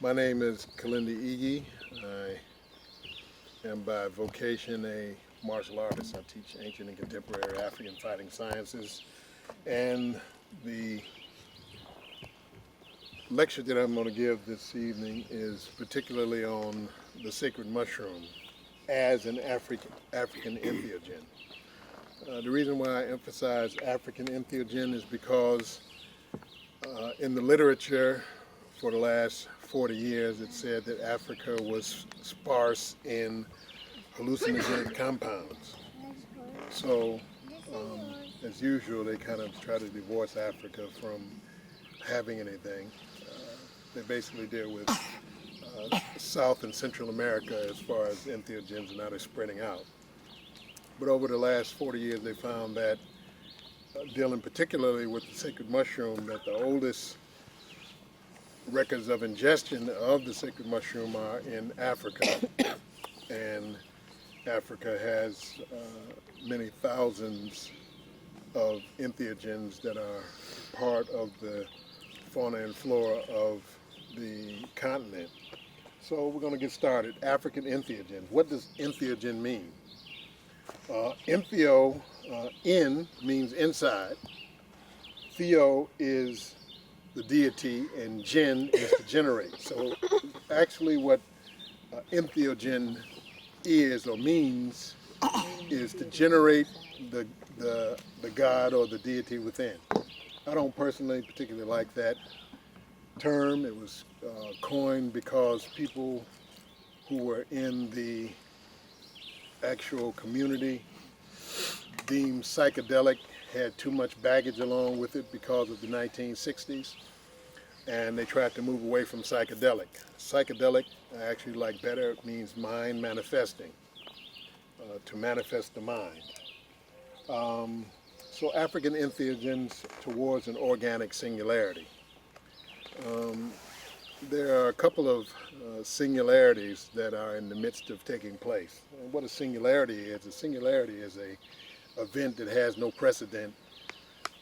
My name is Kilindi Iyi. I am by vocation a martial artist. I teach ancient and contemporary African fighting sciences. And the lecture that I'm going to give this evening is particularly on the sacred mushroom as an African entheogen. The reason why I emphasize African entheogen is because in the literature for the last 40 years it said that Africa was sparse in hallucinogenic compounds. So, as usual, they kind of try to divorce Africa from having anything. They basically deal with South and Central America as far as entheogens, and now they're spreading out. But over the last 40 years, they found that dealing particularly with the sacred mushroom, that the oldest records of ingestion of the sacred mushroom are in Africa. And Africa has many thousands of entheogens that are part of the fauna and flora of the continent. So we're going to get started. African entheogens. What does entheogen mean? Entheo, in means inside. Theo is the deity, and gen is to generate. So actually what entheogen is or means is to generate the god or the deity within. I don't personally particularly like that term. It was coined because people who were in the actual community deemed psychedelic had too much baggage along with it because of the 1960s, and they tried to move away from psychedelic. Psychedelic, I actually like better. It means mind manifesting, to manifest the mind. So African entheogens towards an organic singularity. There are a couple of singularities that are in the midst of taking place. And what a singularity is a event that has no precedent,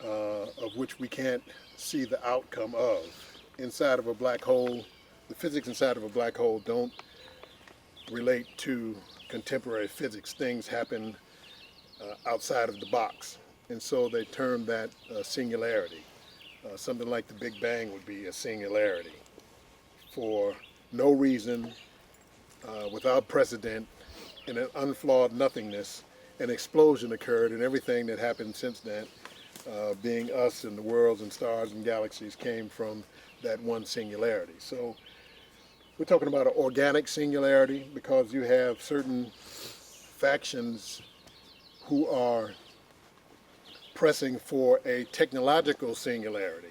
of which we can't see the outcome of. Inside of a black hole, the physics inside of a black hole don't relate to contemporary physics. Things happen outside of the box, and so they term that singularity. Something like the Big Bang would be a singularity. For no reason, without precedent, in an unflawed nothingness, an explosion occurred, and everything that happened since then, being us and the worlds and stars and galaxies, came from that one singularity. So we're talking about an organic singularity because you have certain factions who are pressing for a technological singularity.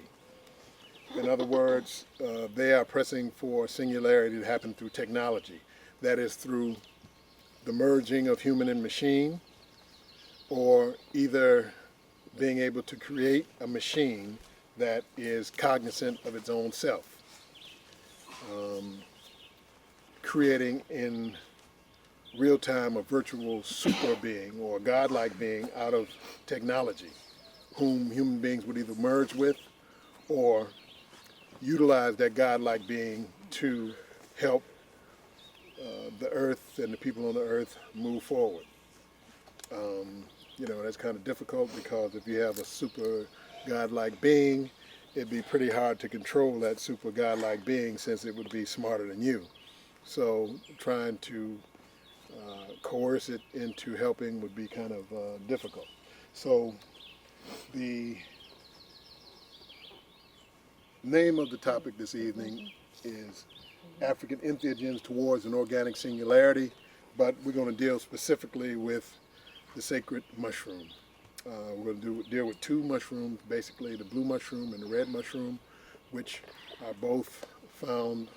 In other words, they are pressing for singularity to happen through technology. That is through the merging of human and machine, or either being able to create a machine that is cognizant of its own self. Creating in real time a virtual super being or a godlike being out of technology, whom human beings would either merge with or utilize that godlike being to help the earth and the people on the earth move forward. That's kind of difficult because if you have a super godlike being, it'd be pretty hard to control that super godlike being since it would be smarter than you. So trying to coerce it into helping would be kind of difficult. So the name of the topic this evening is African entheogens towards an organic singularity, but we're going to deal specifically with the sacred mushroom. We're going to deal with two mushrooms, basically the blue mushroom and the red mushroom, which are both found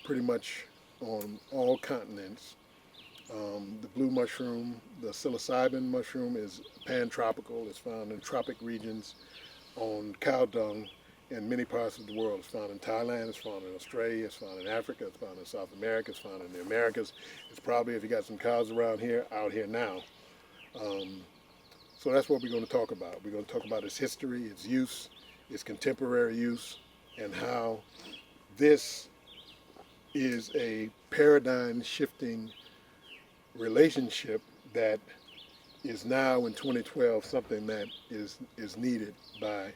pretty much on all continents. The blue mushroom, the psilocybin mushroom, is pan-tropical. It's found in tropic regions on cow dung in many parts of the world. It's found in Thailand, it's found in Australia, it's found in Africa, it's found in South America, it's found in the Americas. It's probably, if you got some cows around here, out here now. So that's what we're going to talk about. We're going to talk about its history, its use, its contemporary use, and how this is a paradigm shifting relationship that is now in 2012 something that is needed by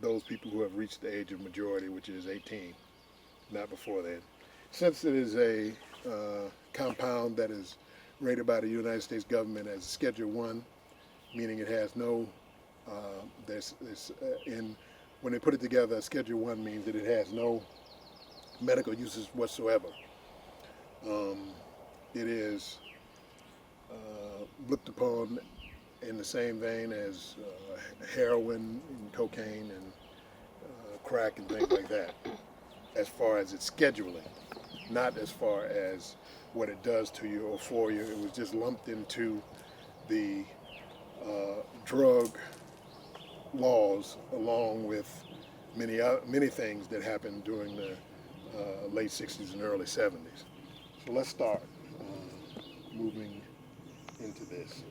those people who have reached the age of majority, which is 18, not before then. Since it is a compound that is rated by the United States government as Schedule 1, meaning it has no, when they put it together, Schedule 1 means that it has no medical uses whatsoever. It is looked upon in the same vein as heroin and cocaine and crack and things like that, as far as its scheduling, not as far as what it does to you or for you. It was just lumped into the drug laws along with many things that happened during the late 60s and early 70s. So let's start moving into this.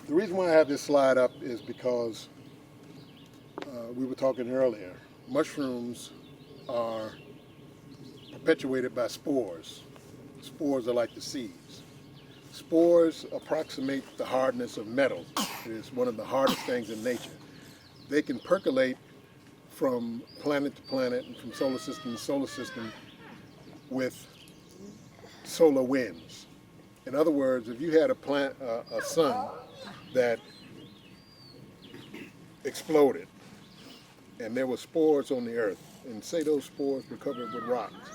The reason why I have this slide up is because we were talking earlier. Mushrooms are perpetuated by spores. Spores are like the seeds. Spores approximate the hardness of metal. It is one of the hardest things in nature. They can percolate from planet to planet and from solar system to solar system with solar winds. In other words, if you had a sun that exploded and there were spores on the earth, and say those spores were covered with rocks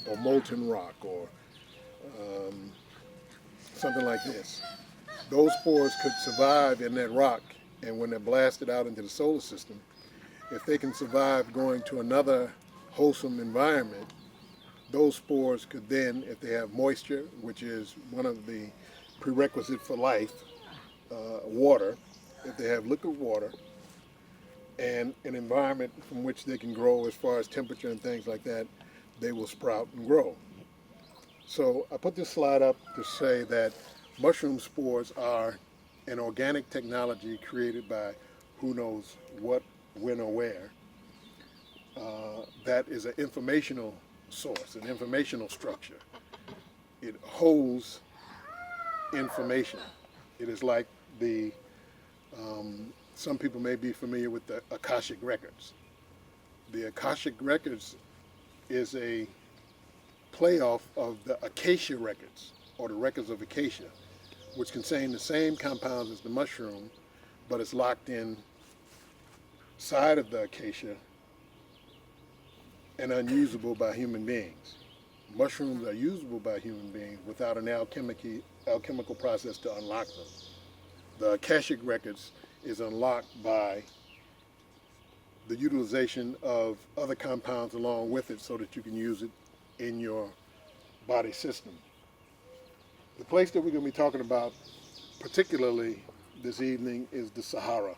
or molten rock or something like this, those spores could survive in that rock, and when they're blasted out into the solar system, if they can survive going to another wholesome environment, those spores could then, if they have moisture, which is one of the prerequisites for life, water, if they have liquid water, and an environment from which they can grow as far as temperature and things like that, they will sprout and grow. So I put this slide up to say that mushroom spores are an organic technology created by who knows what, when, or where. That is an informational source, an informational structure. It holds information. It is like the, some people may be familiar with the Akashic Records. The Akashic Records is a playoff of the Acacia Records, or the Records of Acacia, which contain the same compounds as the mushroom, but it's locked in side of the acacia and unusable by human beings. Mushrooms are usable by human beings without an alchemical process to unlock them. The Akashic Records is unlocked by the utilization of other compounds along with it so that you can use it in your body system. The place that we're going to be talking about particularly this evening is the Sahara,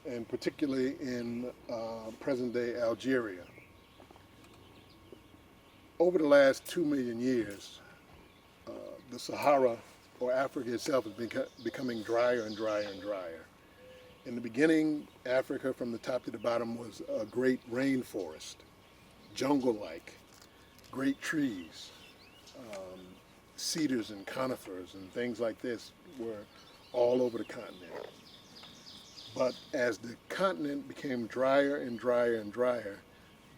and particularly in present-day Algeria. Over the last 2 million years, the Sahara, or Africa itself, is becoming drier and drier and drier. In the beginning, Africa from the top to the bottom was a great rainforest, jungle-like, great trees, cedars and conifers and things like this were all over the continent. But as the continent became drier and drier and drier,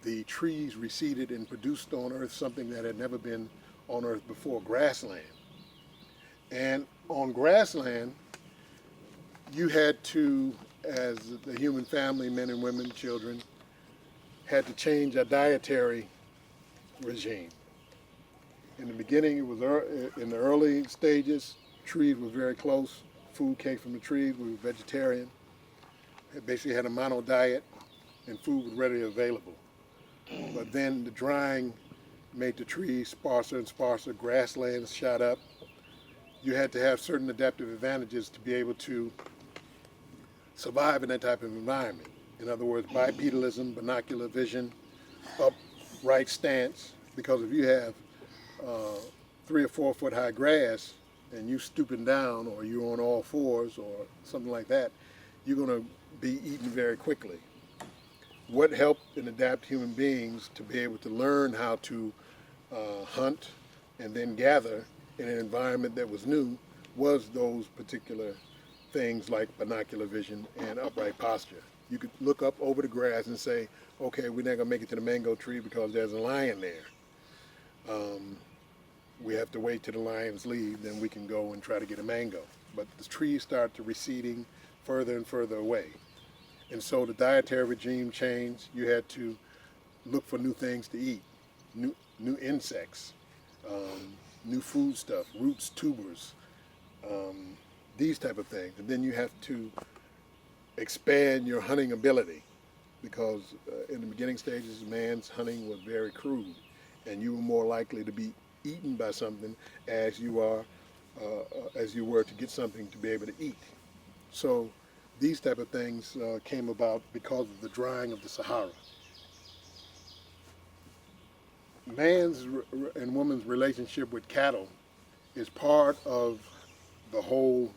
the trees receded and produced on Earth something that had never been on Earth before, grassland. And on grassland, you had to, as the human family, men and women, children, had to change our dietary regime. In the beginning, it was in the early stages, trees were very close. Food came from the trees. We were vegetarian. It basically had a mono diet, and food was readily available. But then the drying made the trees sparser and sparser. Grasslands shot up. You had to have certain adaptive advantages to be able to survive in that type of environment. In other words, bipedalism, binocular vision, upright stance, because if you have 3 or 4 foot high grass and you stooping down, or you're on all fours or something like that, you're going to be eaten very quickly. what helped and adapt human beings to be able to learn how to hunt and then gather in an environment that was new was those particular things like binocular vision and upright posture. You could look up over the grass and say, okay, we're not going to make it to the mango tree because there's a lion there. We have to wait till the lions leave, then we can go and try to get a mango. But the trees start to receding further and further away. And so the dietary regime changed. You had to look for new things to eat, new insects, new food stuff, roots, tubers, these type of things. And then you have to expand your hunting ability, because in the beginning stages, man's hunting was very crude, and you were more likely to be eaten by something as you were to get something to be able to eat. So these type of things came about because of the drying of the Sahara. Man's and woman's relationship with cattle is part of the whole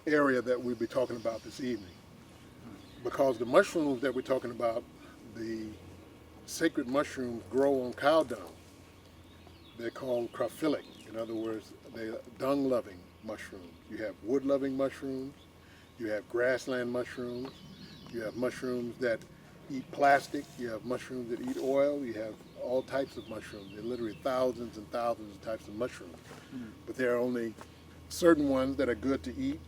area that we'll be talking about this evening. Because the mushrooms that we're talking about, the sacred mushrooms, grow on cow dung. They're called crophilic. In other words, they're dung-loving mushrooms. You have wood-loving mushrooms, you have grassland mushrooms, you have mushrooms that eat plastic, you have mushrooms that eat oil, you have all types of mushrooms. There are literally thousands and thousands of types of mushrooms. But there are only certain ones that are good to eat,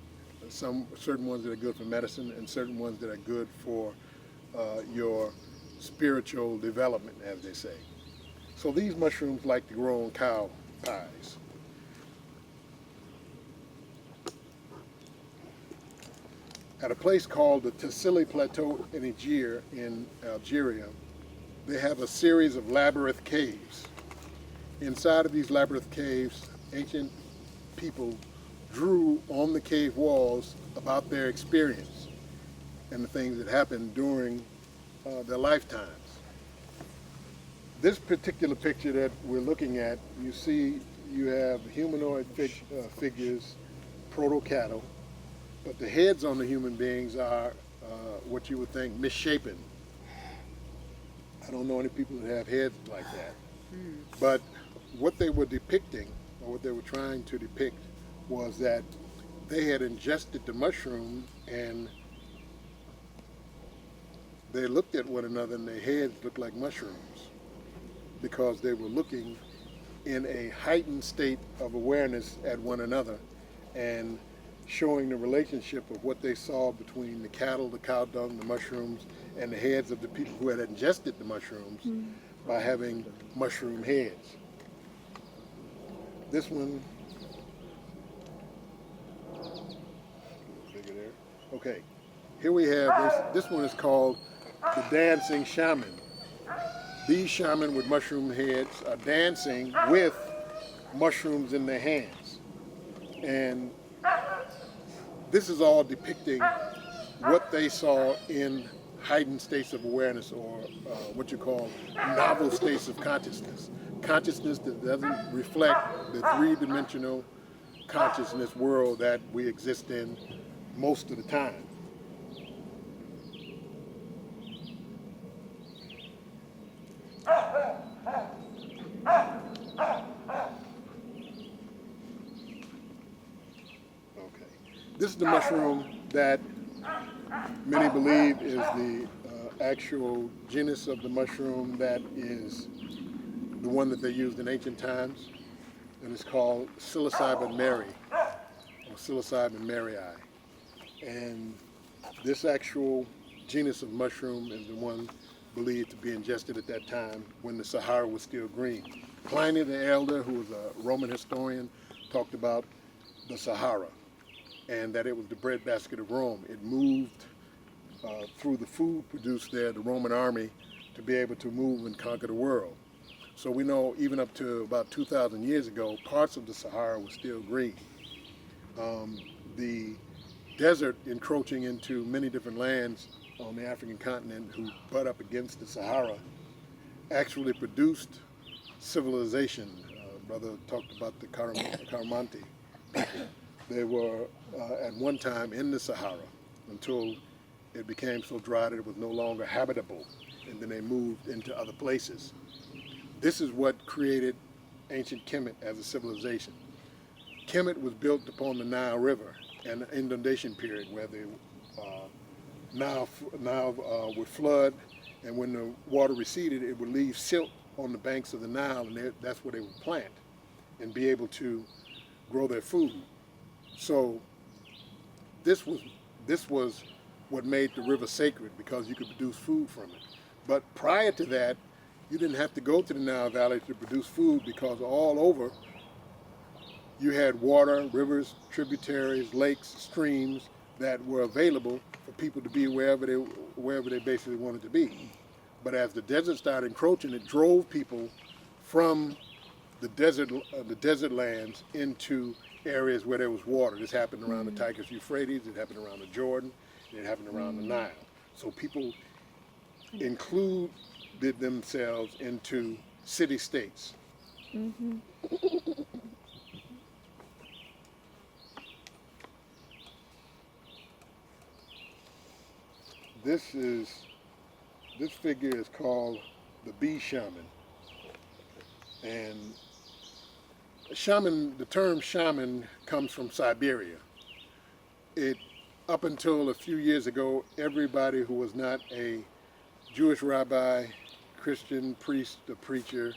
certain ones that are good for medicine, and certain ones that are good for your spiritual development, as they say. So these mushrooms like to grow on cow pies. At a place called the Tassili Plateau in Algiers, in Algeria, they have a series of labyrinth caves. Inside of these labyrinth caves, ancient people drew on the cave walls about their experience and the things that happened during their lifetimes. This particular picture that we're looking at, you see you have humanoid figures, proto-cattle, but the heads on the human beings are what you would think misshapen. I don't know any people that have heads like that. But what they were depicting, or what they were trying to depict, was that they had ingested the mushroom and they looked at one another and their heads looked like mushrooms, because they were looking in a heightened state of awareness at one another and showing the relationship of what they saw between the cattle, the cow dung, the mushrooms, and the heads of the people who had ingested the mushrooms by having mushroom heads. This one, bigger there. Okay, here we have this one is called the dancing shaman. These shaman with mushroom heads are dancing with mushrooms in their hands. And this is all depicting what they saw in heightened states of awareness, or what you call novel states of consciousness. Consciousness that doesn't reflect the three-dimensional consciousness world that we exist in most of the time. This is the mushroom that many believe is the actual genus of the mushroom that is the one that they used in ancient times, and it's called psilocybin mari, or psilocybin marii. And this actual genus of mushroom is the one believed to be ingested at that time when the Sahara was still green. Pliny the Elder, who was a Roman historian, talked about the Sahara, and that it was the breadbasket of Rome. It moved through the food produced there, the Roman army, to be able to move and conquer the world. So we know even up to about 2,000 years ago, parts of the Sahara were still green. The desert encroaching into many different lands on the African continent who butt up against the Sahara actually produced civilization. Brother talked about the Karamanti people. They were at one time in the Sahara until it became so dry that it was no longer habitable, and then they moved into other places. This is what created ancient Kemet as a civilization. Kemet was built upon the Nile River and the inundation period, where the Nile would flood, and when the water receded, it would leave silt on the banks of the Nile, and that's where they would plant and be able to grow their food. So this was what made the river sacred, because you could produce food from it. But prior to that, you didn't have to go to the Nile Valley to produce food, because all over you had water, rivers, tributaries, lakes, streams that were available for people to be wherever they basically wanted to be. But as the desert started encroaching, it drove people from the desert lands into areas where there was water. This happened around the Tigris Euphrates, it happened around the Jordan, and it happened around the Nile. So people included themselves into city-states. This figure is called the bee shaman. And shaman, the term shaman comes from Siberia. Up until a few years ago, everybody who was not a Jewish rabbi, Christian priest or preacher,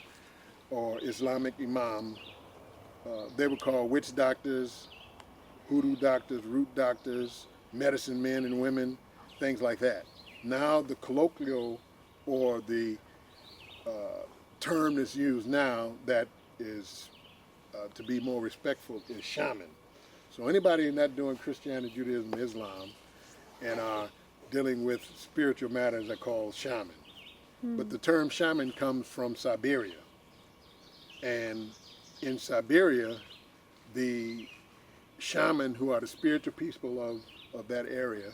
or Islamic imam, they were called witch doctors, hoodoo doctors, root doctors, medicine men and women, things like that. Now the colloquial, or the term that's used now that is to be more respectful, is shaman. So anybody not doing Christianity, Judaism, Islam, and are dealing with spiritual matters are called shaman. But the term shaman comes from Siberia. And in Siberia, the shaman, who are the spiritual people of that area,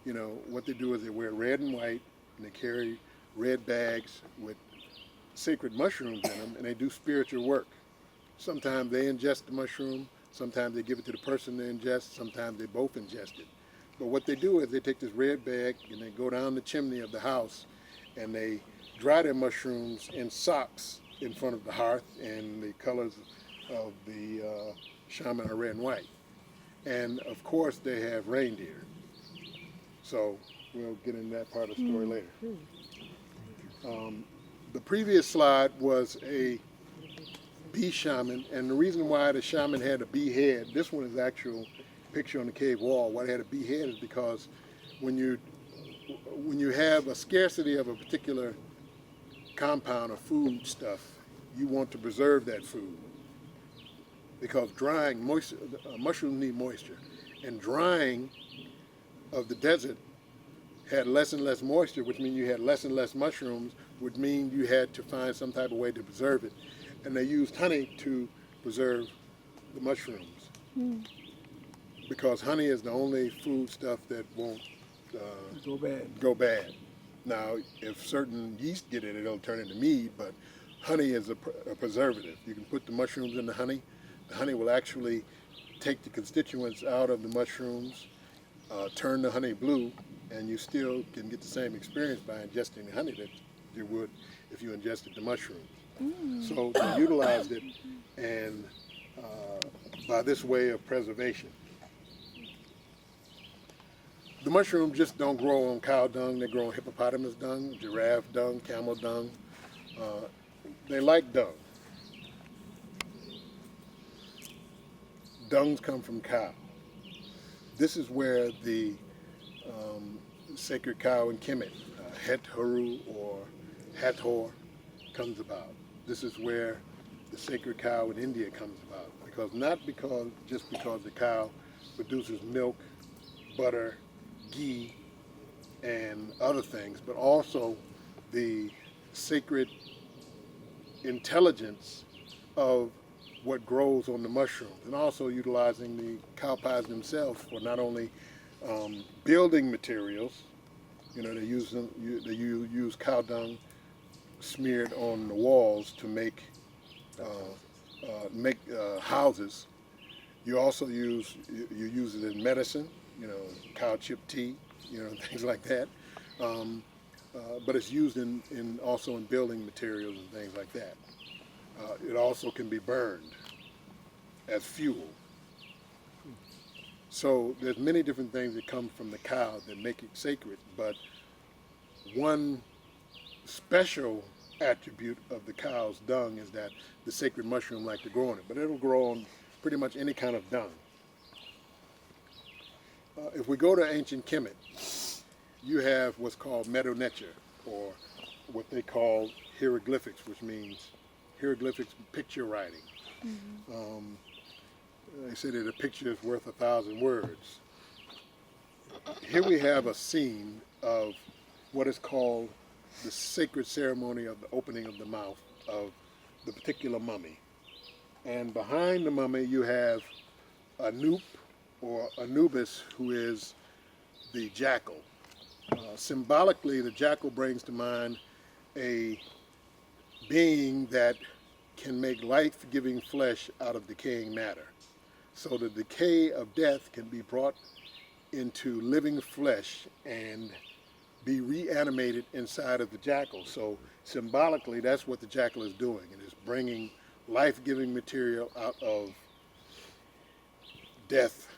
you know, what they do is they wear red and white, and they carry red bags with sacred mushrooms in them, and they do spiritual work. Sometimes they ingest the mushroom, sometimes they give it to the person they ingest, sometimes they both ingest it. But what they do is they take this red bag and they go down the chimney of the house and they dry their mushrooms in socks in front of the hearth, and the colors of the shaman are red and white. And of course they have reindeer. So we'll get into that part of the story later. The previous slide was a bee shaman, and the reason why the shaman had a bee head, this one is actual picture on the cave wall. Why they had a bee head is because when you have a scarcity of a particular compound or food stuff, you want to preserve that food, because drying, mushrooms need moisture, and drying of the desert had less and less moisture, which means you had less and less mushrooms, which means you had to find some type of way to preserve it. And they used honey to preserve the mushrooms, because honey is the only food stuff that won't go bad. Now, if certain yeast get it, it'll turn into mead, but honey is a preservative. You can put the mushrooms in the honey. The honey will actually take the constituents out of the mushrooms, turn the honey blue, and you still can get the same experience by ingesting the honey that you would if you ingested the mushrooms. So they utilized it, and by this way of preservation. The mushrooms just don't grow on cow dung, they grow on hippopotamus dung, giraffe dung, camel dung. They like dung. Dungs come from cow. This is where the sacred cow in Kemet, Het-Haru or Hathor, comes about. This is where the sacred cow in India comes about, just because the cow produces milk, butter, ghee, and other things, but also the sacred intelligence of what grows on the mushrooms, and also utilizing the cow pies themselves for not only building materials. You know, they use cow dung smeared on the walls to make houses. You also use it in medicine. You know, cow chip tea, things like that. But it's used also in building materials and things like that. It also can be burned as fuel. So there's many different things that come from the cow that make it sacred, but one special attribute of the cow's dung is that the sacred mushroom like to grow on it, but it'll grow on pretty much any kind of dung. If we go to ancient Kemet, you have what's called Meadow Nature, or what they call hieroglyphics, which means hieroglyphics picture writing. They say that a picture is worth 1,000 words. Here we have a scene of what is called the sacred ceremony of the opening of the mouth of the particular mummy. And behind the mummy you have Anup or Anubis, who is the jackal. Symbolically, the jackal brings to mind a being that can make life-giving flesh out of decaying matter. So the decay of death can be brought into living flesh and be reanimated inside of the jackal. So symbolically, that's what the jackal is doing. It is bringing life-giving material out of death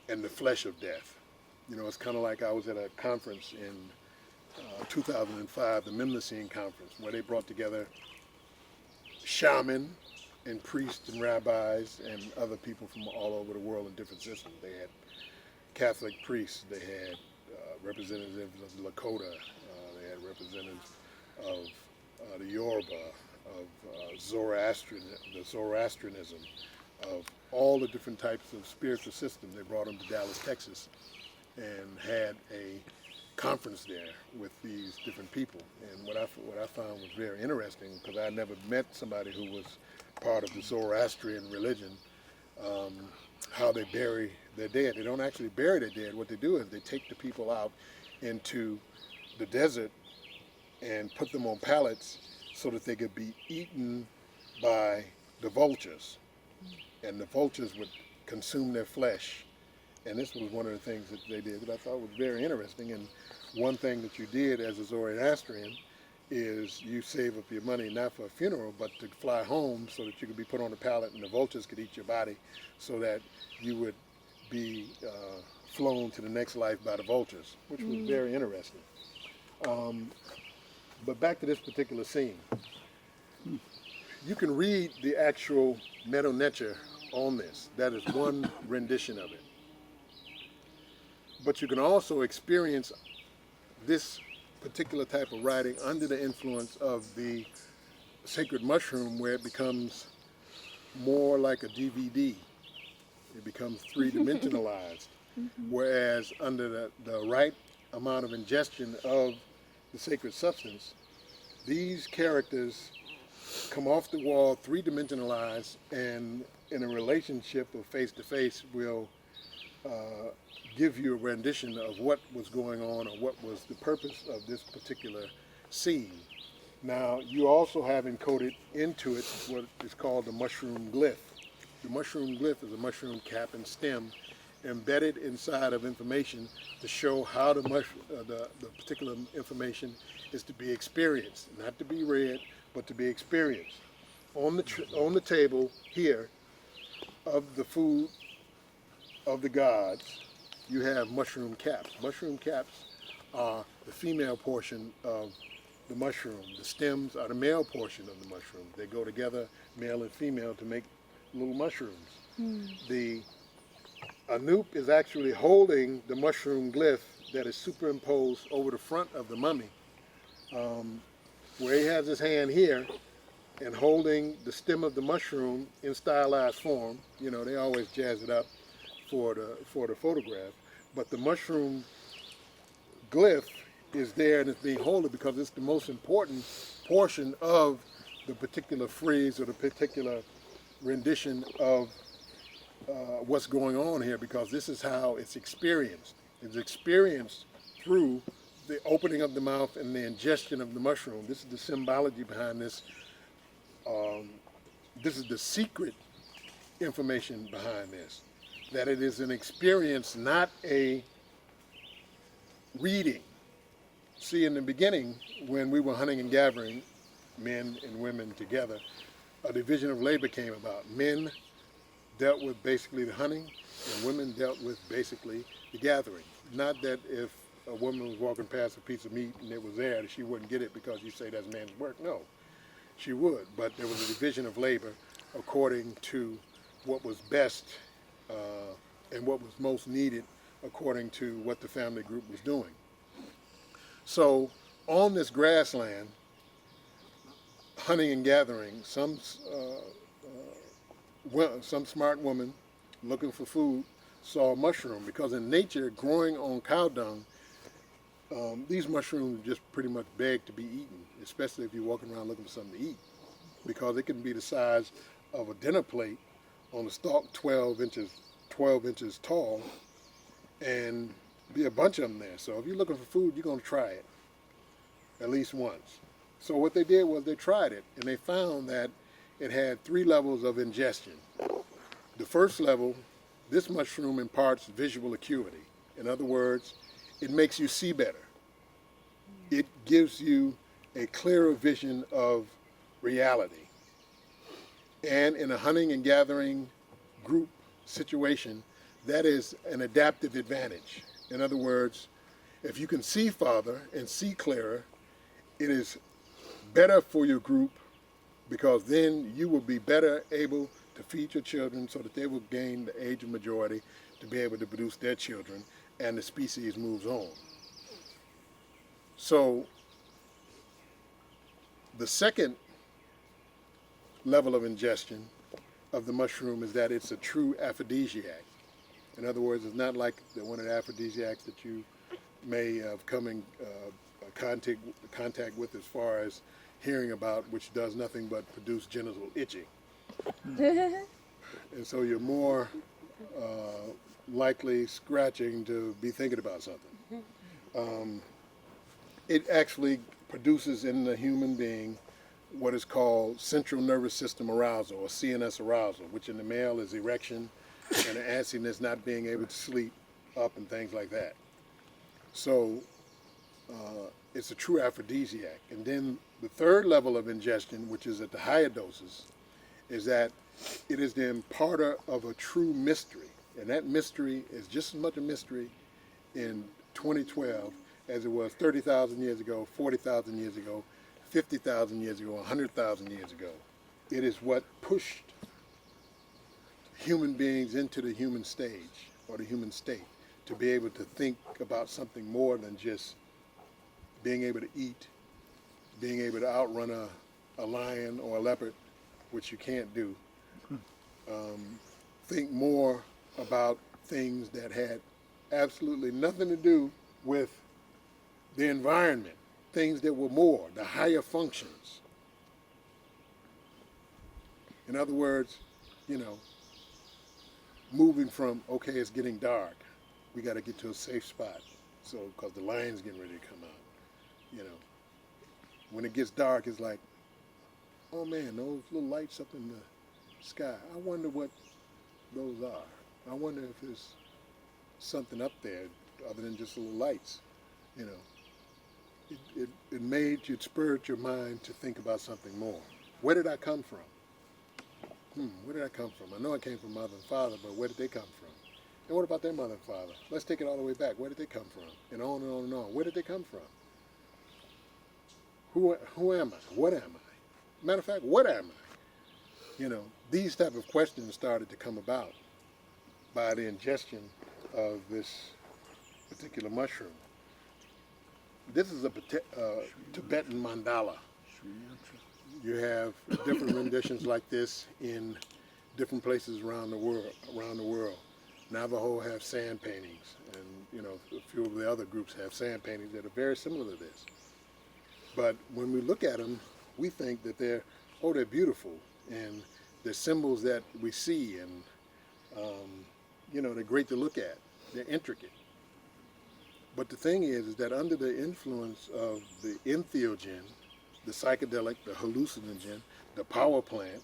and the flesh of death. It's kind of like I was at a conference in 2005, the Melanin conference, where they brought together shaman and priests and rabbis and other people from all over the world in different systems. They had Catholic priests, they had representatives of Lakota, they had representatives of the Yoruba, of Zoroastrianism, of all the different types of spiritual systems. They brought them to Dallas, Texas, and had a conference there with these different people. And what I found was very interesting, because I never met somebody who was part of the Zoroastrian religion, how they bury their dead. They don't actually bury their dead. What they do is they take the people out into the desert and put them on pallets so that they could be eaten by the vultures. And the vultures would consume their flesh. And this was one of the things that they did that I thought was very interesting. And one thing that you did as a Zoroastrian is you save up your money not for a funeral, but to fly home so that you could be put on a pallet and the vultures could eat your body, so that you would be flown to the next life by the vultures, which was very interesting. But back to this particular scene. You can read the actual Meadow Nature on this. That is one rendition of it. But you can also experience this particular type of writing under the influence of the sacred mushroom, where it becomes more like a DVD. It becomes three-dimensionalized. Whereas under the right amount of ingestion of the sacred substance, these characters come off the wall three-dimensionalized, and in a relationship of face-to-face will give you a rendition of what was going on or what was the purpose of this particular scene. Now, you also have encoded into it what is called the mushroom glyph. The mushroom glyph is a mushroom cap and stem embedded inside of information to show how the particular information is to be experienced, not to be read, but to be experienced. On the table here of the food of the gods, you have mushroom caps. Mushroom caps are the female portion of the mushroom. The stems are the male portion of the mushroom. They go together, male and female, to make little mushrooms. The Anup is actually holding the mushroom glyph that is superimposed over the front of the mummy, where he has his hand here and holding the stem of the mushroom in stylized form. They always jazz it up for the photograph, but the mushroom glyph is there and it's being held because it's the most important portion of the particular frieze or the particular rendition of what's going on here, because this is how it's experienced. It's experienced through the opening of the mouth and the ingestion of the mushroom. This is the symbology behind this. This is the secret information behind this, that it is an experience, not a reading. See, in the beginning, when we were hunting and gathering, men and women together, a division of labor came about. Men dealt with basically the hunting, and women dealt with basically the gathering. Not that if a woman was walking past a piece of meat and it was there, that she wouldn't get it because you say that's man's work. No, she would, but there was a division of labor according to what was best and what was most needed according to what the family group was doing. So on this grassland, hunting and gathering, some smart woman looking for food saw a mushroom, because in nature, growing on cow dung, these mushrooms just pretty much beg to be eaten, especially if you're walking around looking for something to eat, because it can be the size of a dinner plate on a stalk 12 inches tall, and be a bunch of them there. So if you're looking for food, you're going to try it at least once. So what they did was they tried it, and they found that it had 3 levels of ingestion. The first level, this mushroom imparts visual acuity. In other words, it makes you see better. It gives you a clearer vision of reality. And in a hunting and gathering group situation, that is an adaptive advantage. In other words, if you can see farther and see clearer, it is better for your group, because then you will be better able to feed your children so that they will gain the age of majority to be able to produce their children, and the species moves on. So the second level of ingestion of the mushroom is that it's a true aphrodisiac. In other words, it's not like one of the aphrodisiacs that you may have come in contact with as far as hearing about, which does nothing but produce genital itching. And so you're more likely scratching to be thinking about something. It actually produces in the human being what is called central nervous system arousal, or CNS arousal, which in the male is erection and an antsiness, not being able to sleep up and things like that. So it's a true aphrodisiac. And then the third level of ingestion, which is at the higher doses, is that it is the imparter of a true mystery. And that mystery is just as much a mystery in 2012 as it was 30,000 years ago, 40,000 years ago, 50,000 years ago, 100,000 years ago. It is what pushed human beings into the human stage, or the human state, to be able to think about something more than just being able to eat, being able to outrun a lion or a leopard, which you can't do. Think more about things that had absolutely nothing to do with the environment, things that were more, the higher functions. In other words, moving from, okay, it's getting dark, we got to get to a safe spot, so because the lion's getting ready to come out. When it gets dark, it's like, oh man, those little lights up in the sky, I wonder what those are. I wonder if there's something up there other than just little lights. It spurred your mind to think about something more. Where did I come from? Where did I come from? I know I came from mother and father, but where did they come from? And what about their mother and father? Let's take it all the way back. Where did they come from? And on and on and on. Where did they come from? Who am I? What am I? Matter of fact, what am I? These type of questions started to come about by the ingestion of this particular mushroom. This is a Tibetan Mandala. You have different renditions like this in different places around the world. Navajo have sand paintings, and a few of the other groups have sand paintings that are very similar to this. But when we look at them, we think that they're beautiful, and they're symbols that we see, and they're great to look at. They're intricate. But the thing is that under the influence of the entheogen, the psychedelic, the hallucinogen, the power plant,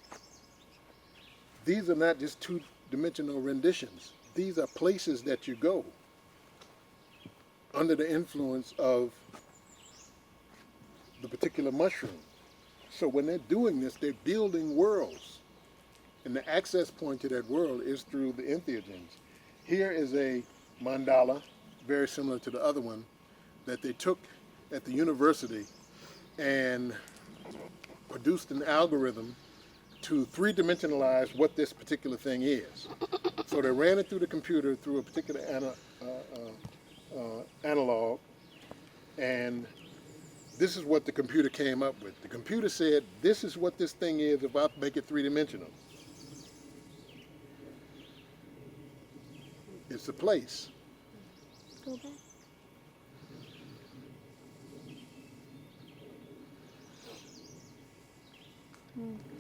these are not just two-dimensional renditions. These are places that you go. under the influence of the particular mushroom. So when they're doing this, they're building worlds. And the access point to that world is through the entheogens. Here is a mandala, very similar to the other one, that they took at the university and produced an algorithm to three-dimensionalize what this particular thing is. So they ran it through the computer through a particular analog, and this is what the computer came up with. The computer said, this is what this thing is if I make it three-dimensional. It's a place. Go back.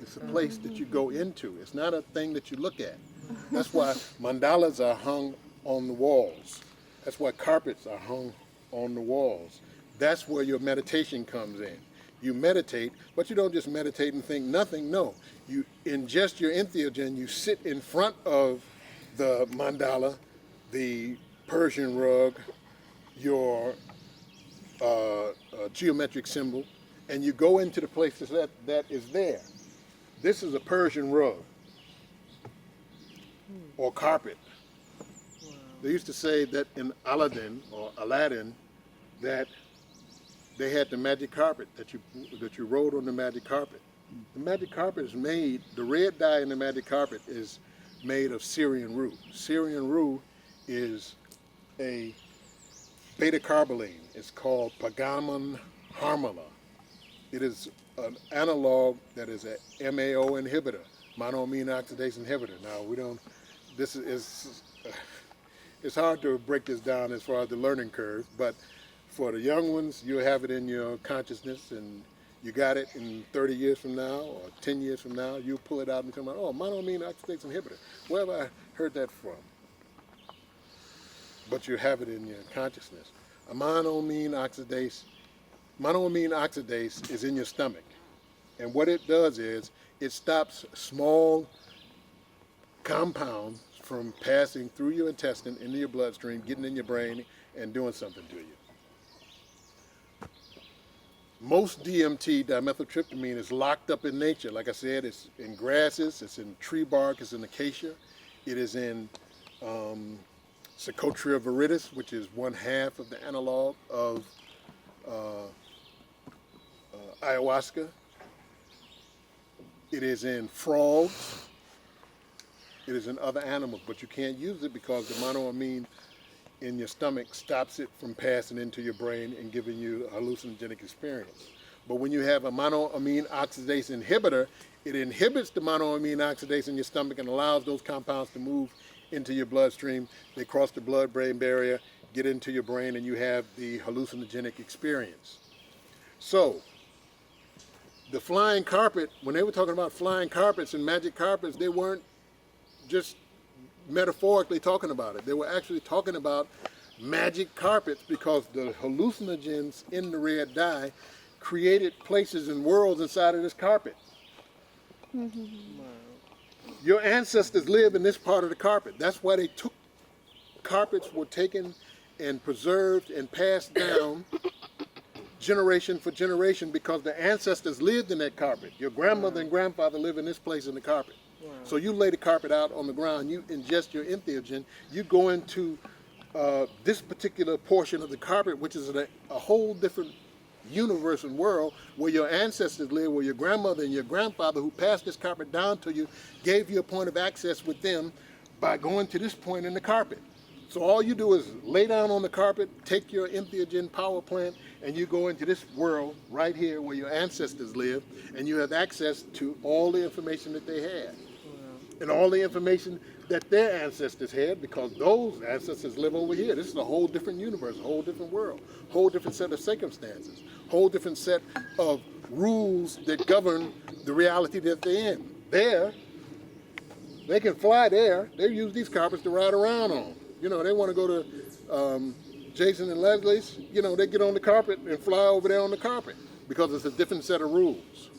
It's a place that you go into. It's not a thing that you look at. That's why mandalas are hung on the walls. That's why carpets are hung on the walls. That's where your meditation comes in. You meditate, but you don't just meditate and think nothing. No, you ingest your entheogen. You sit in front of the mandala, the Persian rug, your geometric symbol, and you go into the places that is there. This is a Persian rug or carpet. Wow. They used to say that in Aladdin that they had the magic carpet that you rode on the magic carpet. The magic carpet is made, the red dye in the magic carpet is made of Syrian Rule. Syrian Rule is a beta-carboline. It's called Pagamon harmala. It is an analog that is a MAO inhibitor, monoamine oxidase inhibitor. Now it's hard to break this down as far as the learning curve, but for the young ones, you have it in your consciousness, and you got it in 30 years from now or 10 years from now, you pull it out and come out, oh, monoamine oxidase inhibitor. Where have I heard that from? But you have it in your consciousness. A monoamine oxidase is in your stomach. And what it does is it stops small compounds from passing through your intestine into your bloodstream, getting in your brain, and doing something to you. Most DMT, dimethyltryptamine, is locked up in nature. Like I said, it's in grasses, it's in tree bark, it's in acacia, it is in Psychotria viridis, which is one half of the analog of ayahuasca. It is in frogs. It is in other animals, but you can't use it because the monoamine in your stomach stops it from passing into your brain and giving you a hallucinogenic experience. But when you have a monoamine oxidase inhibitor, it inhibits the monoamine oxidase in your stomach and allows those compounds to move into your bloodstream. They cross the blood-brain barrier, get into your brain, and you have the hallucinogenic experience. So, the flying carpet, when they were talking about flying carpets and magic carpets, they weren't just metaphorically talking about it. They were actually talking about magic carpets because the hallucinogens in the red dye created places and worlds inside of this carpet. Mm-hmm. Your ancestors live in this part of the carpet. That's why they took, carpets were taken and preserved and passed down generation for generation because the ancestors lived in that carpet. Your grandmother and grandfather live in this place in the carpet. Wow. So you lay the carpet out on the ground, you ingest your entheogen, you go into this particular portion of the carpet, which is a whole different universe and world where your ancestors live, where your grandmother and your grandfather who passed this carpet down to you gave you a point of access with them by going to this point in the carpet. So all you do is lay down on the carpet, take your entheogen power plant, and you go into this world right here where your ancestors live, and you have access to all the information that they had. Wow. And all the information that their ancestors had, because those ancestors live over here. This is a whole different universe, a whole different world, whole different set of circumstances, whole different set of rules that govern the reality that they're in. There, they can fly there. They use these carpets to ride around on. You know, they want to go to Jason and Leslie's, you know, they get on the carpet and fly over there on the carpet because it's a different set of rules.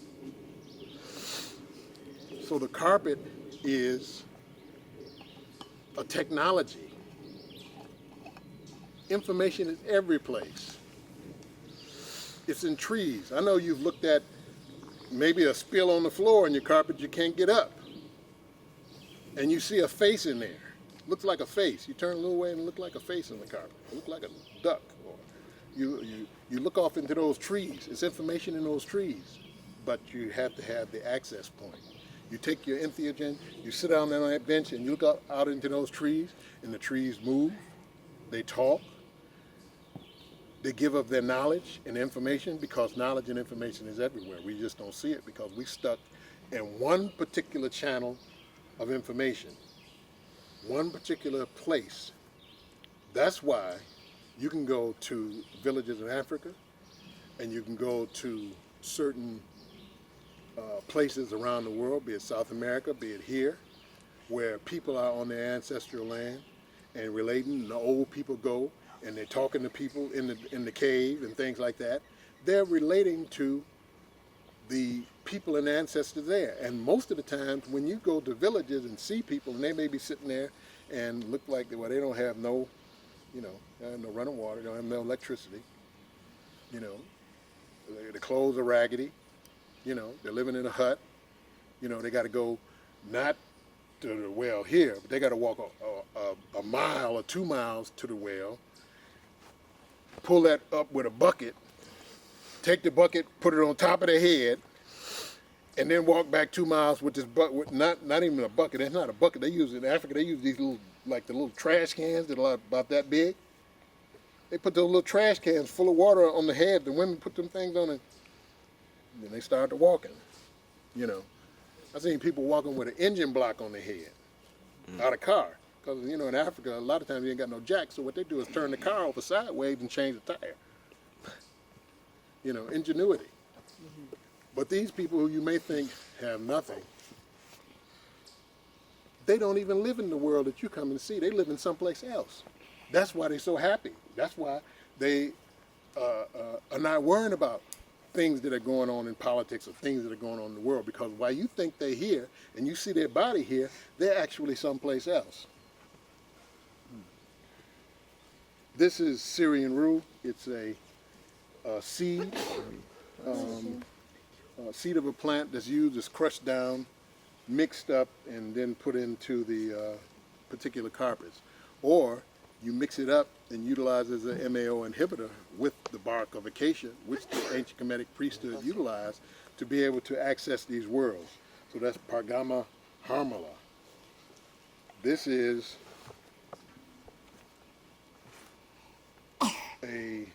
So the carpet is a technology Information is every place. It's in trees. I know you've looked at maybe a spill on the floor in your carpet you can't get up. And you see a face in there. Looks like a face. You turn a little way and it looks like a face in the carpet. It looks like a duck. Or you look off into those trees. It's information in those trees. But you have to have the access point. You take your entheogen, you sit down there on that bench and you look out into those trees, and the trees move, they talk, they give up their knowledge and information, because knowledge and information is everywhere. We just don't see it because we stuck in one particular channel of information, one particular place. That's why you can go to villages in Africa, and you can go to certain places around the world, be it South America, be it here, where people are on their ancestral land and relating, and the old people go and they're talking to people in the cave and things like that. They're relating to the people and ancestors there. And most of the times when you go to villages and see people, and they may be sitting there and look like, well, they don't have no, they have no running water, they don't have no electricity, the clothes are raggedy, they're living in a hut, they got to go not to the well here, but they got to walk a mile or 2 miles to the well, pull that up with a bucket, take the bucket, put it on top of their head, and then walk back 2 miles with this bucket, not even a bucket. It's not a bucket. They use in Africa. They use these little, like the little trash cans that are about that big. They put those little trash cans full of water on the head. The women put them things on it, and then they started walking. I've seen people walking with an engine block on their head out of car. Because, in Africa, a lot of times you ain't got no jack, so what they do is turn the car over sideways and change the tire. Ingenuity. But these people who you may think have nothing, they don't even live in the world that you come and see. They live in someplace else. That's why they're so happy. That's why they are not worrying about things that are going on in politics or things that are going on in the world. Because while you think they're here and you see their body here, they're actually someplace else. This is Syrian Rule. It's a seed, seed of a plant that's used, is crushed down, mixed up, and then put into the particular carpets. Or you mix it up and utilize as an MAO inhibitor with the bark of acacia, which the ancient Kemetic priesthood utilized to be able to access these worlds. So that's Pargama harmala. This is a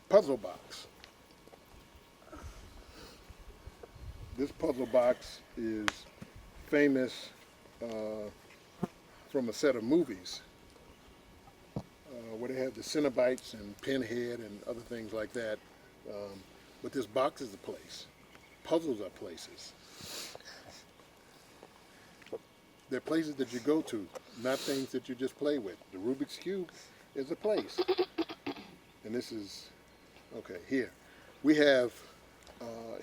puzzle box. This puzzle box is famous from a set of movies where they have the Cenobites and Pinhead and other things like that. But this box is a place. Puzzles are places. They're places that you go to, not things that you just play with. The Rubik's Cube is a place. And this is, okay, here. We have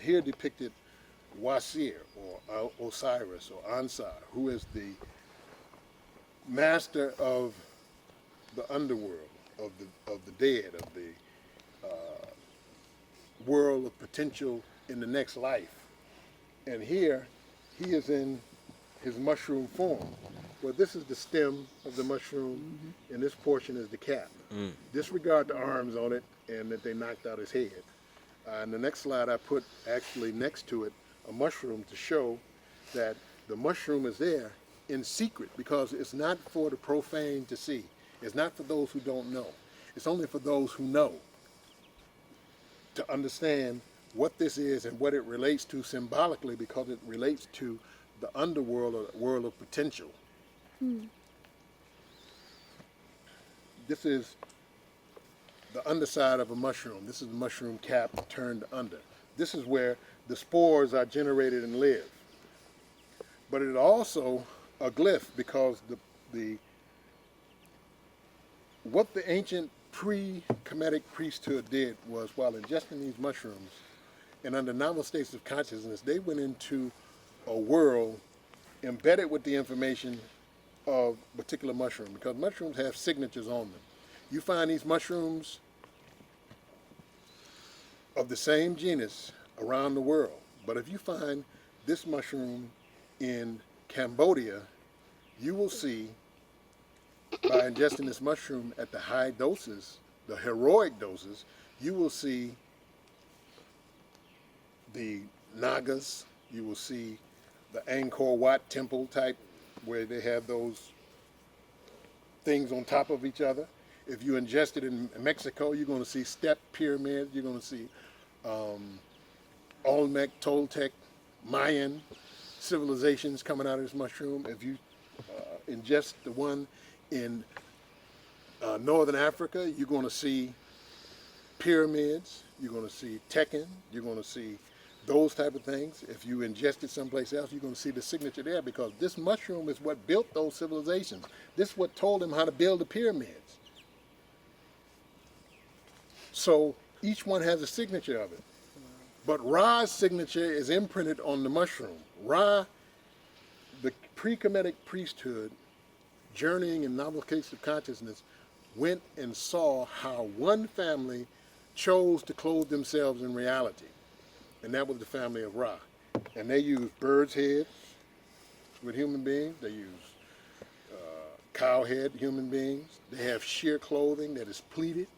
here depicted Wasir, or Osiris, or Unser, who is the master of the underworld, of the dead, of the world of potential in the next life. And here, he is in his mushroom form. Well, this is the stem of the mushroom, and this portion is the cap. Disregard the arms on it, and that they knocked out his head. And the next slide I put actually next to it a mushroom to show that the mushroom is there in secret, because it's not for the profane to see. It's not for those who don't know. It's only for those who know, to understand what this is and what it relates to symbolically, because it relates to the underworld, or the world of potential. This is the underside of a mushroom. This is the mushroom cap turned under. This is where the spores are generated and live. But it also a glyph, because what the ancient pre-Kemetic priesthood did was, while ingesting these mushrooms and under novel states of consciousness, they went into a world embedded with the information of a particular mushroom, because mushrooms have signatures on them. You find these mushrooms of the same genus around the world. But if you find this mushroom in Cambodia, you will see, by ingesting this mushroom at the high doses, the heroic doses, you will see the Nagas, you will see the Angkor Wat temple type, where they have those things on top of each other. If you ingest it in Mexico, you're going to see step pyramids, you're going to see Olmec, Toltec, Mayan civilizations coming out of this mushroom. If you ingest the one in Northern Africa, you're going to see pyramids, you're going to see Tekken, you're going to see those type of things. If you ingest it someplace else, you're going to see the signature there, because this mushroom is what built those civilizations. This is what told them how to build the pyramids. So each one has a signature of it. But Ra's signature is imprinted on the mushroom. Ra, the pre-Kemetic priesthood, journeying in novel case of consciousness, went and saw how one family chose to clothe themselves in reality. And that was the family of Ra. And they used birds' heads with human beings. They used cow head human beings. They have sheer clothing that is pleated.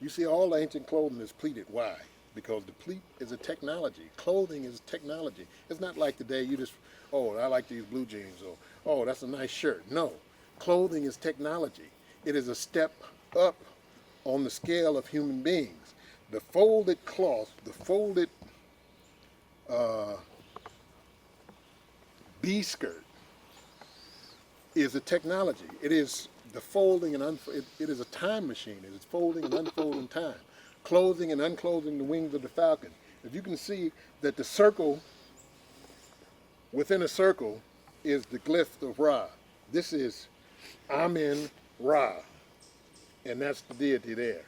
You see, all ancient clothing is pleated. Why? Because the pleat is a technology. Clothing is technology. It's not like today you just, oh, I like these blue jeans, or, oh, that's a nice shirt. No, clothing is technology. It is a step up on the scale of human beings. The folded cloth, the folded B-skirt is a technology. It is the folding and it is a time machine. It is folding and unfolding time. Clothing and unclothing the wings of the falcon. If you can see that the circle within a circle is the glyph of Ra. This is Amen Ra, and that's the deity there.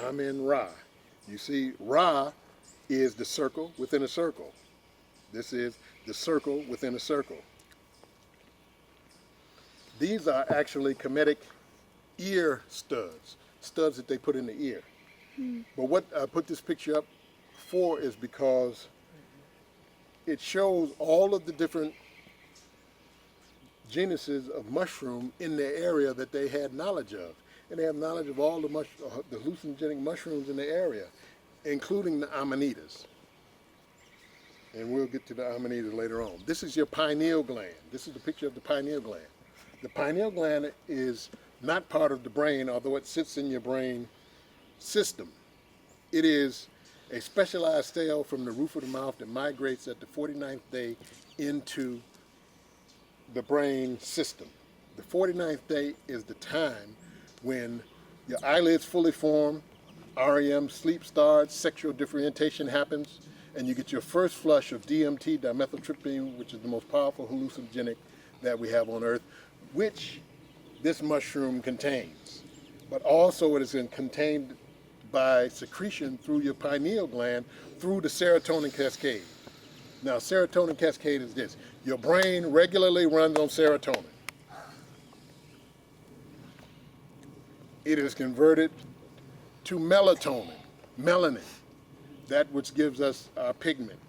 Amen Ra. You see, Ra is the circle within a circle. This is the circle within a circle. These are actually Kemetic ear studs, studs that they put in the ear. But what I put this picture up for is because it shows all of the different genuses of mushroom in the area that they had knowledge of. And they have knowledge of all the hallucinogenic mushrooms in the area, including the amanitas. And we'll get to the amanitas later on. This is your pineal gland. This is the picture of the pineal gland. The pineal gland is not part of the brain, although it sits in your brain system. It is a specialized cell from the roof of the mouth that migrates at the 49th day into the brain system. The 49th day is the time when your eyelids fully form, REM, sleep starts, sexual differentiation happens, and you get your first flush of DMT, dimethyltryptamine, which is the most powerful hallucinogenic that we have on Earth, which this mushroom contains. But also it is contained by secretion through your pineal gland through the serotonin cascade. Now, serotonin cascade is this. Your brain regularly runs on serotonin. It is converted to melatonin, melanin, that which gives us our pigment,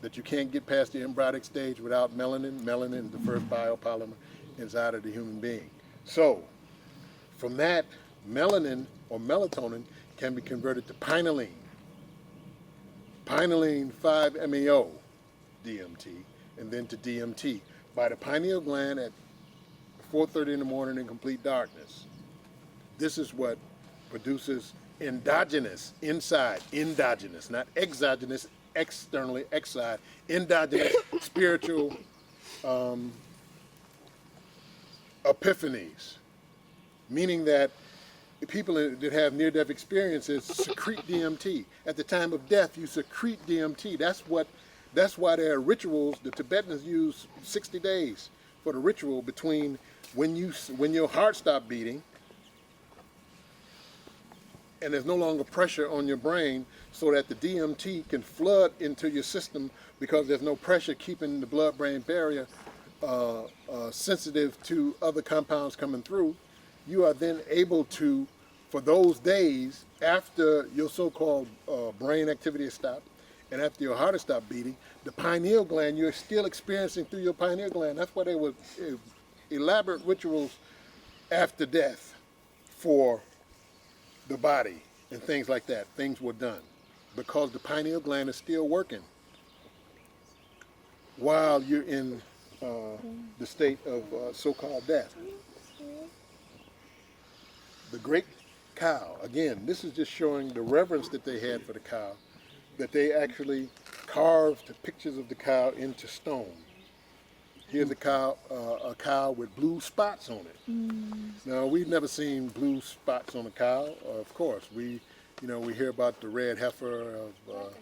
that you can't get past the embryonic stage without melanin. Melanin is the first biopolymer inside of the human being. So, from that, melanin or melatonin can be converted to pinealine, pinealine 5-MeO DMT, and then to DMT by the pineal gland at 4:30 in the morning in complete darkness. This is what produces endogenous, inside, endogenous, not exogenous, externally, exide, endogenous spiritual epiphanies, meaning that people that have near-death experiences secrete DMT. At the time of death, you secrete DMT. That's why there are rituals. The Tibetans use 60 days for the ritual between when your heart stops beating and there's no longer pressure on your brain, so that the DMT can flood into your system because there's no pressure keeping the blood-brain barrier sensitive to other compounds coming through. you are then able to, for those days after your so-called brain activity has stopped and after your heart has stopped beating, the pineal gland, you're still experiencing through your pineal gland. That's why there were elaborate rituals after death for the body and things like that. Things were done because the pineal gland is still working while you're in the state of so-called death. The great cow, again, this is just showing the reverence that they had for the cow, that they actually carved pictures of the cow into stone. Here's a cow with blue spots on it. Now, we've never seen blue spots on a cow. Of course, we hear about the red heifer of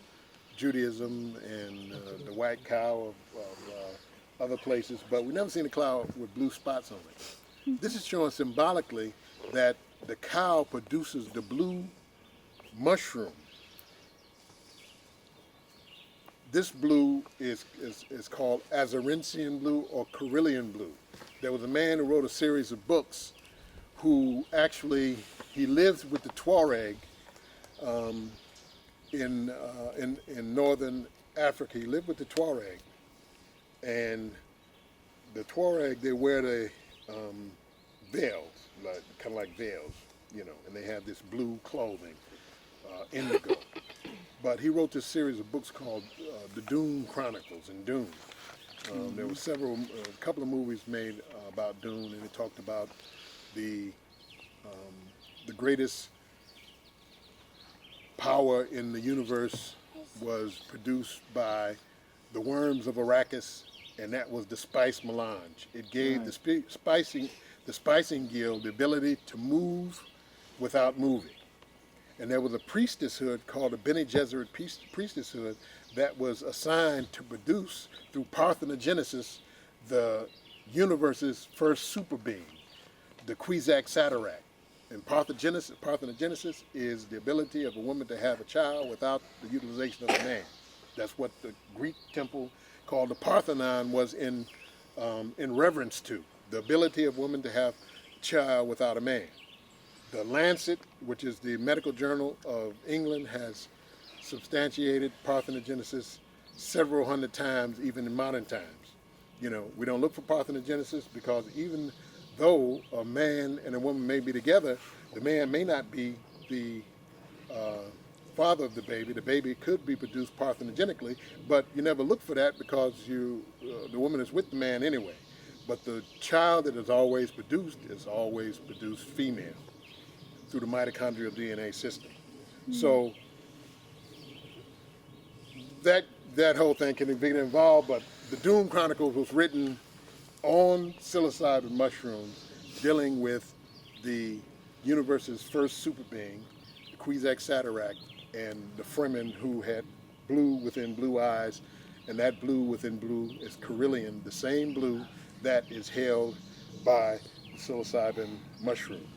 Judaism and the white cow of other places, but we've never seen a cow with blue spots on it. This is showing symbolically that the cow produces the blue mushroom. This blue is called Azarensian blue or Carillion blue. There was a man who wrote a series of books who actually, he lives with the Tuareg in northern Africa. He lived with the Tuareg. And the Tuareg, they wear the veils, kind of like veils, and they have this blue clothing, indigo. But he wrote this series of books called The Dune Chronicles and Dune. There were a couple of movies made about Dune, and it talked about the greatest power in the universe was produced by the worms of Arrakis, and that was the spice melange. It gave the spicing guild the ability to move without moving. And there was a priestesshood called the Bene Gesserit priestesshood that was assigned to produce, through Parthenogenesis, the universe's first super being, the Kwisatz Haderach. And Parthenogenesis is the ability of a woman to have a child without the utilization of a man. That's what the Greek temple called the Parthenon was in reverence to, the ability of women to have a child without a man. The Lancet, which is the medical journal of England, has substantiated Parthenogenesis several hundred times, even in modern times. We don't look for Parthenogenesis because even though a man and a woman may be together, the man may not be the father of the baby. The baby could be produced parthenogenically, but you never look for that because the woman is with the man anyway. But the child that is always produced female through the mitochondrial DNA system. So that whole thing can be involved, but the Dune Chronicles was written on psilocybin mushrooms, dealing with the universe's first super being, the Kwisatz Haderach, and the Fremen who had blue within blue eyes, and that blue within blue is Carillion, the same blue that is held by the psilocybin mushroom.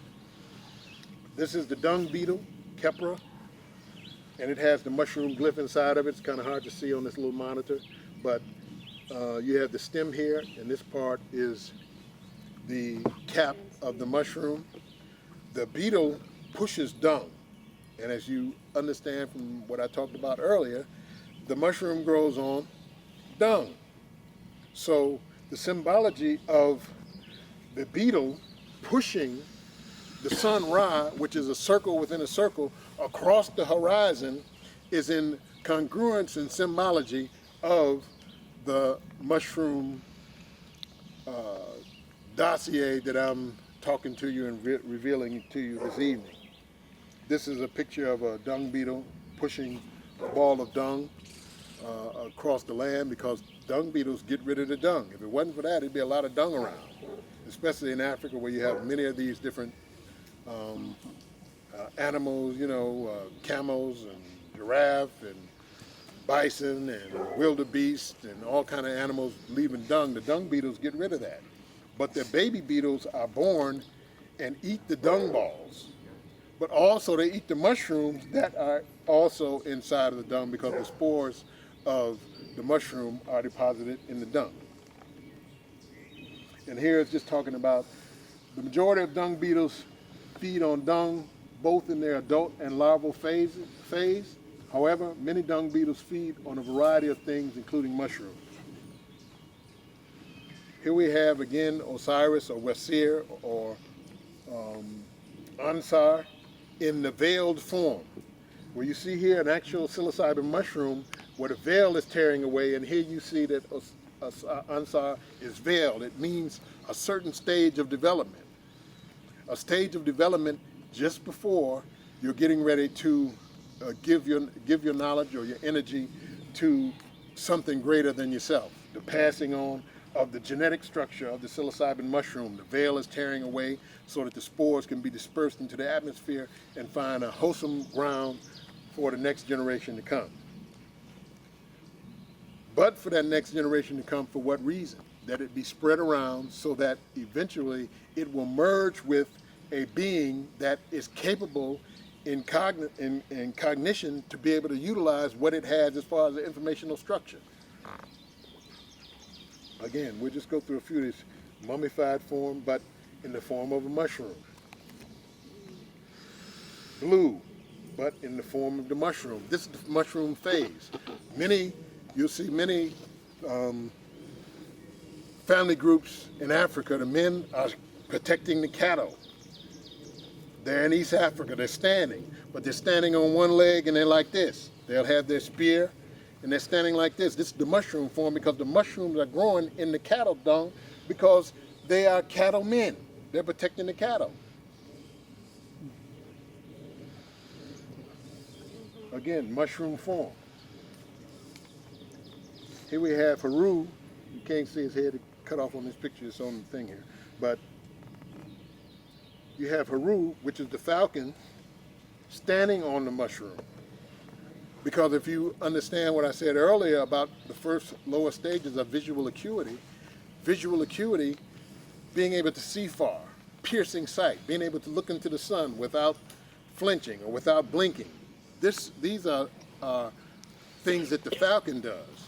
This is the dung beetle, Kepra, and it has the mushroom glyph inside of it. It's kind of hard to see on this little monitor, but you have the stem here, and this part is the cap of the mushroom. The beetle pushes dung, and as you understand from what I talked about earlier, the mushroom grows on dung. So the symbology of the beetle pushing the sun Ra, which is a circle within a circle, across the horizon, is in congruence and symbology of the mushroom dossier that I'm talking to you and revealing to you this evening. This is a picture of a dung beetle pushing a ball of dung across the land, because dung beetles get rid of the dung. If it wasn't for that, there'd be a lot of dung around, especially in Africa where you have many of these different animals, camels and giraffe and bison and wildebeest and all kind of animals leaving dung. The dung beetles get rid of that. But the baby beetles are born and eat the dung balls. But also they eat the mushrooms that are also inside of the dung, because the spores of the mushroom are deposited in the dung. And here it's just talking about The majority of dung beetles feed on dung, both in their adult and larval phase. However, many dung beetles feed on a variety of things, including mushrooms. Here we have again Osiris or Wasir or Unser in the veiled form, where you see here an actual psilocybin mushroom where the veil is tearing away, and here you see that Unser is veiled. It means a certain stage of development. A stage of development just before you're getting ready to give your knowledge or your energy to something greater than yourself. The passing on of the genetic structure of the psilocybin mushroom. The veil is tearing away so that the spores can be dispersed into the atmosphere and find a wholesome ground for the next generation to come. But for that next generation to come, for what reason? That it be spread around so that eventually it will merge with a being that is capable in cognition to be able to utilize what it has as far as the informational structure. Again, we'll just go through a few of these. Mummified form, but in the form of a mushroom. Blue, but in the form of the mushroom. This is the mushroom phase. You'll see many family groups in Africa. The men are protecting the cattle. They're in East Africa, they're standing, but they're standing on one leg and they're like this. They'll have their spear and they're standing like this. This is the mushroom form because the mushrooms are growing in the cattle dung because they are cattle men. They're protecting the cattle. Again, mushroom form. Here we have Haru. You can't see his head cut off on this picture, it's on the thing here. But you have Haru, which is the falcon, standing on the mushroom. Because if you understand what I said earlier about the first lower stages of visual acuity, being able to see far, piercing sight, being able to look into the sun without flinching or without blinking. These are things that the falcon does.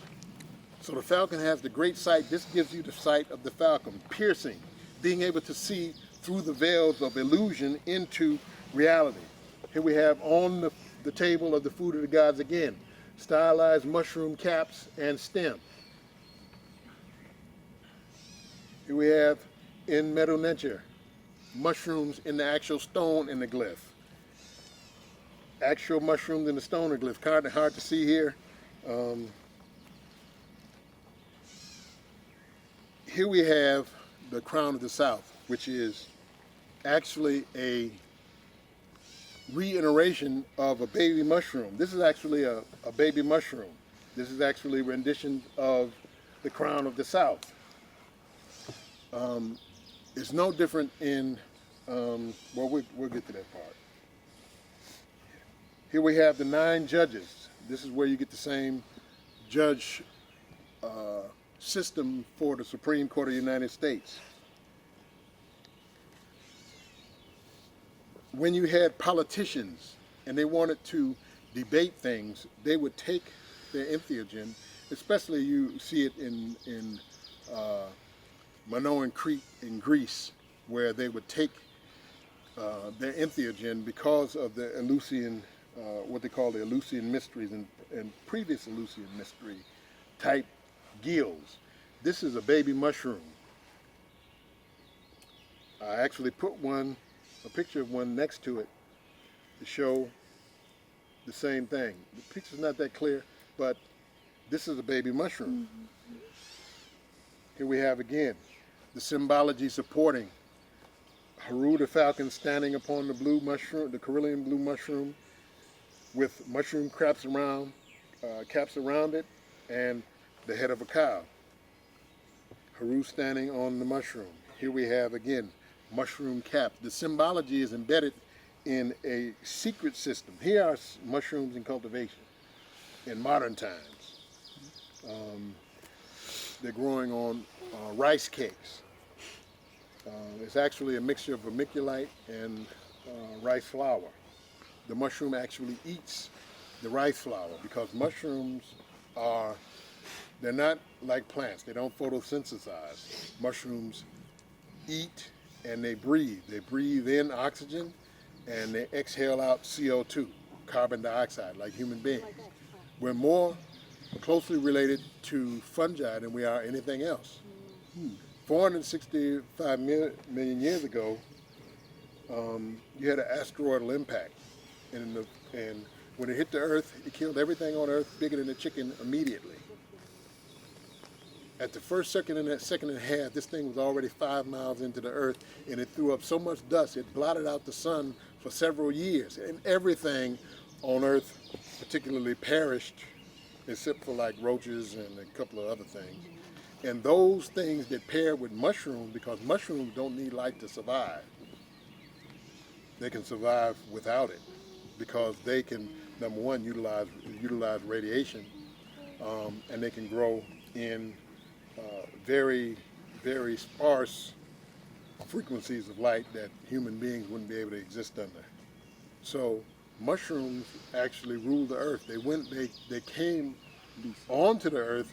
So the falcon has the great sight. This gives you the sight of the falcon, piercing, being able to see through the veils of illusion into reality. Here we have on the table of the food of the gods again, stylized mushroom caps and stem. Here we have in Meadow Nature, mushrooms in the actual stone in the glyph. Actual mushrooms in the stone in the glyph. Kind of hard to see here. Here we have the crown of the south, which is actually a reiteration of a baby mushroom. This is actually a baby mushroom. This is actually a rendition of the crown of the south. It's no different in, we'll get to that part. Here we have the 9 judges. This is where you get the same judge system for the Supreme Court of the United States. When you had politicians and they wanted to debate things, they would take their entheogen, especially you see it in Minoan Crete in Greece, where they would take their entheogen because of the Eleusinian, what they call the Eleusinian mysteries and previous Eleusinian mystery type gills. This is a baby mushroom. I actually put a picture of one next to it to show the same thing. The picture's not that clear, but this is a baby mushroom. Mm-hmm. Here we have again the symbology supporting Haru the falcon standing upon the blue mushroom, the Carillion blue mushroom, with mushroom caps around it, and the head of a cow. Haru standing on the mushroom. Here we have again mushroom cap. The symbology is embedded in a secret system. Here are mushrooms in cultivation in modern times. They're growing on rice cakes. It's actually a mixture of vermiculite and rice flour. The mushroom actually eats the rice flour because mushrooms they're not like plants. They don't photosynthesize. Mushrooms eat and they breathe. They breathe in oxygen and they exhale out CO2, carbon dioxide, like human beings. We're more closely related to fungi than we are anything else. 465 million years ago, you had an asteroidal impact. And when it hit the Earth, it killed everything on Earth bigger than a chicken immediately. At the first second and a half, this thing was already 5 miles into the Earth, and it threw up so much dust, it blotted out the sun for several years. And everything on Earth particularly perished, except for like roaches and a couple of other things. And those things that paired with mushrooms, because mushrooms don't need light to survive, they can survive without it, because they can, number one, utilize radiation, and they can grow in very, very sparse frequencies of light that human beings wouldn't be able to exist under. So mushrooms actually rule the earth. They came onto the earth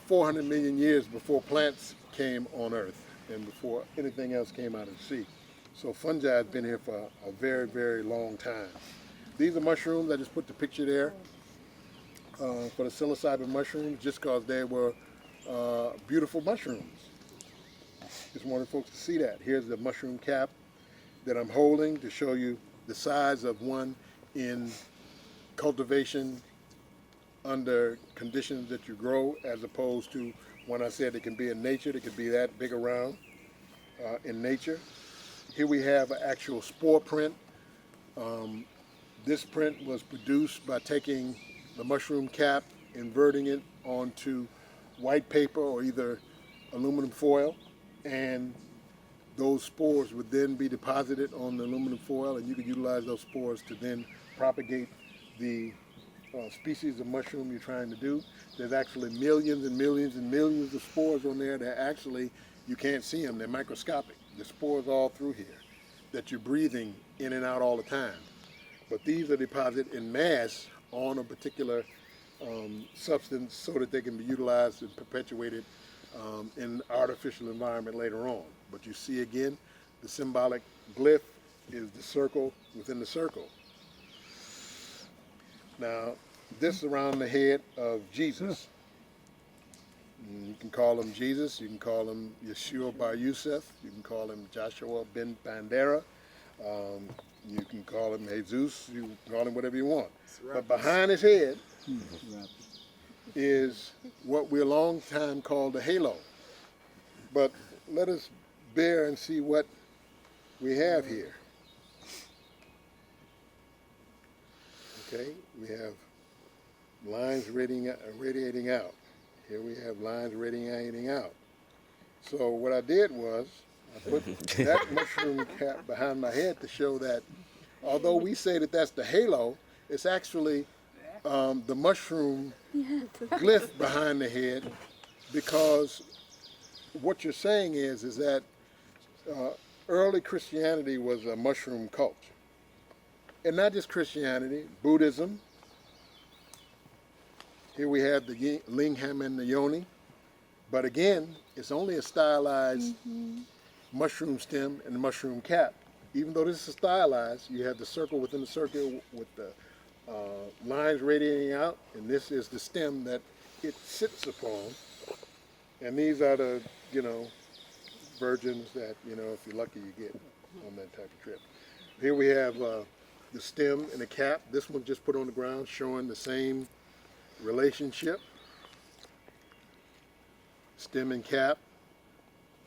400 million years before plants came on earth and before anything else came out of the sea. So fungi has been here for a very, very long time. These are mushrooms. I just put the picture there for the psilocybin mushrooms just because they were beautiful mushrooms. Just wanted folks to see that. Here's the mushroom cap that I'm holding to show you the size of one in cultivation under conditions that you grow, as opposed to when I said it can be in nature, it could be that big around in nature. Here we have an actual spore print. This print was produced by taking the mushroom cap, inverting it onto white paper or either aluminum foil, and those spores would then be deposited on the aluminum foil, and you could utilize those spores to then propagate the species of mushroom you're trying to do. There's actually millions and millions and millions of spores on there that actually you can't see them. They're microscopic. The spores all through here that you're breathing in and out all the time. But these are deposited in mass on a particular substance so that they can be utilized and perpetuated in artificial environment later on. But you see again, the symbolic glyph is the circle within the circle. Now, this is around the head of Jesus. You can call him Jesus, you can call him Yeshua Bar Yusuf, you can call him Joshua Ben Bandera, you can call him Jesus, you can call him whatever you want. But behind his head is what we a long time called the halo. But let us bear and see what we have here. Okay, we have lines radiating out. Here we have lines radiating out. So what I did was I put that mushroom cap behind my head to show that although we say that that's the halo, it's actually the mushroom glyph behind the head, because what you're saying is that early Christianity was a mushroom cult. And not just Christianity, Buddhism. Here we have the Lingam and the Yoni. But again, it's only a stylized mushroom stem and the mushroom cap. Even though this is stylized, you have the circle within the circle with the lines radiating out, and this is the stem that it sits upon. And these are the, virgins that, if you're lucky, you get on that type of trip. Here we have the stem and the cap. This one just put on the ground, showing the same relationship. Stem and cap,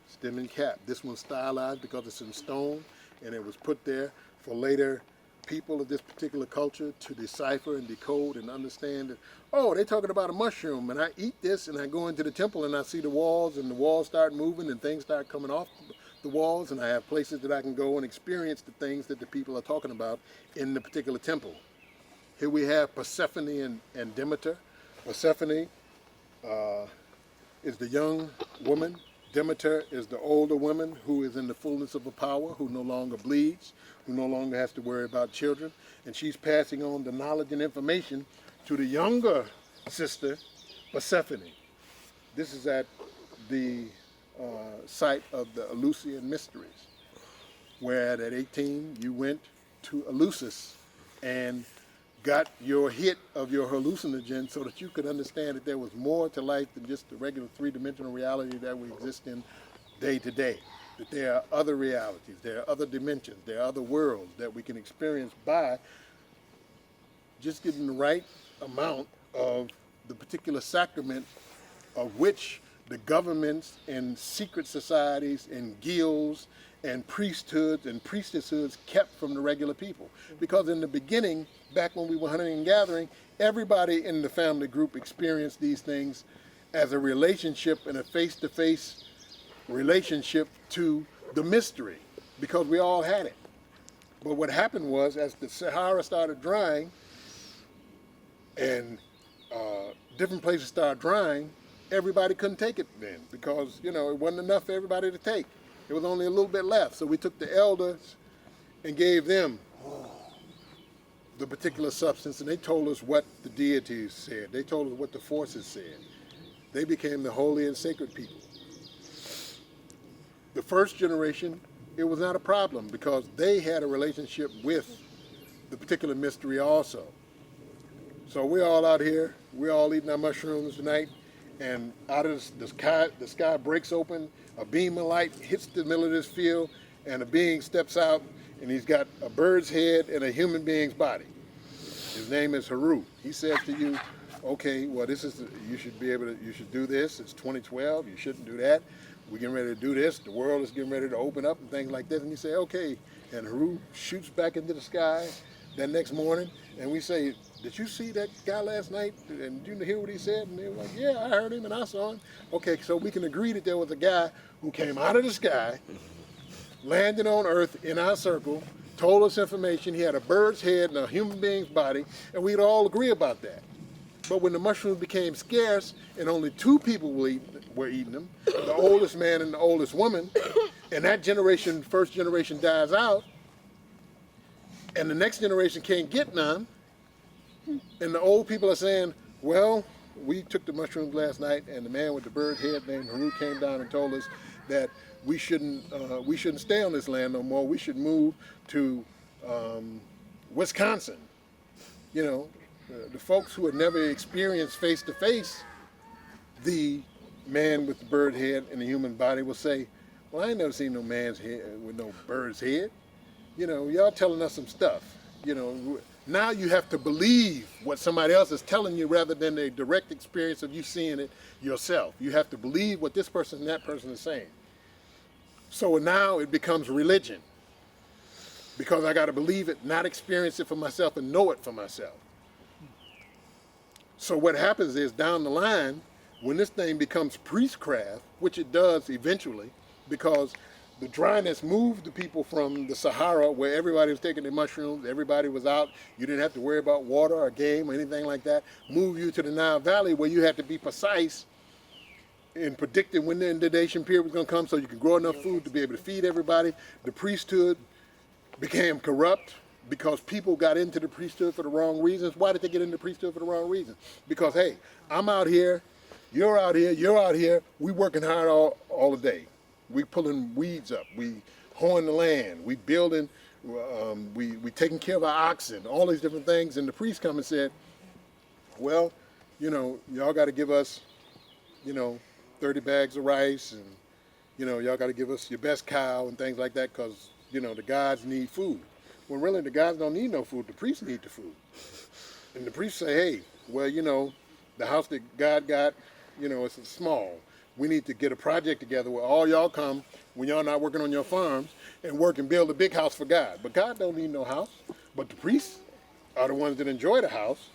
stem and cap. This one's stylized because it's in stone, and it was put there for later people of this particular culture to decipher and decode and understand that, oh, they're talking about a mushroom, and I eat this, and I go into the temple, and I see the walls, and the walls start moving, and things start coming off the walls, and I have places that I can go and experience the things that the people are talking about in the particular temple. Here we have Persephone and Demeter. Persephone is the young woman. Demeter is the older woman who is in the fullness of her power, who no longer bleeds, who no longer has to worry about children. And she's passing on the knowledge and information to the younger sister, Persephone. This is at the site of the Eleusinian mysteries, where at 18 you went to Eleusis and got your hit of your hallucinogen so that you could understand that there was more to life than just the regular three-dimensional reality that we exist in day to day. That there are other realities, there are other dimensions, there are other worlds that we can experience by just getting the right amount of the particular sacrament of which the governments and secret societies and guilds and priesthoods and priestesshoods kept from the regular people. Because in the beginning, back when we were hunting and gathering, everybody in the family group experienced these things as a relationship and a face-to-face relationship to the mystery, because we all had it. But what happened was, as the Sahara started drying and different places started drying, everybody couldn't take it then, because it wasn't enough for everybody to take. There was only a little bit left. So we took the elders and gave them the particular substance, and they told us what the deities said. They told us what the forces said. They became the holy and sacred people. The first generation, it was not a problem because they had a relationship with the particular mystery also. So we're all out here, we're all eating our mushrooms tonight, and out of the sky breaks open, a beam of light hits the middle of this field, and a being steps out, and he's got a bird's head and a human being's body. His name is Haru. He says to you, okay, well, you should do this. It's 2012, you shouldn't do that. We're getting ready to do this. The world is getting ready to open up and things like this. And you say, okay. And Haru shoots back into the sky that next morning, and we say, did you see that guy last night? And did you hear what he said? And they were like, yeah, I heard him and I saw him. Okay, so we can agree that there was a guy who came out of the sky, landed on Earth in our circle, told us information. He had a bird's head and a human being's body, and we'd all agree about that. But when the mushrooms became scarce and only two people were eating them, the oldest man and the oldest woman, and that generation, first generation dies out, and the next generation can't get none, and the old people are saying, well, we took the mushrooms last night, and the man with the bird head named Haru came down and told us that we shouldn't stay on this land no more. We should move to Wisconsin. The folks who had never experienced face-to-face the man with the bird head and the human body will say, well, I ain't never seen no man's head with no bird's head. Y'all telling us some stuff. Now you have to believe what somebody else is telling you rather than a direct experience of you seeing it yourself. You have to believe what this person and that person is saying. So now it becomes religion, because I got to believe it, not experience it for myself, and know it for myself. So what happens is, down the line, when this thing becomes priestcraft, which it does eventually, because the dryness moved the people from the Sahara, where everybody was taking their mushrooms, everybody was out, you didn't have to worry about water or game or anything like that, move you to the Nile Valley, where you had to be precise in predicting when the inundation period was going to come so you could grow enough food to be able to feed everybody. The priesthood became corrupt because people got into the priesthood for the wrong reasons. Why did they get into the priesthood for the wrong reasons? Because, hey, I'm out here, you're out here, we working hard all the day. We pulling weeds up, we hoeing the land, we building, we taking care of our oxen, all these different things. And the priest come and said, well, y'all got to give us, 30 bags of rice, and, y'all got to give us your best cow and things like that, because, the gods need food. When really the gods don't need no food, the priests need the food. And the priests say, hey, well, the house that God got, it's small. We need to get a project together where all y'all come when y'all not working on your farms and work and build a big house for God. But God don't need no house. But the priests are the ones that enjoy the house.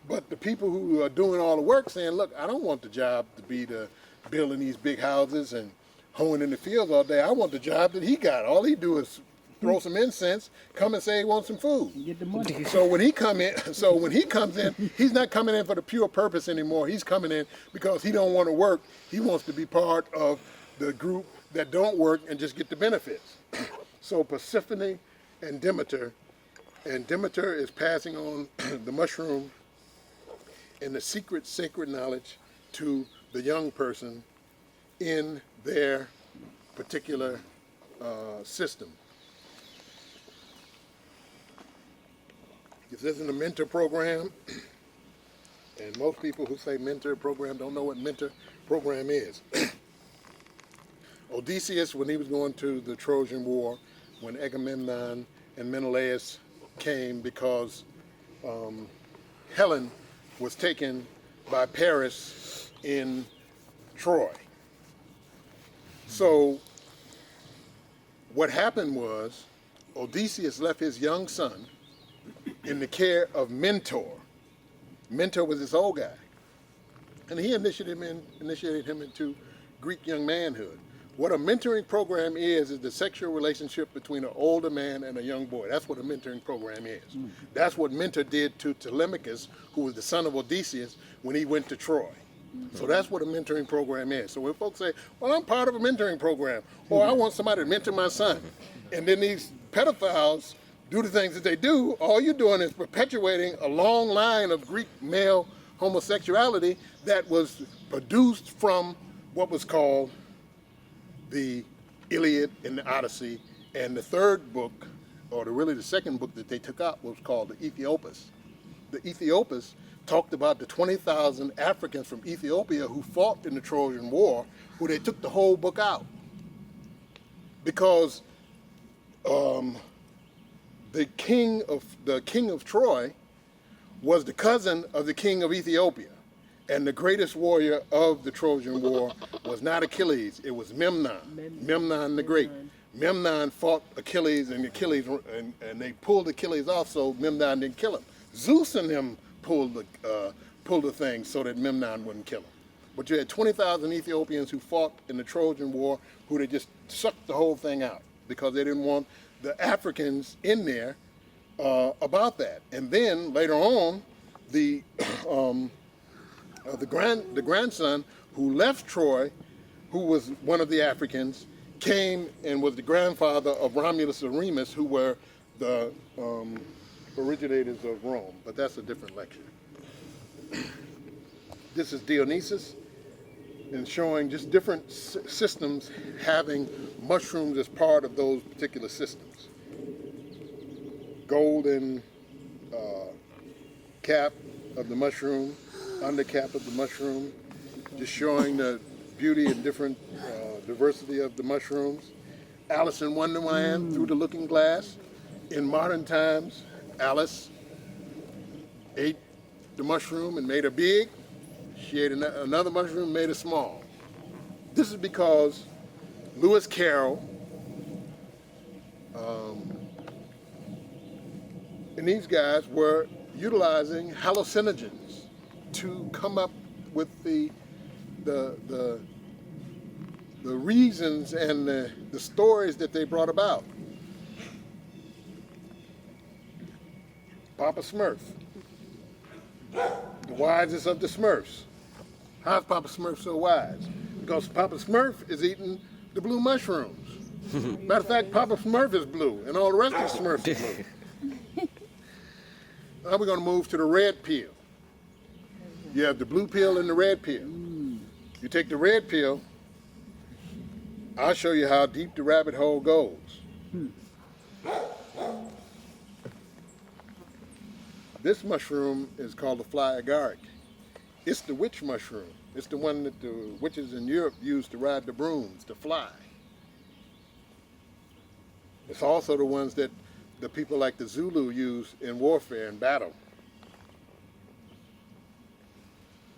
But the people who are doing all the work saying, look, I don't want the job to be the building these big houses and hoeing in the fields all day. I want the job that he got. All he do is throw some incense, come and say he wants some food. Get the money. So when he comes in, he's not coming in for the pure purpose anymore. He's coming in because he don't want to work. He wants to be part of the group that don't work and just get the benefits. So Persephone and Demeter is passing on the mushroom and the secret sacred knowledge to the young person in their particular system. If this is a mentor program, and most people who say mentor program don't know what mentor program is. Odysseus, when he was going to the Trojan War, when Agamemnon and Menelaus came because Helen was taken by Paris in Troy. So what happened was Odysseus left his young son in the care of Mentor. Mentor was this old guy. And he initiated him into Greek young manhood. What a mentoring program is the sexual relationship between an older man and a young boy. That's what a mentoring program is. That's what Mentor did to Telemachus, who was the son of Odysseus, when he went to Troy. So that's what a mentoring program is. So when folks say, well, I'm part of a mentoring program, or I want somebody to mentor my son, and then these pedophiles do the things that they do, all you're doing is perpetuating a long line of Greek male homosexuality that was produced from what was called the Iliad and the Odyssey, and the third book, or really the second book that they took out, was called the Ethiopus. The Ethiopus talked about the 20,000 Africans from Ethiopia who fought in the Trojan War, who they took the whole book out. Because the king of Troy was the cousin of the king of Ethiopia. And the greatest warrior of the Trojan War was not Achilles, it was Memnon the Great. Memnon fought Achilles, and they pulled Achilles off so Memnon didn't kill him. Zeus and them pulled the thing so that Memnon wouldn't kill him. But you had 20,000 Ethiopians who fought in the Trojan War who they just sucked the whole thing out because they didn't want the Africans in there about that. And then later on, the grandson who left Troy, who was one of the Africans, came and was the grandfather of Romulus and Remus, who were the originators of Rome. But that's a different lecture. This is Dionysus, and showing just different systems having mushrooms as part of those particular systems. Golden cap of the mushroom, undercap of the mushroom, just showing the beauty and different diversity of the mushrooms. Alice in Wonderland, through the looking glass. In modern times, Alice ate the mushroom and made her big. She ate another mushroom and made her small. This is because Lewis Carroll and these guys were utilizing hallucinogens to come up with the reasons and the stories that they brought about. Papa Smurf, the wisest of the Smurfs. How's Papa Smurf so wise? Because Papa Smurf is eating the blue mushrooms. Matter of fact, Papa Smurf is blue, and all the rest of the Smurfs are blue. Now we're going to move to the red pill. You have the blue pill and the red pill. You take the red pill, I'll show you how deep the rabbit hole goes. This mushroom is called the fly agaric. It's the witch mushroom. It's the one that the witches in Europe used to ride the brooms, to fly. It's also the ones that the people like the Zulu use in warfare and battle.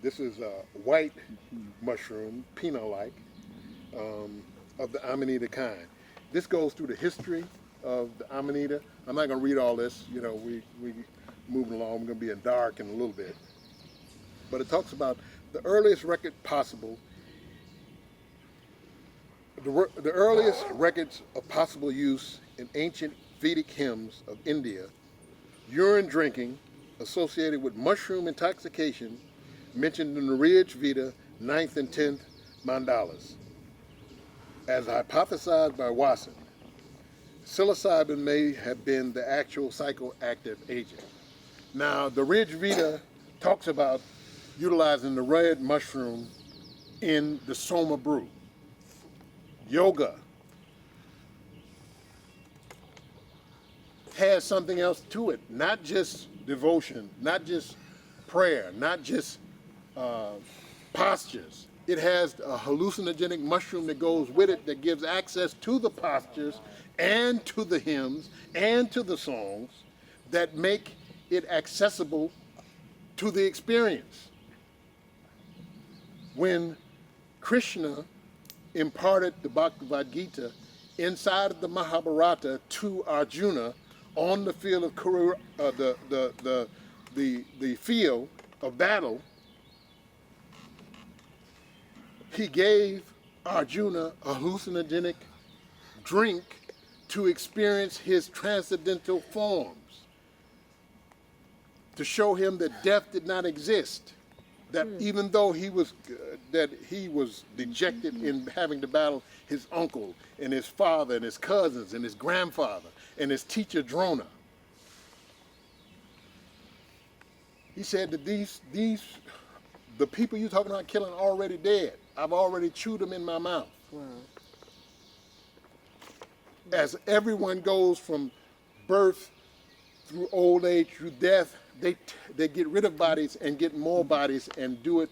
This is a white mushroom, peanut-like, of the Amanita kind. This goes through the history of the Amanita. I'm not going to read all this. You know, we moving along. We're going to be in dark in a little bit. But it talks about the earliest record possible. The earliest records of possible use in ancient Vedic hymns of India, urine drinking associated with mushroom intoxication mentioned in the Rig Veda 9th and 10th mandalas. As hypothesized by Watson, psilocybin may have been the actual psychoactive agent. Now, the Rig Veda talks about utilizing the red mushroom in the Soma brew. yoga has something else to it, not just devotion, not just prayer, not just postures. It has a hallucinogenic mushroom that goes with it that gives access to the postures and to the hymns and to the songs that make it accessible to the experience. When Krishna imparted the Bhagavad Gita inside of the Mahabharata to Arjuna on the field of the field of battle, he gave Arjuna a hallucinogenic drink to experience his transcendental forms, to show him that death did not exist, that even though he was dejected in having to battle his uncle and his father and his cousins and his grandfather and his teacher Drona. He said that the people you're talking about killing are already dead. I've already chewed them in my mouth. Wow. As everyone goes from birth through old age, through death, they get rid of bodies and get more bodies and do it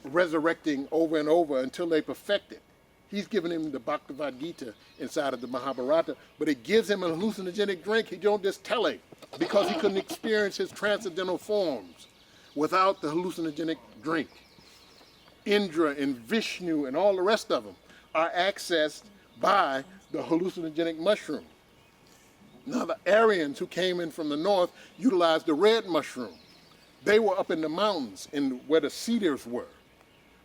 resurrecting over and over until they perfect it. He's giving him the Bhagavad Gita inside of the Mahabharata, but it gives him a hallucinogenic drink. He don't just tell him because he couldn't experience his transcendental forms without the hallucinogenic drink. Indra and Vishnu and all the rest of them are accessed by the hallucinogenic mushroom. Now the Aryans who came in from the north utilized the red mushroom. They were up in the mountains where the cedars were,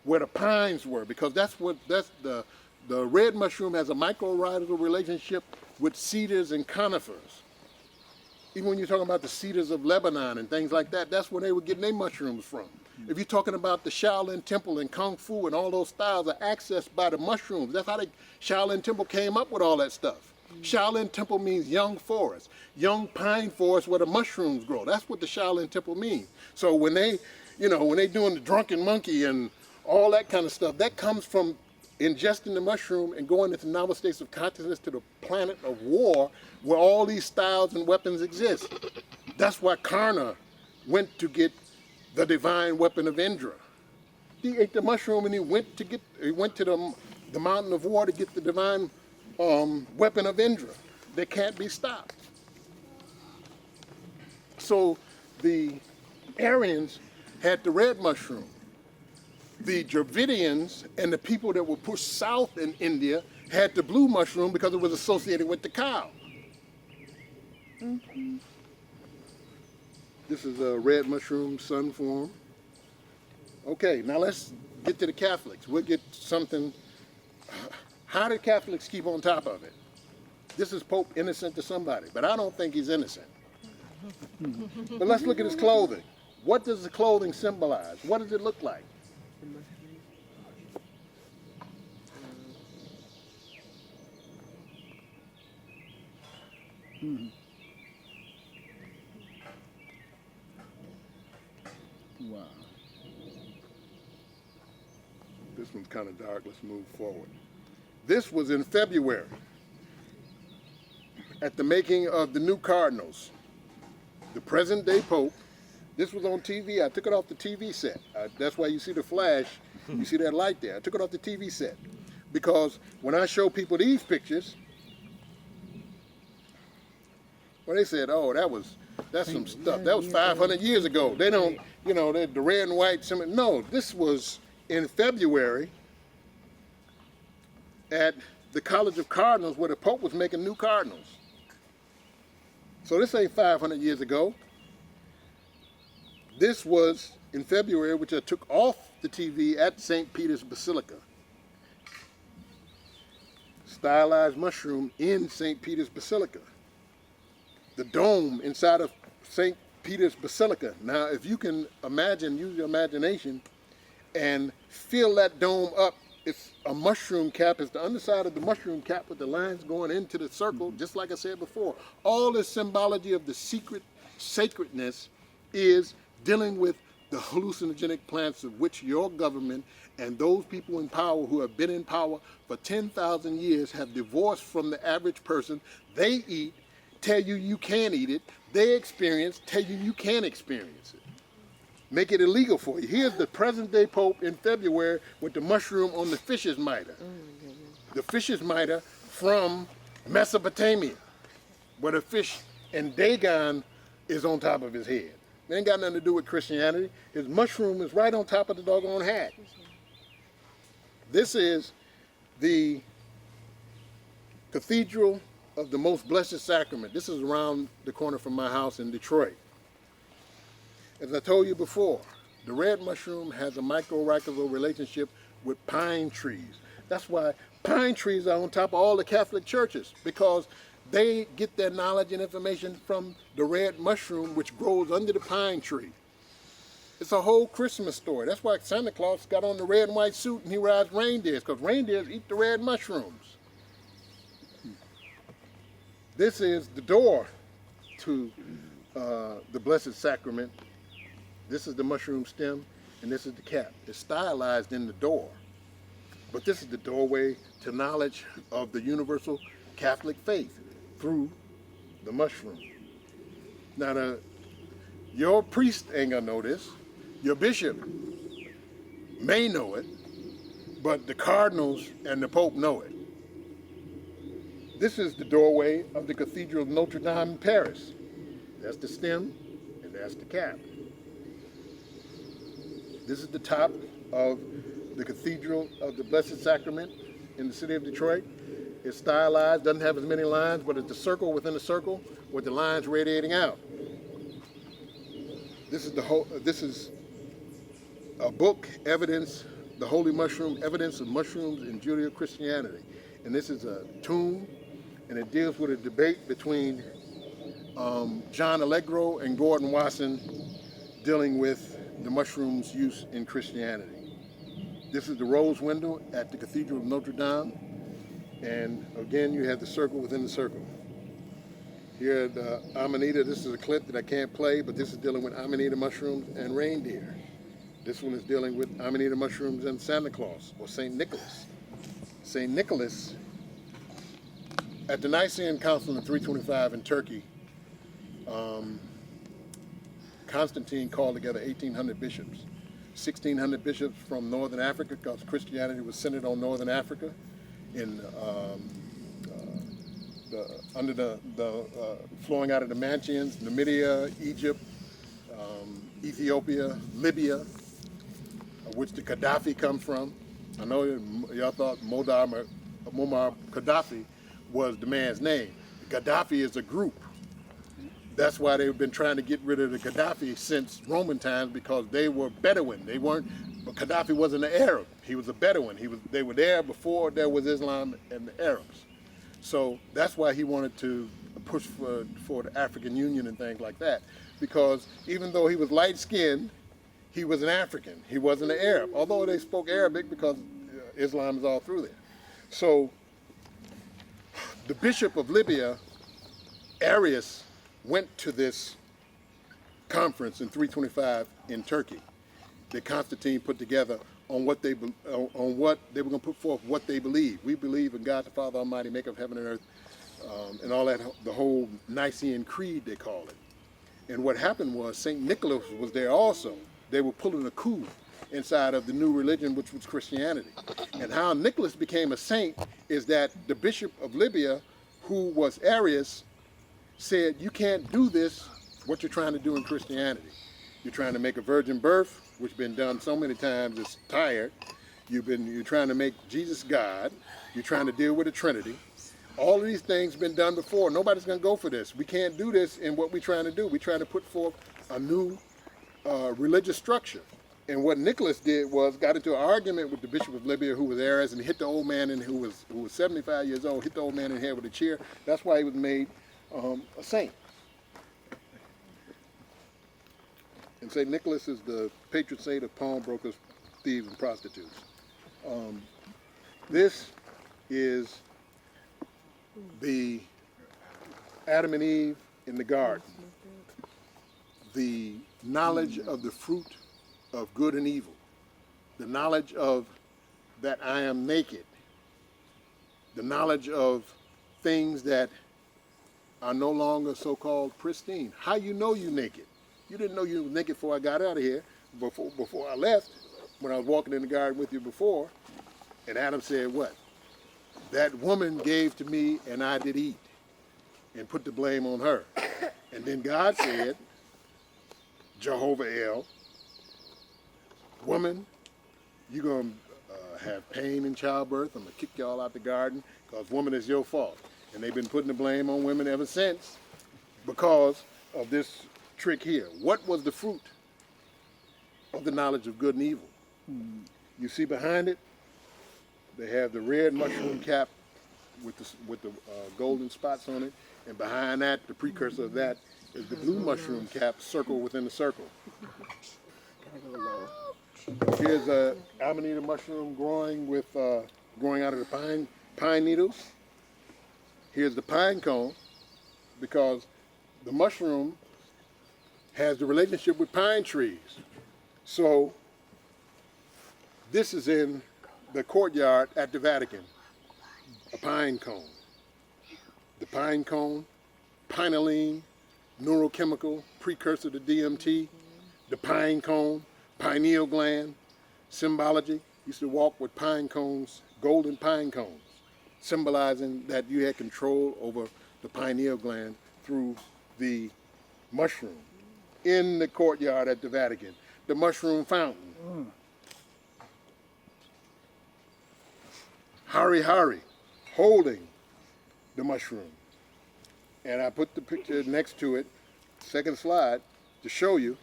where the pines were, because that's the red mushroom has a mycorrhizal relationship with cedars and conifers. Even when you're talking about the cedars of Lebanon and things like that, that's where they were getting their mushrooms from. If you're talking about the Shaolin Temple and Kung Fu and all those styles are accessed by the mushrooms. That's how the Shaolin Temple came up with all that stuff. Shaolin Temple means young forest, young pine forest where the mushrooms grow. That's what the Shaolin Temple means. So when they doing the drunken monkey and all that kind of stuff, that comes from ingesting the mushroom and going into novel states of consciousness to the planet of war where all these styles and weapons exist. That's why Karna went to get the divine weapon of Indra. He ate the mushroom and he went to the mountain of war to get the divine weapon of Indra that can't be stopped. So the Aryans had the red mushroom. The Dravidians and the people that were pushed south in India had the blue mushroom because it was associated with the cow. Mm-hmm. This is a red mushroom sun form. Okay, now let's get to the Catholics. We'll get something. How did Catholics keep on top of it? This is Pope Innocent to somebody, but I don't think he's innocent. But let's look at his clothing. What does the clothing symbolize? What does it look like? Wow. This one's kind of dark. Let's move forward. This was in February at the making of the new cardinals. The present day Pope. This was on TV. I took it off the TV set. That's why you see the flash. You see that light there. I took it off the TV set. Because when I show people these pictures, well, they said, oh, that's some stuff. That was 500 years ago. They don't, the red and white. No, this was in February at the College of Cardinals where the Pope was making new cardinals. So this ain't 500 years ago. This was in February, which I took off the TV at St. Peter's Basilica. Stylized mushroom in St. Peter's Basilica. The dome inside of St. Peter's Basilica. Now, if you can imagine, use your imagination and fill that dome up, it's a mushroom cap. It's the underside of the mushroom cap with the lines going into the circle, just like I said before. All the symbology of the secret sacredness is dealing with the hallucinogenic plants of which your government and those people in power who have been in power for 10,000 years have divorced from the average person. They eat, tell you you can't eat it. They experience, tell you you can't experience it. Make it illegal for you. Here's the present day Pope in February with the mushroom on the fish's mitre. The fish's mitre from Mesopotamia, where the fish and Dagon is on top of his head. It ain't got nothing to do with Christianity. His mushroom is right on top of the doggone hat. This is the Cathedral of the Most Blessed Sacrament. This is around the corner from my house in Detroit. As I told you before, the red mushroom has a mycorrhizal relationship with pine trees. That's why pine trees are on top of all the Catholic churches, because they get their knowledge and information from the red mushroom, which grows under the pine tree. It's a whole Christmas story. That's why Santa Claus got on the red and white suit and he rides reindeers, because reindeers eat the red mushrooms. This is the door to the Blessed Sacrament. This is the mushroom stem, and this is the cap. It's stylized in the door. But this is the doorway to knowledge of the universal Catholic faith through the mushroom. Now, your priest ain't gonna know this. Your bishop may know it, but the cardinals and the Pope know it. This is the doorway of the Cathedral of Notre Dame in Paris. That's the stem, and that's the cap. This is the top of the Cathedral of the Blessed Sacrament in the city of Detroit. It's stylized, doesn't have as many lines, but it's a circle within a circle with the lines radiating out. This is a book, Evidence, the Holy Mushroom, Evidence of Mushrooms in Judeo-Christianity. And this is a tomb, and it deals with a debate between John Allegro and Gordon Wasson dealing with the mushroom's use in Christianity. This is the rose window at the Cathedral of Notre Dame. And again, you have the circle within the circle. Here at Amanita, this is a clip that I can't play, but this is dealing with Amanita mushrooms and reindeer. This one is dealing with Amanita mushrooms and Santa Claus, or St. Nicholas. St. Nicholas, at the Nicene Council in 325 in Turkey, Constantine called together 1,800 bishops. 1,600 bishops from Northern Africa, because Christianity was centered on Northern Africa, flowing out of the Mantians, Numidia, Egypt, Ethiopia, Libya, which the Gaddafi comes from. I know y'all thought Muammar Gaddafi was the man's name. Gaddafi is a group. That's why they've been trying to get rid of the Gaddafi since Roman times, because they were Bedouin. They weren't, but Gaddafi wasn't an Arab. He was a Bedouin. They were there before there was Islam and the Arabs. So that's why he wanted to push for the African Union and things like that. Because even though he was light-skinned, he was an African. He wasn't an Arab, although they spoke Arabic because Islam is all through there. So the Bishop of Libya, Arius, went to this conference in 325 in Turkey that Constantine put together on what they were going to put forth, what they believe. We believe in God the Father Almighty, maker of heaven and earth, and all that, the whole Nicene Creed they call it. And what happened was St. Nicholas was there also. They were pulling a coup inside of the new religion, which was Christianity. And how Nicholas became a saint is that the Bishop of Libya, who was Arius, said, you can't do this, what you're trying to do in Christianity. You're trying to make a virgin birth, which has been done so many times, it's tired. You're trying to make Jesus God. You're trying to deal with the Trinity. All of these things have been done before. Nobody's going to go for this. We can't do this in what we're trying to do. We're trying to put forth a new religious structure. And what Nicholas did was got into an argument with the Bishop of Libya, who was Arius, and hit the old man who was 75 years old, hit the old man in the head with a chair. That's why he was made a saint. And St. Nicholas is the patron saint of pawnbrokers, thieves, and prostitutes. This is the Adam and Eve in the garden. The knowledge of the fruit of good and evil, the knowledge of that I am naked, the knowledge of things that are no longer so-called pristine. How you know you naked? You didn't know you were naked before I got out of here, before I left, when I was walking in the garden with you before, and Adam said what? That woman gave to me and I did eat, and put the blame on her. And then God said, Jehovah El, woman, you're going to have pain in childbirth. I'm going to kick y'all out the garden because woman is your fault. And they've been putting the blame on women ever since because of this trick here. What was the fruit of the knowledge of good and evil? You see behind it, they have the red mushroom cap with the golden spots on it. And behind that, the precursor of that, is the blue mushroom cap, circle within the circle. Here's a amanita mushroom growing out of the pine needles. Here's the pine cone, because the mushroom has the relationship with pine trees. So this is in the courtyard at the Vatican, a pine cone. The pine cone, pinealine, neurochemical precursor to DMT, the pine cone, pineal gland, symbology. Used to walk with pine cones, golden pine cones, symbolizing that you had control over the pineal gland through the mushroom. In the courtyard at the Vatican, the mushroom fountain. Hari Hari, holding the mushroom. And I put the picture next to it, second slide, to show you,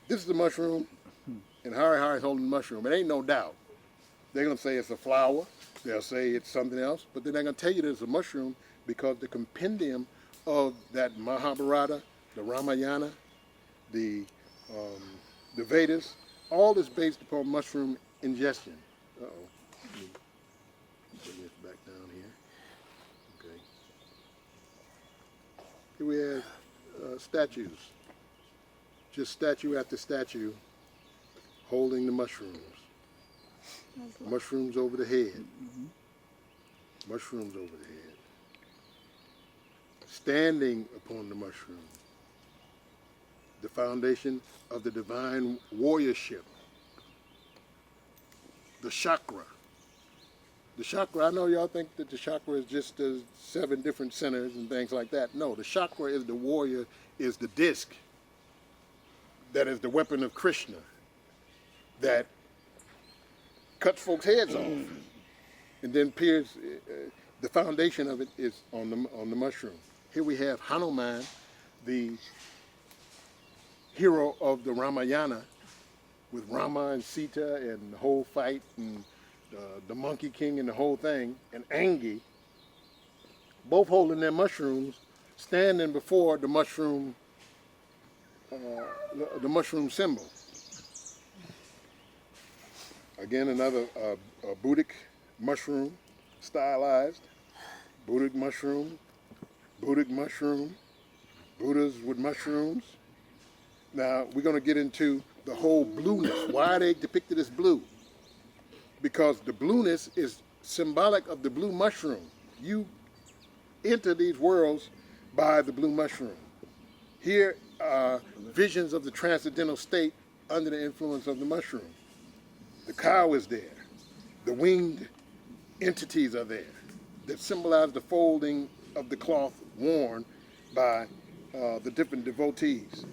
this is the mushroom, and Hari Hari is holding the mushroom. It ain't no doubt. They're going to say it's a flower, they'll say it's something else, but then they're going to tell you that it's a mushroom because the compendium of that Mahabharata, the Ramayana, the Vedas, all is based upon mushroom ingestion. Uh-oh. Let me bring this back down here. Okay. Here we have statues. Just statue after statue holding the mushrooms. Mushrooms over the head. Mushrooms over the head. Standing upon the mushroom. The foundation of the divine warriorship. The chakra. The chakra, I know y'all think that the chakra is just 7 different centers and things like that. No, the chakra is the warrior, is the disc. That is the weapon of Krishna that cuts folks' heads off. And then the foundation of it is on the mushroom. Here we have Hanuman, the hero of the Ramayana, with Rama and Sita and the whole fight and the Monkey King and the whole thing, and Angi, both holding their mushrooms, standing before the mushroom symbol. Again, another Buddhic mushroom, stylized. Buddhic mushroom, Buddhas with mushrooms. Now, we're going to get into the whole blueness. Why are they depicted as blue? Because the blueness is symbolic of the blue mushroom. You enter these worlds by the blue mushroom. Here are visions of the transcendental state under the influence of the mushroom. The cow is there. The winged entities are there that symbolize the folding of the cloth worn by the different devotees.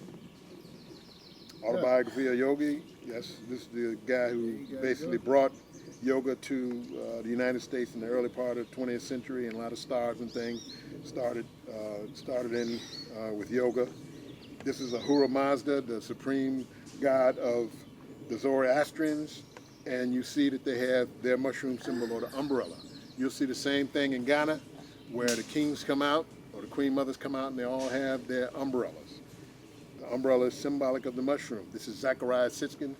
Autobiography of Yogi. Yes, this is the guy who basically brought yoga to the United States in the early part of the 20th century, and a lot of stars and things started in with yoga. This is Ahura Mazda, the supreme god of the Zoroastrians, and you see that they have their mushroom symbol or the umbrella. You'll see the same thing in Ghana, where the kings come out or the queen mothers come out and they all have their umbrellas. The umbrella is symbolic of the mushroom. This is Zachariah Sitchin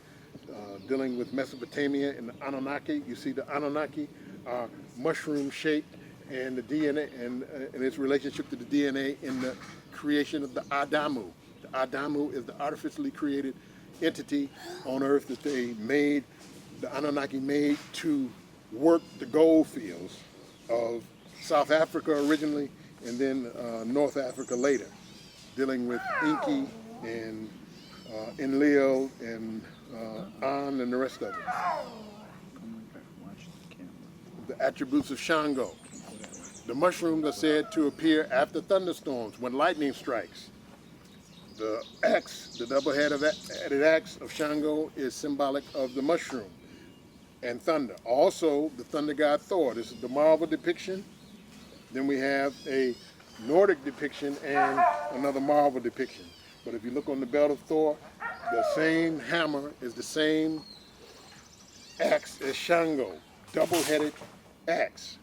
dealing with Mesopotamia and the Anunnaki. You see the Anunnaki are mushroom shaped, and the DNA and its relationship to the DNA in the creation of the Adamu. The Adamu is the artificially created entity on Earth that they made, the Anunnaki made to work the gold fields of South Africa originally, and then North Africa later, dealing with Inki and Enlil and An and the rest of them. Watch the camera. The attributes of Shango. The mushrooms are said to appear after thunderstorms when lightning strikes. The axe, the double-headed axe of Shango, is symbolic of the mushroom and thunder. Also, the thunder god Thor. This is the marble depiction. Then we have a Nordic depiction and another marble depiction. But if you look on the belt of Thor, the same hammer is the same axe as Shango, double-headed axe.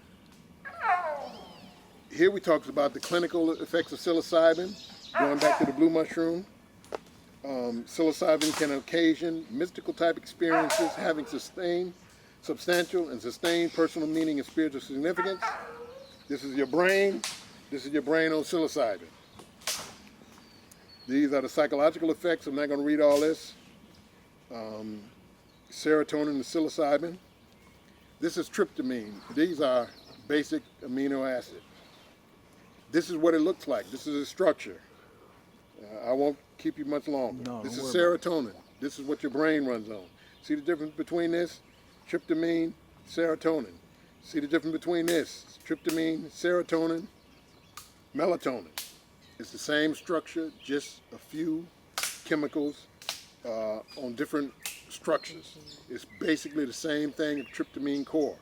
Here we talk about the clinical effects of psilocybin, going back to the blue mushroom. Psilocybin can occasion mystical type experiences having substantial and sustained personal meaning and spiritual significance. This is your brain. This is your brain on psilocybin. These are the psychological effects. I'm not going to read all this. Serotonin and psilocybin. This is tryptamine. These are basic amino acids. This is what it looks like. This is a structure. I won't keep you much longer. No, this don't is worry serotonin. This is what your brain runs on. See the difference between this? Tryptamine, serotonin. See the difference between this? Tryptamine, serotonin, melatonin. It's the same structure, just a few chemicals on different structures. It's basically the same thing, a tryptamine core.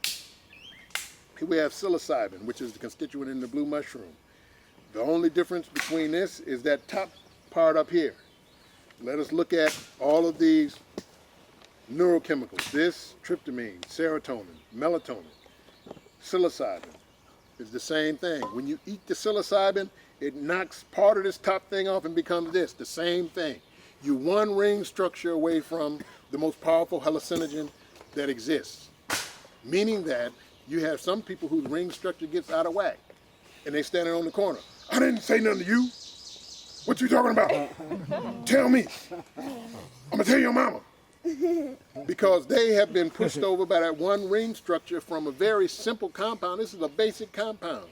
Here we have psilocybin, which is the constituent in the blue mushroom. The only difference between this is that top part up here. Let us look at all of these neurochemicals. This, tryptamine, serotonin, melatonin, psilocybin is the same thing. When you eat the psilocybin, it knocks part of this top thing off and becomes this, the same thing. You're one ring structure away from the most powerful hallucinogen that exists. Meaning that you have some people whose ring structure gets out of whack and they standing on the corner. I didn't say nothing to you. What you talking about? Tell me. I'm gonna tell your mama. Because they have been pushed over by that one ring structure from a very simple compound. This is a basic compound.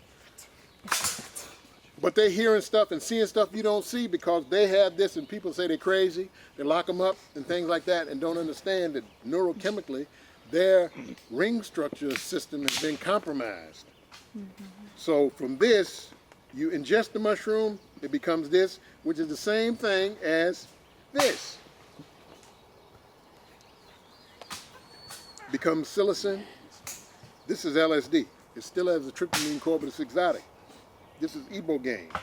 But they're hearing stuff and seeing stuff you don't see because they have this, and people say they're crazy. They lock them up and things like that and don't understand that neurochemically their ring structure system has been compromised. So from this, you ingest the mushroom, it becomes this, which is the same thing as this. Becomes psilocin. This is LSD. It still has a tryptamine core, but it's exotic. This is ibogaine,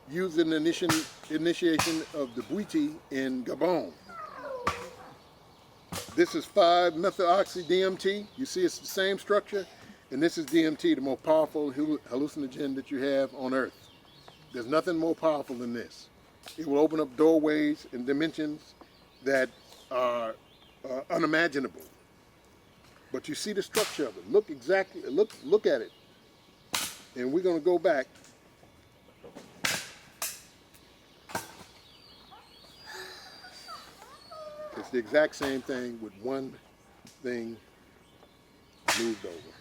used in the initiation of the Bwiti in Gabon. This is 5-methoxy-DMT. You see it's the same structure. And this is DMT, the most powerful hallucinogen that you have on Earth. There's nothing more powerful than this. It will open up doorways and dimensions that are unimaginable. But you see the structure of it. Look exactly, look at it. And we're going to go back. It's the exact same thing with one thing moved over.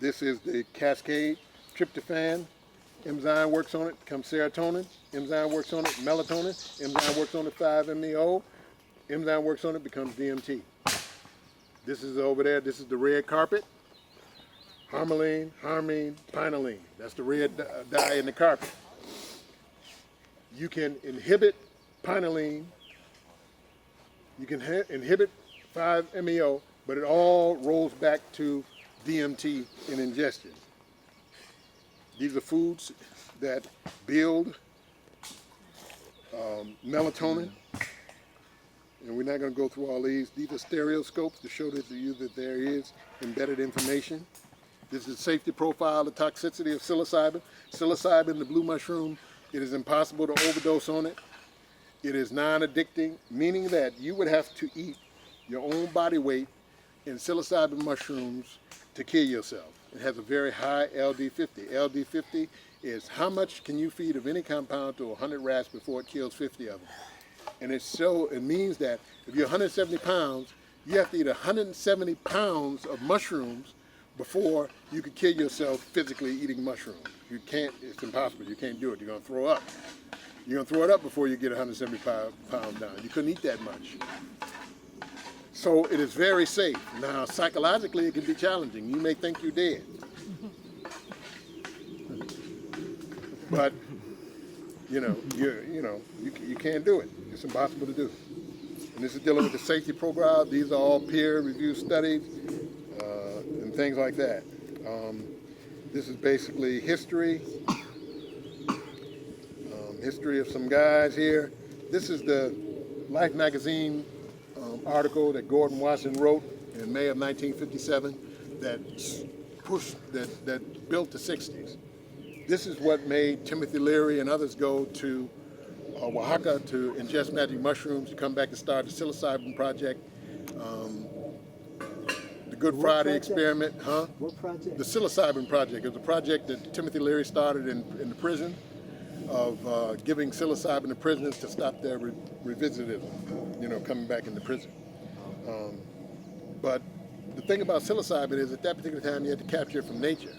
This is the cascade, tryptophan. Enzyme works on it, becomes serotonin. Enzyme works on it, melatonin. Enzyme works on it, 5-MeO. Enzyme works on it, becomes DMT. This is over there, this is the red carpet. Harmaline, harmine, pinylene. That's the red dye in the carpet. You can inhibit pinylene. You can inhibit 5-MeO, but it all rolls back to DMT in ingestion. These are foods that build melatonin, and we're not going to go through all these. These are stereoscopes to show to you that there is embedded information. This is the safety profile, the toxicity of psilocybin. Psilocybin, the blue mushroom, it is impossible to overdose on it. It is non-addicting, meaning that you would have to eat your own body weight in psilocybin mushrooms to kill yourself. It has a very high LD50. LD50 is how much can you feed of any compound to 100 rats before it kills 50 of them. And it means that if you're 170 pounds, you have to eat 170 pounds of mushrooms before you can kill yourself physically eating mushrooms. You can't, it's impossible, you can't do it, you're gonna throw up. You're gonna throw it up before you get 175 pounds down. You couldn't eat that much. So it is very safe. Now, psychologically, it can be challenging. You may think you're dead. But, you can't do it. It's impossible to do. And this is dealing with the safety profile. These are all peer-reviewed studies and things like that. This is basically history. History of some guys here. This is the Life magazine article that Gordon Wasson wrote in May of 1957 that built the 60s. This is what made Timothy Leary and others go to Oaxaca to ingest magic mushrooms, to come back and start the psilocybin project, the Good Friday experiment, huh? What project? The psilocybin project. It was a project that Timothy Leary started in the prison of giving psilocybin to prisoners to stop their recidivism, coming back into prison. But the thing about psilocybin is at that particular time you had to capture it from nature.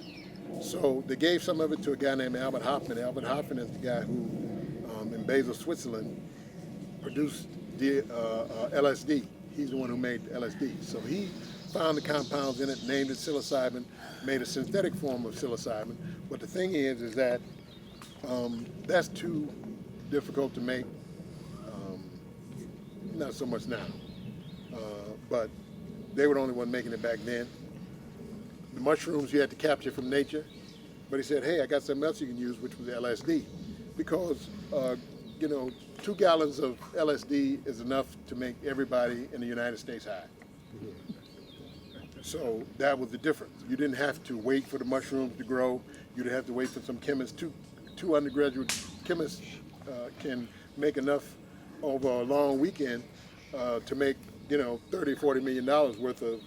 So they gave some of it to a guy named Albert Hofmann. Albert Hofmann is the guy who, in Basel, Switzerland, produced the LSD. He's the one who made LSD. So he found the compounds in it, named it psilocybin, made a synthetic form of psilocybin. But the thing is that that's too difficult to make, not so much now, but they were the only one making it back then. The mushrooms you had to capture from nature, but he said, hey, I got something else you can use, which was LSD, because 2 gallons of LSD is enough to make everybody in the United States high. So that was the difference. You didn't have to wait for the mushrooms to grow. You didn't have to wait for some chemists. Two undergraduate chemists can make enough over a long weekend to make, $30, $40 million worth of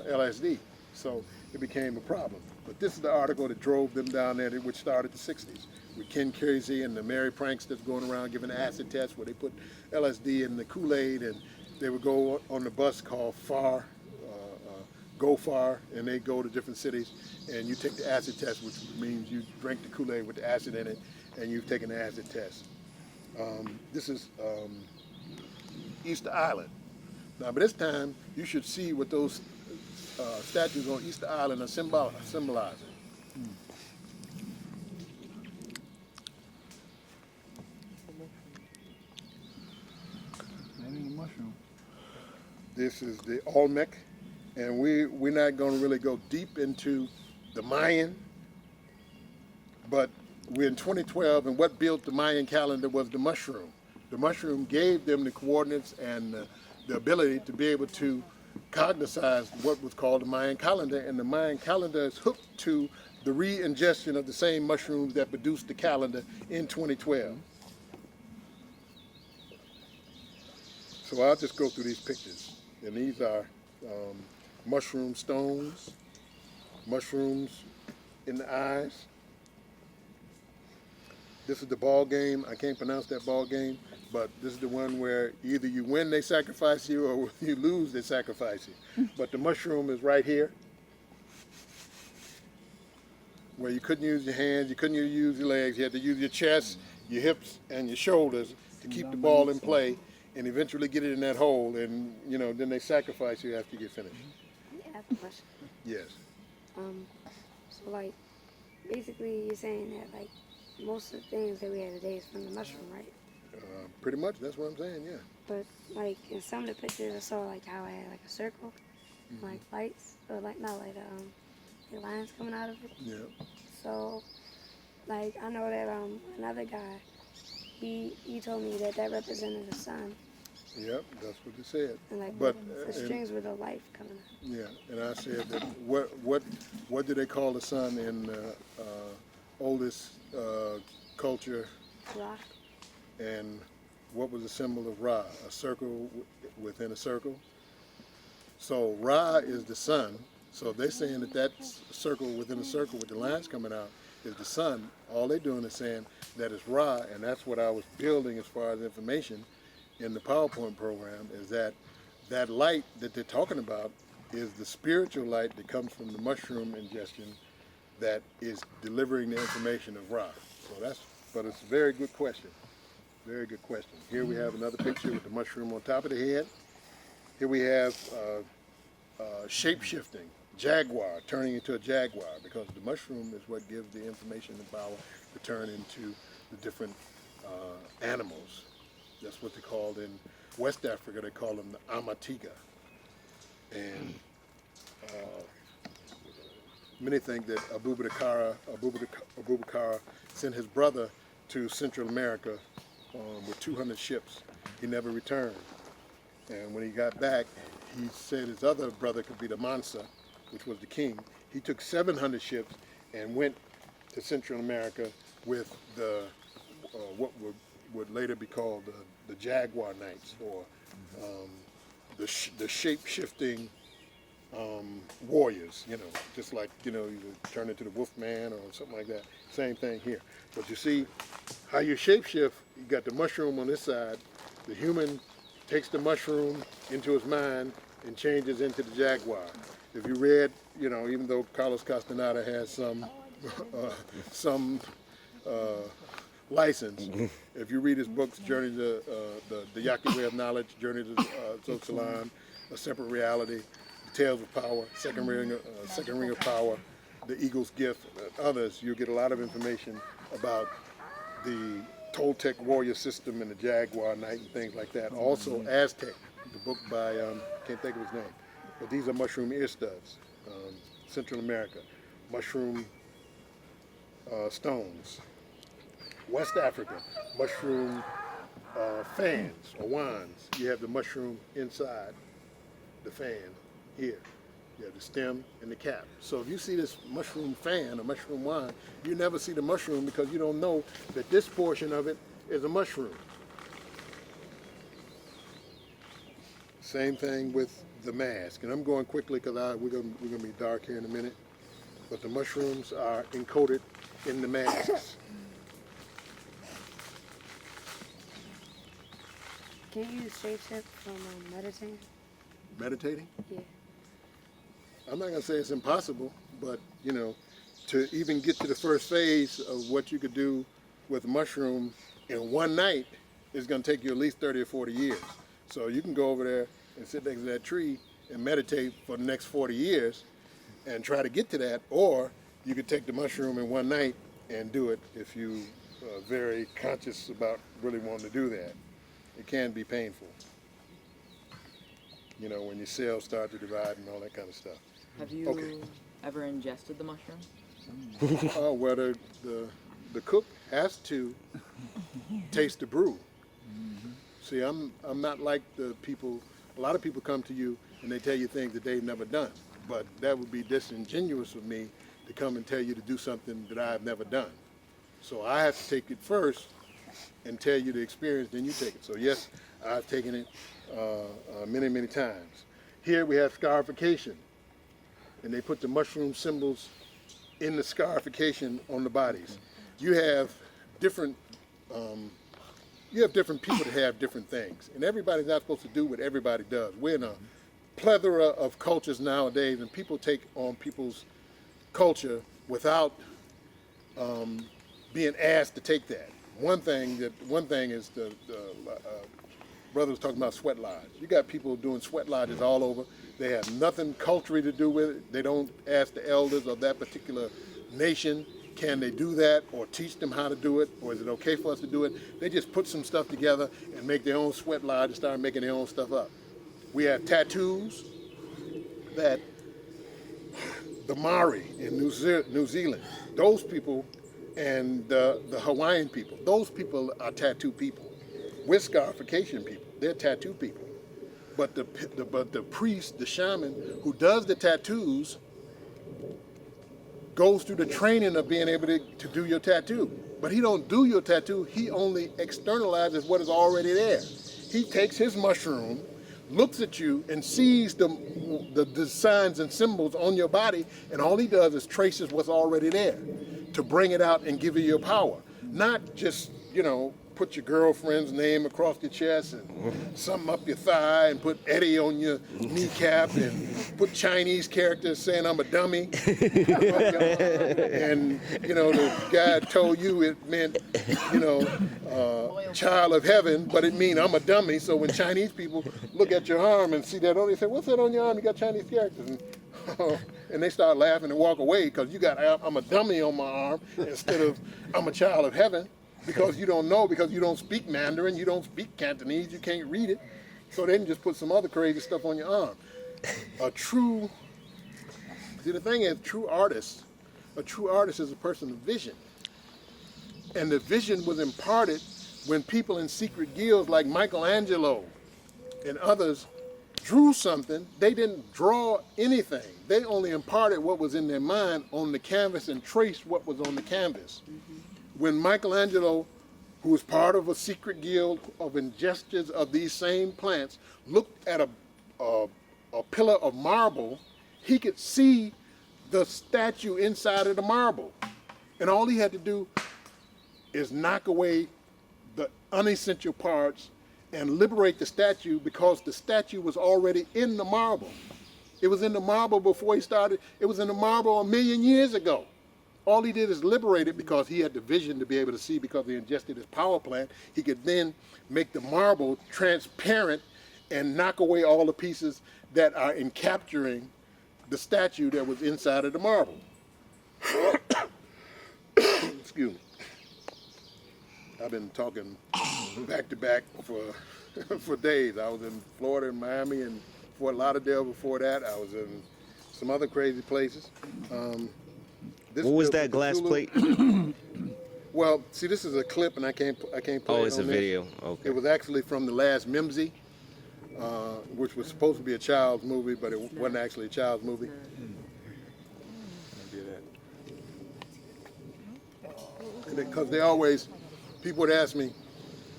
LSD. So it became a problem. But this is the article that drove them down there, which started the 60s, with Ken Kesey and the Mary Pranks that's going around giving acid tests where they put LSD in the Kool-Aid, and they would go on the bus called Go Far, and they go to different cities, and you take the acid test, which means you drink the Kool-Aid with the acid in it, and you've taken the acid test. This is Easter Island. Now, by this time, you should see what those statues on Easter Island are symbolizing. That ain't a mushroom. This is the Olmec, and we're not going to really go deep into the Mayan, but we're in 2012, and what built the Mayan calendar was the mushroom. The mushroom gave them the coordinates and the ability to be able to cognize what was called the Mayan calendar, and the Mayan calendar is hooked to the re-ingestion of the same mushrooms that produced the calendar in 2012. So I'll just go through these pictures, and these are mushroom stones, mushrooms in the eyes. This is the ball game. I can't pronounce that ball game, but this is the one where either you win, they sacrifice you, or you lose, they sacrifice you. But the mushroom is right here, where you couldn't use your hands, you couldn't use your legs, you had to use your chest, your hips, and your shoulders to keep the ball in play and eventually get it in that hole, and then they sacrifice you after you get finished. I have a question. Yes. So basically you're saying that most of the things that we have today is from the mushroom, right? Pretty much, that's what I'm saying, yeah. But in some of the pictures I saw how it had a circle, lights, or the lines coming out of it. Yeah. So I know that another guy, he told me that represented the sun. Yep, that's what they said. And but the strings with the life coming out. Yeah, and I said that what do they call the sun in oldest culture? Ra. And what was the symbol of Ra? A circle within a circle. So Ra is the sun. So they're saying that circle within a circle with the lines coming out is the sun. All they're doing is saying that it's Ra, and that's what I was building as far as information in the PowerPoint program, is that that light that they're talking about is the spiritual light that comes from the mushroom ingestion that is delivering the information of Ra. So that's, but it's a very good question. Very good question. Here we have another picture with the mushroom on top of the head. Here we have shape-shifting, jaguar, turning into a jaguar, because the mushroom is what gives the information and power to turn into the different animals. That's what they called in West Africa, they call them the Amatiga. And many think that Abubakar sent his brother to Central America with 200 ships. He never returned. And when he got back, he said his other brother could be the Mansa, which was the king. He took 700 ships and went to Central America with the what would later be called the Jaguar Knights, or the shape-shifting warriors, you know, just like, you know, you turn into the Wolfman or something like that. Same thing here. But you see how you shapeshift, you got the mushroom on this side, the human takes the mushroom into his mind and changes into the jaguar. If you read, you know, even though Carlos Castaneda has some license, if you read his books, Journey to the Yaqui Way of Knowledge, Journey to Zoxalan, A Separate Reality, Tales of Power, Second Ring of Power, The Eagle's Gift, and others, you'll get a lot of information about the Toltec warrior system and the Jaguar Knight and things like that. Also Aztec, the book by, can't think of his name, but these are mushroom ear studs, Central America, mushroom stones. West Africa, mushroom fans or wands. You have the mushroom inside the fan here. You have the stem and the cap. So if you see this mushroom fan or mushroom wand, you never see the mushroom because you don't know that this portion of it is a mushroom. Same thing with the mask. And I'm going quickly because we're gonna be dark here in a minute. But the mushrooms are encoded in the masks. Can you use shapeshift from meditating? Meditating? Yeah. I'm not gonna say it's impossible, but you know, to even get to the first phase of what you could do with a mushroom in one night is gonna take you at least 30 or 40 years. So you can go over there and sit next to that tree and meditate for the next 40 years and try to get to that, or you could take the mushroom in one night and do it if you are very conscious about really wanting to do that. It can be painful, you know, when your cells start to divide and all that kind of stuff. Have you ever ingested the mushroom? Well, the cook has to taste the brew. See, I'm not like the people. A lot of people come to you and they tell you things that they've never done, but that would be disingenuous of me to come and tell you to do something that I've never done. So I have to take it first and tell you the experience, then you take it. So yes, I've taken it many, many times. Here we have scarification, and they put the mushroom symbols in the scarification on the bodies. You have different people that have different things, and everybody's not supposed to do what everybody does. We're in a plethora of cultures nowadays, and people take on people's culture without being asked to take that. One thing is the brother was talking about sweat lodge. You got people doing sweat lodges all over. They have nothing culturally to do with it. They don't ask the elders of that particular nation, can they do that, or teach them how to do it, or is it okay for us to do it? They just put some stuff together and make their own sweat lodge and start making their own stuff up. We have tattoos that the Maori in New Zealand, those people, and the Hawaiian people, those people are tattoo people. We're scarification people. They're tattoo people. But the priest, the shaman who does the tattoos, goes through the training of being able to do your tattoo. But he don't do your tattoo. He only externalizes what is already there. He takes his mushroom, looks at you, and sees the signs and symbols on your body, and all he does is traces what's already there. to bring it out and give you your power. Not just, you know, put your girlfriend's name across your chest and something up your thigh and put Eddie on your kneecap and put Chinese characters saying I'm a dummy. And, you know, the guy told you it meant, you know, child of heaven, but it mean I'm a dummy. So when Chinese people look at your arm and see that on, they say, what's that on your arm? You got Chinese characters. And they start laughing and walk away because you got I'm a dummy on my arm instead of I'm a child of heaven. Because you don't know, because you don't speak Mandarin, you don't speak Cantonese, you can't read it. So they can just put some other crazy stuff on your arm. See, the thing is, a true artist is a person of vision. And the vision was imparted when people in secret guilds like Michelangelo and others drew something. They didn't draw anything. They only imparted what was in their mind on the canvas and traced what was on the canvas. When Michelangelo, who was part of a secret guild of ingestors of these same plants, looked at a pillar of marble, he could see the statue inside of the marble. And all he had to do is knock away the unessential parts and liberate the statue, because the statue was already in the marble. It was in the marble before he started. It was in the marble 1,000,000 years ago. All he did is liberate it because he had the vision to be able to see, because he ingested his power plant. He could then make the marble transparent and knock away all the pieces that are in capturing the statue that was inside of the marble. Excuse me. I've been talking back to back for days. I was in Florida and Miami and Fort Lauderdale before that. I was in some other crazy places. What was that glass plate? Well, see, this is a clip, and I can't play it. Oh, it's a on this. video. Okay. It was actually from the last Mimsy, which was supposed to be a child's movie, but it wasn't actually a child's movie. Because they always, people would ask me,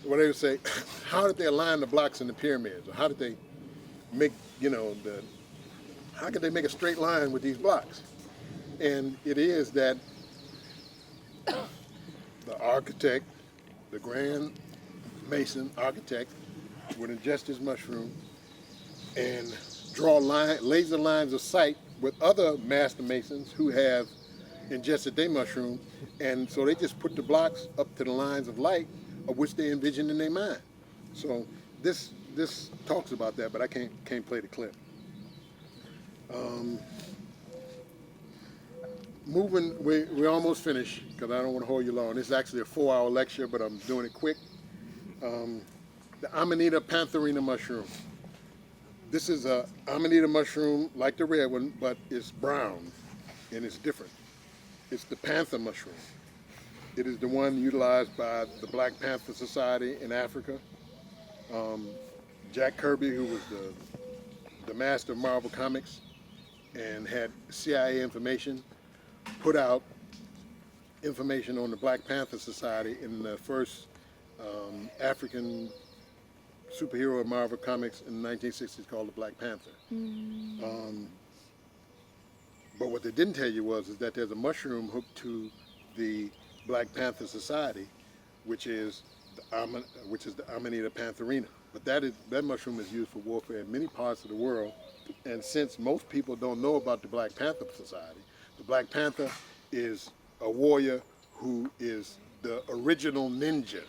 well, they would say, how did they align the blocks in the pyramids? Or how did they make, you know, how could they make a straight line with these blocks? And it is that the architect, the grand mason architect, would ingest his mushroom and draw laser lines of sight with other master masons who have ingested their mushroom, and so they just put the blocks up to the lines of light of which they envisioned in their mind. So this talks about that, but I can't play the clip. We're almost finished because I don't want to hold you long. This is actually a 4-hour lecture, but I'm doing it quick. The Amanita pantherina mushroom. This is a Amanita mushroom like the red one, but it's brown and it's different. It's the panther mushroom. It is the one utilized by the Black Panther Society in Africa. Jack Kirby, who was the master of Marvel Comics and had CIA information, put out information on the Black Panther Society in the first African superhero of Marvel Comics in the 1960s called the Black Panther. But what they didn't tell you is that there's a mushroom hooked to the Black Panther Society, which is the Amanita pantherina. But that mushroom is used for warfare in many parts of the world. And since most people don't know about the Black Panther Society, the Black Panther is a warrior who is the original ninja.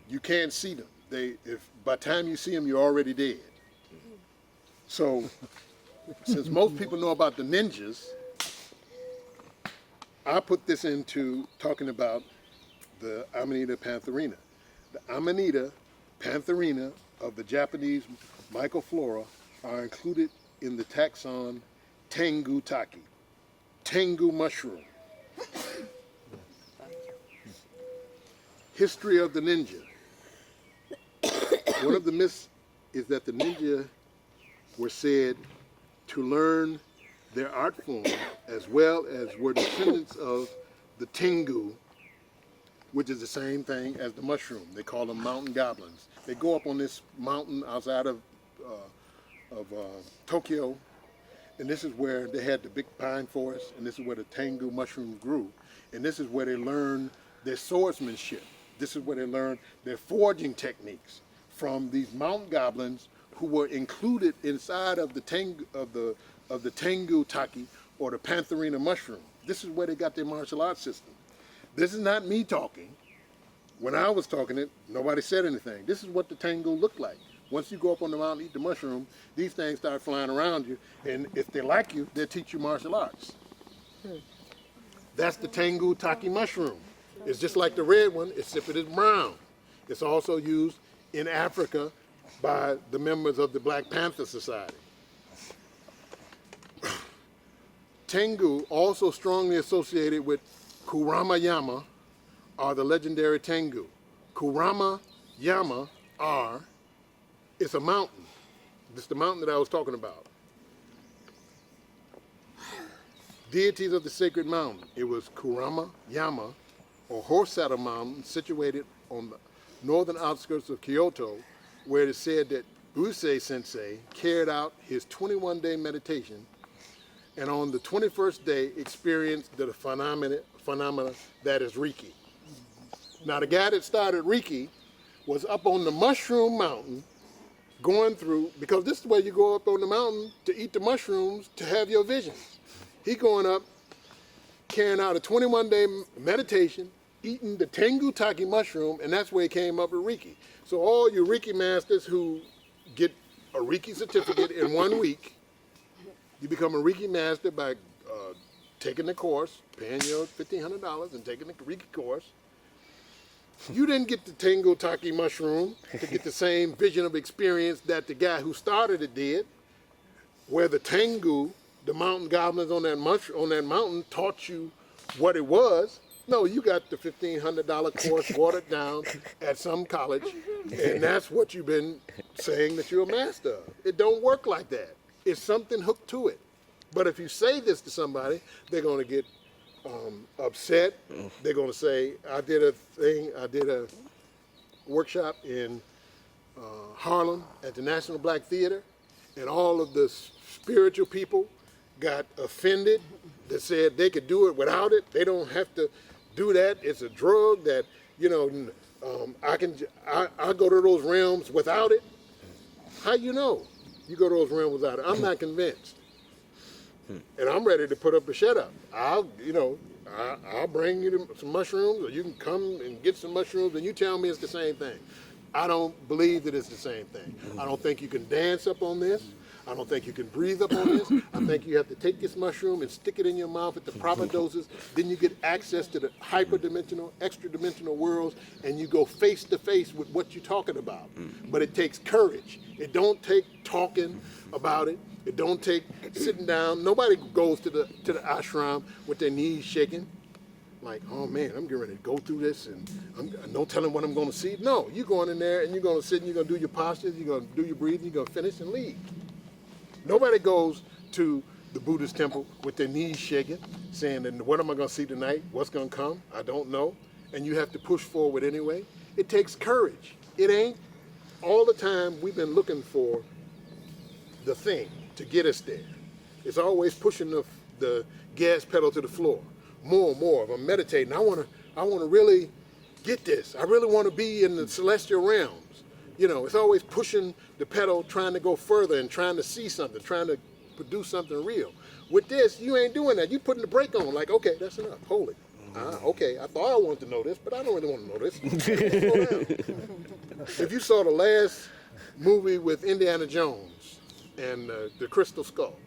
You can't see them. By the time you see them, you're already dead. So, since most people know about the ninjas, I put this into talking about the Amanita pantherina. The Amanita pantherina of the Japanese mycoflora are included in the taxon Tengu Taki, Tengu mushroom. History of the ninja. One of the myths is that the ninja were said to learn their art form as well as were descendants of the Tengu, which is the same thing as the mushroom. They call them mountain goblins. They go up on this mountain outside of Tokyo, and this is where they had the big pine forest, and this is where the Tengu mushroom grew, and this is where they learned their swordsmanship. This is where they learned their foraging techniques from these mountain goblins who were included inside of the Tengu taki or the Pantherina mushroom. This is where they got their martial arts system. This is not me talking. When I was talking it, nobody said anything. This is what the Tengu looked like. Once you go up on the mountain and eat the mushroom, these things start flying around you, and if they like you, they'll teach you martial arts. That's the Tengu taki mushroom. It's just like the red one, except it is brown. It's also used in Africa by the members of the Black Panther Society. Tengu, also strongly associated with Kurama-yama, are the legendary Tengu. Kurama-yama it's a mountain. This is the mountain that I was talking about. Deities of the sacred mountain. It was Kurama-yama, or Horse Saddle Mountain, situated on the northern outskirts of Kyoto, where it is said that Usei Sensei carried out his 21-day meditation, and on the 21st day experienced the phenomena that is Reiki. Now the guy that started Reiki was up on the Mushroom Mountain, going through, because this is where you go up on the mountain to eat the mushrooms to have your visions. He going up, carrying out a 21-day meditation, eating the Tengu taki mushroom, and that's where he came up with Reiki. So all you Reiki masters who get a Reiki certificate in 1 week, you become a Reiki master by taking the course, paying your $1,500 and taking the Reiki course. You didn't get the Tengu taki mushroom to get the same vision of experience that the guy who started it did, where the Tengu, the mountain goblins on that mountain, taught you what it was. No, you got the $1,500 course watered down at some college, and that's what you've been saying that you're a master of. It don't work like that. It's something hooked to it. But if you say this to somebody, they're going to get upset. They're going to say, I did a workshop in Harlem at the National Black Theater, and all of the spiritual people got offended. They said they could do it without it. They don't have to do that. It's a drug that, I go to those realms without it. How you know you go to those realms without it? I'm not convinced. And I'm ready to put up or shut up. I'll bring you some mushrooms, or you can come and get some mushrooms, and you tell me it's the same thing. I don't believe that it's the same thing. I don't think you can dance up on this. I don't think you can breathe up on this. I think you have to take this mushroom and stick it in your mouth at the proper doses. Then you get access to the hyperdimensional, extra-dimensional worlds, and you go face to face with what you're talking about. But it takes courage. It don't take talking about it. It don't take sitting down. Nobody goes to the ashram with their knees shaking, like, oh man, I'm getting ready to go through this, and I'm no telling what I'm going to see. No, you're going in there and you're going to sit and you're going to do your postures, you're going to do your breathing, you're going to finish and leave. Nobody goes to the Buddhist temple with their knees shaking, saying, what am I going to see tonight? What's going to come? I don't know. And you have to push forward anyway. It takes courage. It ain't all the time we've been looking for the thing to get us there. It's always pushing the gas pedal to the floor. More and more. If I'm meditating, I want to really get this. I really want to be in the celestial realms. It's always pushing the pedal, trying to go further and trying to see something, trying to produce something real. With this, you ain't doing that. You're putting the brake on, like, okay, that's enough. Hold it. Okay, I thought I wanted to know this, but I don't really want to know this. Slow down. If you saw the last movie with Indiana Jones and the Crystal Skull,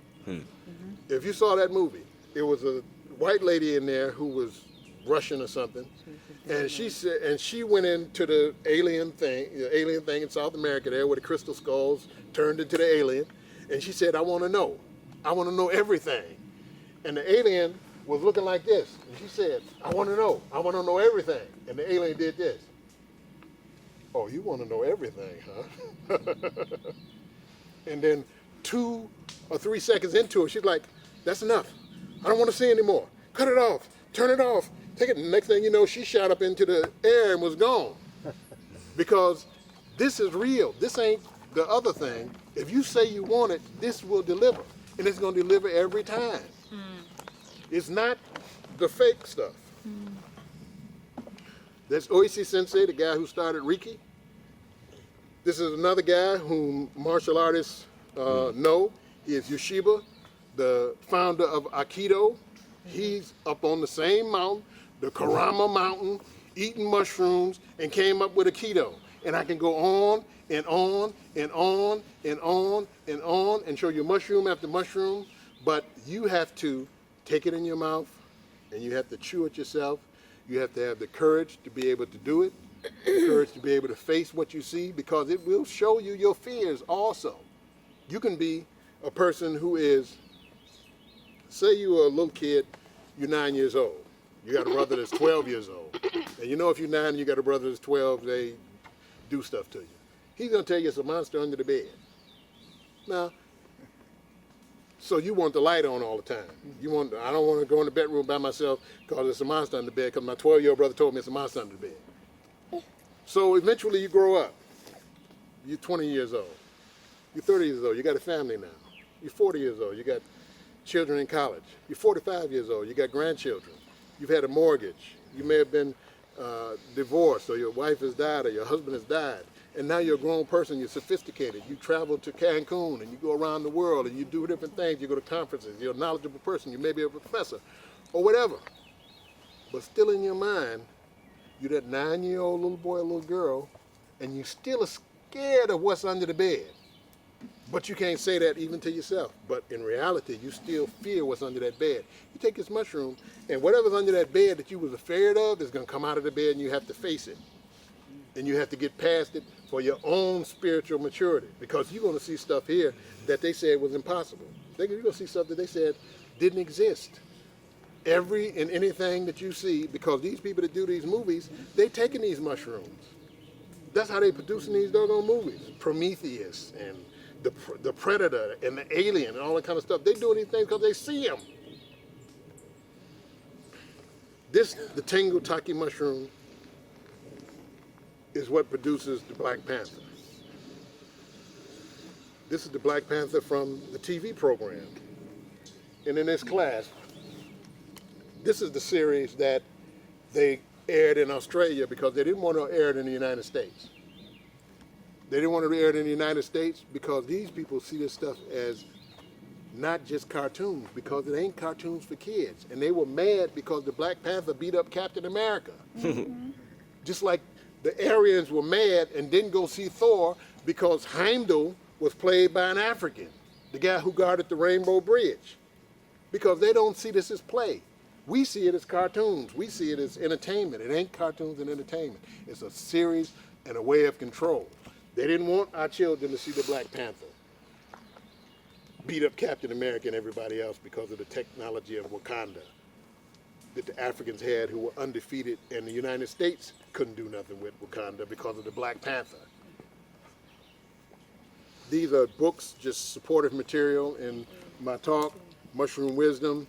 if you saw that movie, it was a white lady in there who was Russian or something, and she said, and she went into the alien thing in South America there, where the crystal skulls turned into the alien, and she said, I want to know everything. And the alien was looking like this, and she said, I want to know everything. And the alien did this. Oh, you want to know everything, huh? And then 2 or 3 seconds into it, she's like, that's enough. I don't want to see anymore. Cut it off. Turn it off. Take it. And the next thing you know, she shot up into the air and was gone. Because this is real. This ain't the other thing. If you say you want it, this will deliver. and it's going to deliver every time. It's not the fake stuff. That's Oishi Sensei, the guy who started Reiki. This is another guy whom martial artists know. He is Yoshiba, the founder of Aikido. He's up on the same mountain, the Karama Mountain, eating mushrooms, and came up with Aikido. And I can go on and on and on and on and on and show you mushroom after mushroom, but you have to take it in your mouth and you have to chew it yourself. You have to have the courage to be able to do it, the courage to be able to face what you see, because it will show you your fears also. You can be a person who is, say you are a little kid, you're 9 years old. You got a brother that's 12 years old. And you know if you're 9 and you got a brother that's 12, they do stuff to you. He's gonna tell you it's a monster under the bed. Now, so you want the light on all the time. I don't want to go in the bedroom by myself because it's a monster under the bed, because my 12-year-old brother told me it's a monster under the bed. So eventually you grow up. You're 20 years old. You're 30 years old. You got a family now. You're 40 years old. You got children in college. You're 45 years old. You got grandchildren. You've had a mortgage. You may have been divorced, or your wife has died, or your husband has died. And now you're a grown person, you're sophisticated. You travel to Cancun and you go around the world and you do different things. You go to conferences, you're a knowledgeable person, you may be a professor or whatever. But still in your mind, you're that 9-year-old little boy or little girl, and you still are scared of what's under the bed. But you can't say that even to yourself. But in reality, you still fear what's under that bed. You take this mushroom, and whatever's under that bed that you was afraid of is going to come out of the bed, and you have to face it. And you have to get past it for your own spiritual maturity, because you're going to see stuff here that they said was impossible. You're going to see stuff that they said didn't exist. Every and anything that you see, because these people that do these movies, they taking these mushrooms. That's how they producing these doggone movies. Prometheus and the Predator and the Alien and all that kind of stuff. They doing these things because they see them. The Tengu Taki mushroom is what produces the Black Panther. This is the Black Panther from the TV program. And in this class, this is the series that they aired in Australia because they didn't want to air it in the United States. They didn't want to air it in the United States because these people see this stuff as not just cartoons, because it ain't cartoons for kids. And they were mad because the Black Panther beat up Captain America. Just like the Aryans were mad and didn't go see Thor because Heimdall was played by an African, the guy who guarded the Rainbow Bridge, because they don't see this as play. We see it as cartoons. We see it as entertainment. It ain't cartoons and entertainment. It's a series and a way of control. They didn't want our children to see the Black Panther beat up Captain America and everybody else because of the technology of Wakanda that the Africans had, who were undefeated, and the United States couldn't do nothing with Wakanda because of the Black Panther. These are books, just supportive material in my talk, Mushroom Wisdom,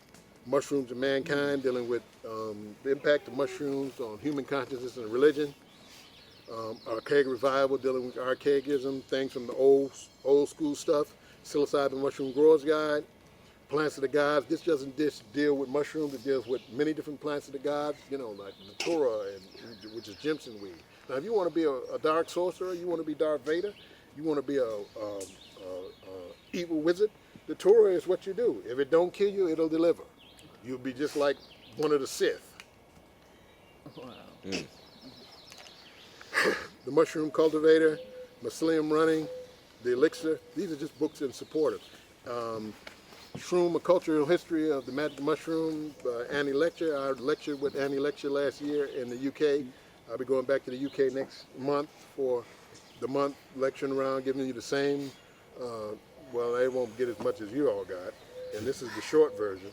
Mushrooms and Mankind, dealing with the impact of mushrooms on human consciousness and religion. Archaic Revival, dealing with archaism, things from the old school stuff. Psilocybin Mushroom Growers Guide, Plants of the Gods. This doesn't just deal with mushrooms, it deals with many different plants of the gods, you know, like the Torah, which is Jimson weed. Now, if you want to be a dark sorcerer, you want to be Darth Vader, you want to be a evil wizard, the Torah is what you do. If it don't kill you, it'll deliver. You'll be just like one of the Sith. Wow. The Mushroom Cultivator, Mycelium Running, The Elixir. These are just books in support of. Shroom, A Cultural History of the Magic Mushroom, Annie Lecture. I lectured with Annie Lecture last year in the UK. I'll be going back to the UK next month for the month lecturing around, giving you the same, well, they won't get as much as you all got, and this is the short version,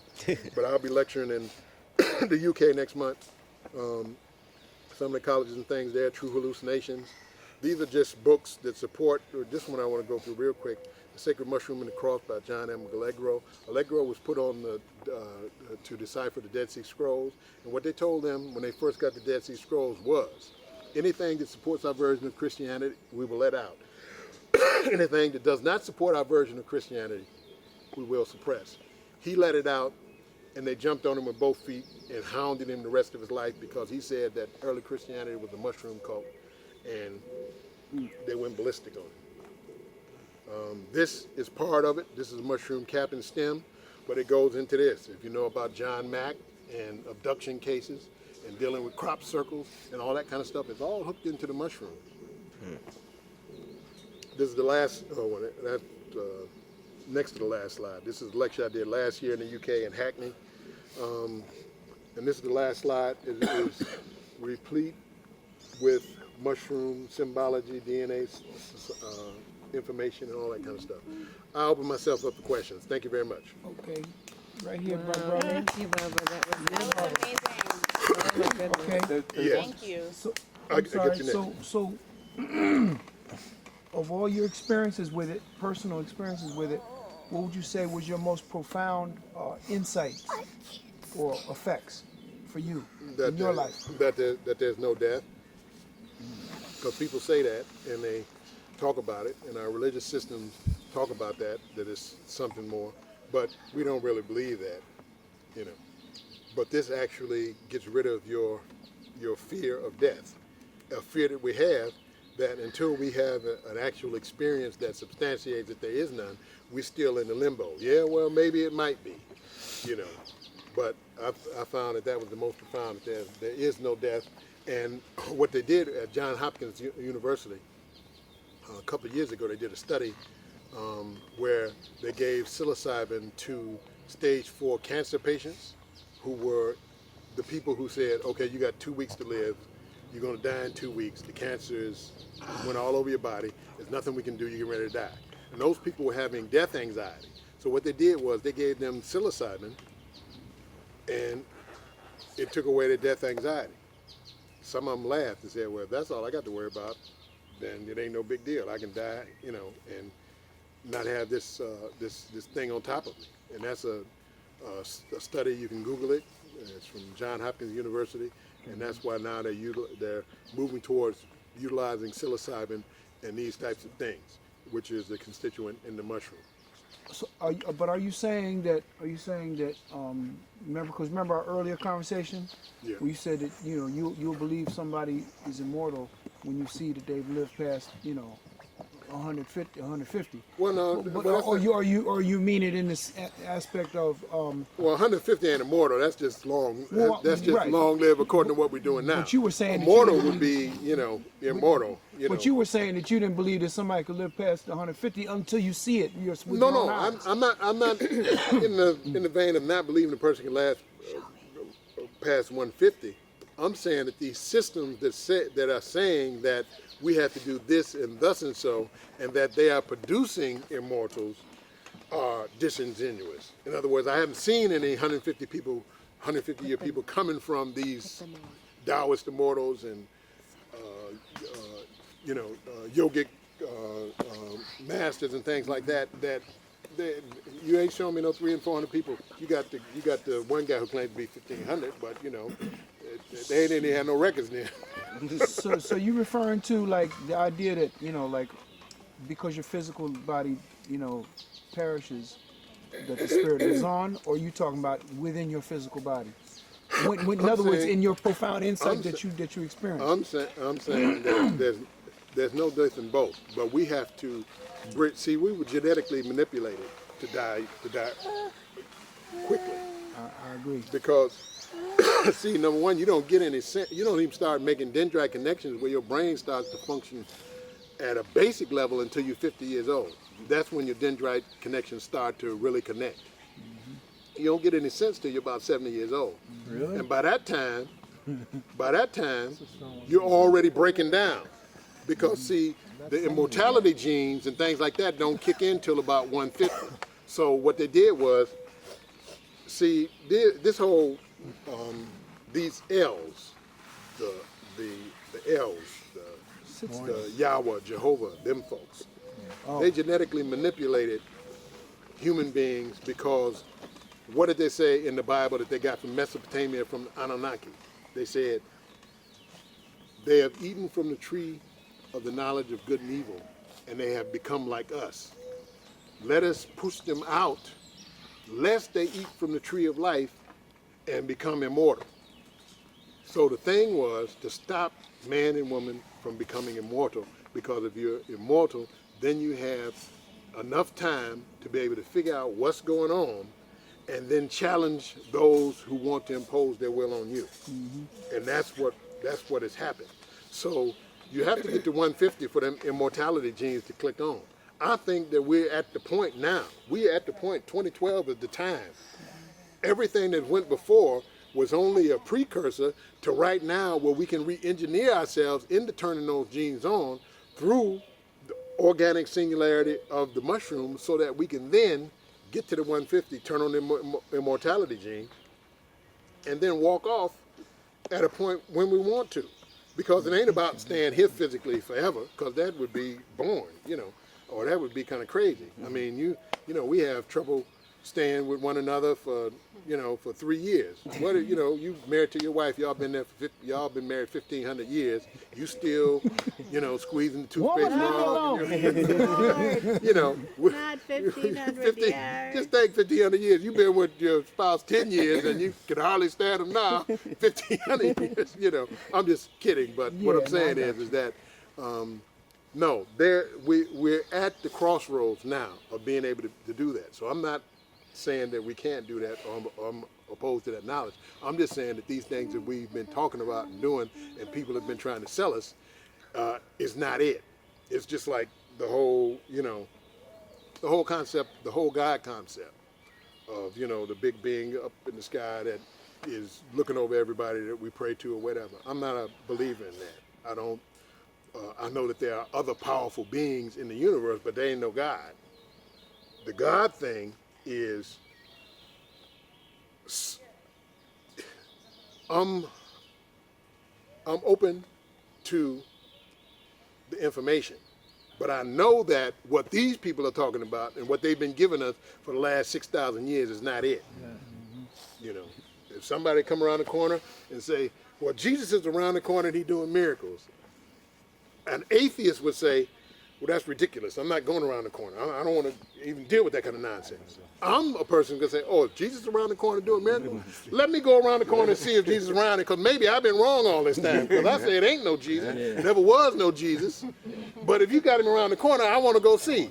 but I'll be lecturing in the UK next month. Some of the colleges and things there, True Hallucinations. These are just books that support, this one I want to go through real quick, The Sacred Mushroom and the Cross by John M. Allegro. Allegro was put on to decipher the Dead Sea Scrolls, and what they told them when they first got the Dead Sea Scrolls was, anything that supports our version of Christianity, we will let out. Anything that does not support our version of Christianity, we will suppress. He let it out, and they jumped on him with both feet and hounded him the rest of his life because he said that early Christianity was a mushroom cult, and they went ballistic on him. This is part of it. This is a mushroom cap and stem, but it goes into this. If you know about John Mack and abduction cases and dealing with crop circles and all that kind of stuff, it's all hooked into the mushroom. This is the last, next to the last slide. This is a lecture I did last year in the UK in Hackney. And this is the last slide. It is replete with mushroom symbology, DNA information, and all that kind of stuff. I open myself up for questions. Thank you very much. Okay. Right here, brother. Thank you, Bubba. That was amazing. Oh my goodness. Okay. Yes. Thank you. So, I I'm get sorry. you next. So, of all your experiences with it, personal experiences with it, what would you say was your most profound insights or effects for you in your life? That there's no death. Because people say that, and they talk about it, and our religious systems talk about that it's something more, but we don't really believe that, you know. But this actually gets rid of your fear of death, a fear that we have, that until we have an actual experience that substantiates that there is none, we're still in the limbo. Yeah, well, maybe it might be, you know. But I found that was the most profound, that there is no death. And what they did at Johns Hopkins University, a couple of years ago, they did a study where they gave psilocybin to stage 4 cancer patients who were the people who said, okay, you got 2 weeks to live, you're going to die in 2 weeks, the cancer went all over your body, there's nothing we can do, you're ready to die. And those people were having death anxiety. So what they did was they gave them psilocybin, and it took away their death anxiety. Some of them laughed and said, well, if that's all I got to worry about, then it ain't no big deal. I can die, you know, and not have this thing on top of me. And that's a study, you can Google it. It's from Johns Hopkins University, and that's why now they're moving towards utilizing psilocybin and these types of things, which is the constituent in the mushroom. So, are you saying that? Remember our earlier conversation? Yeah. Where you said that you'll believe somebody is immortal when you see that they've lived past 150. Well, no, Or you mean it in this aspect of well, 150 ain't immortal. That's just long. Well, that's just right. long live according to what we're doing now. But you were saying that immortal you would be, immortal. But you were saying that you didn't believe that somebody could live past 150 until you see it. No, I'm not in the vein of not believing a person can last past 150. I'm saying that these systems that are saying that we have to do this and thus and so, and that they are producing immortals, are disingenuous. In other words, I haven't seen any 150-year people coming from these Taoist immortals and yogic masters and things like that. You ain't showing me no 300 and 400 people. You got the one guy who claims to be 1,500, but they ain't even have no records there. So you referring to like the idea that because your physical body perishes, that the spirit lives on, or you talking about within your physical body? In other words, in your profound insight that you experience. I'm saying that there's no death in both, but we have to see. We were genetically manipulated to die quickly. I agree. Because see, number one, you don't get any sense. You don't even start making dendrite connections where your brain starts to function at a basic level until you're 50 years old. That's when your dendrite connections start to really connect. You don't get any sense till you're about 70 years old. Really? And by that time, you're already breaking down. Because see, the immortality genes and things like that don't kick in till about 150. So what they did was, see, this whole, these L's, the L's, the Yahweh, Jehovah, them folks, they genetically manipulated human beings because what did they say in the Bible that they got from Mesopotamia, from Anunnaki? They said, they have eaten from the tree of the knowledge of good and evil, and they have become like us. Let us push them out lest they eat from the tree of life and become immortal. So the thing was to stop man and woman from becoming immortal, because if you're immortal, then you have enough time to be able to figure out what's going on and then challenge those who want to impose their will on you. And that's what has happened. So you have to get to 150 for them immortality genes to click on. I think that we're at the point now. We're at the point, 2012 is the time. Everything that went before was only a precursor to right now, where we can re-engineer ourselves into turning those genes on through the organic singularity of the mushroom, so that we can then get to the 150, turn on the immortality gene, and then walk off at a point when we want to. Because it ain't about staying here physically forever, because that would be boring, or that would be kind of crazy. I mean, we have trouble staying with one another for 3 years. What you married to your wife, y'all been married 1,500 years. You still, squeezing the toothpaste Woman, Not 1,500 years. Just think 1,500 years. You've been with your spouse 10 years and you can hardly stand them now. 1,500 years, I'm just kidding, but what I'm saying is that no, we're at the crossroads now of being able to do that. So I'm not saying that we can't do that, or I'm opposed to that knowledge. I'm just saying that these things that we've been talking about and doing, and people have been trying to sell us, is not it. It's just like the whole concept, the whole God concept of, the big being up in the sky that is looking over everybody that we pray to or whatever. I'm not a believer in that. I know that there are other powerful beings in the universe, but they ain't no God. The God thing is, I'm open to the information, but I know that what these people are talking about and what they've been giving us for the last 6,000 years is not it. If somebody come around the corner and say, well, Jesus is around the corner and he's doing miracles, an atheist would say, well, that's ridiculous. I'm not going around the corner. I don't want to even deal with that kind of nonsense. I'm a person who's going to say, oh, if Jesus is around the corner doing miracles, let me go around the corner and see if Jesus is around it, because maybe I've been wrong all this time. Because I say it ain't no Jesus. Never was no Jesus. But if you got him around the corner, I want to go see.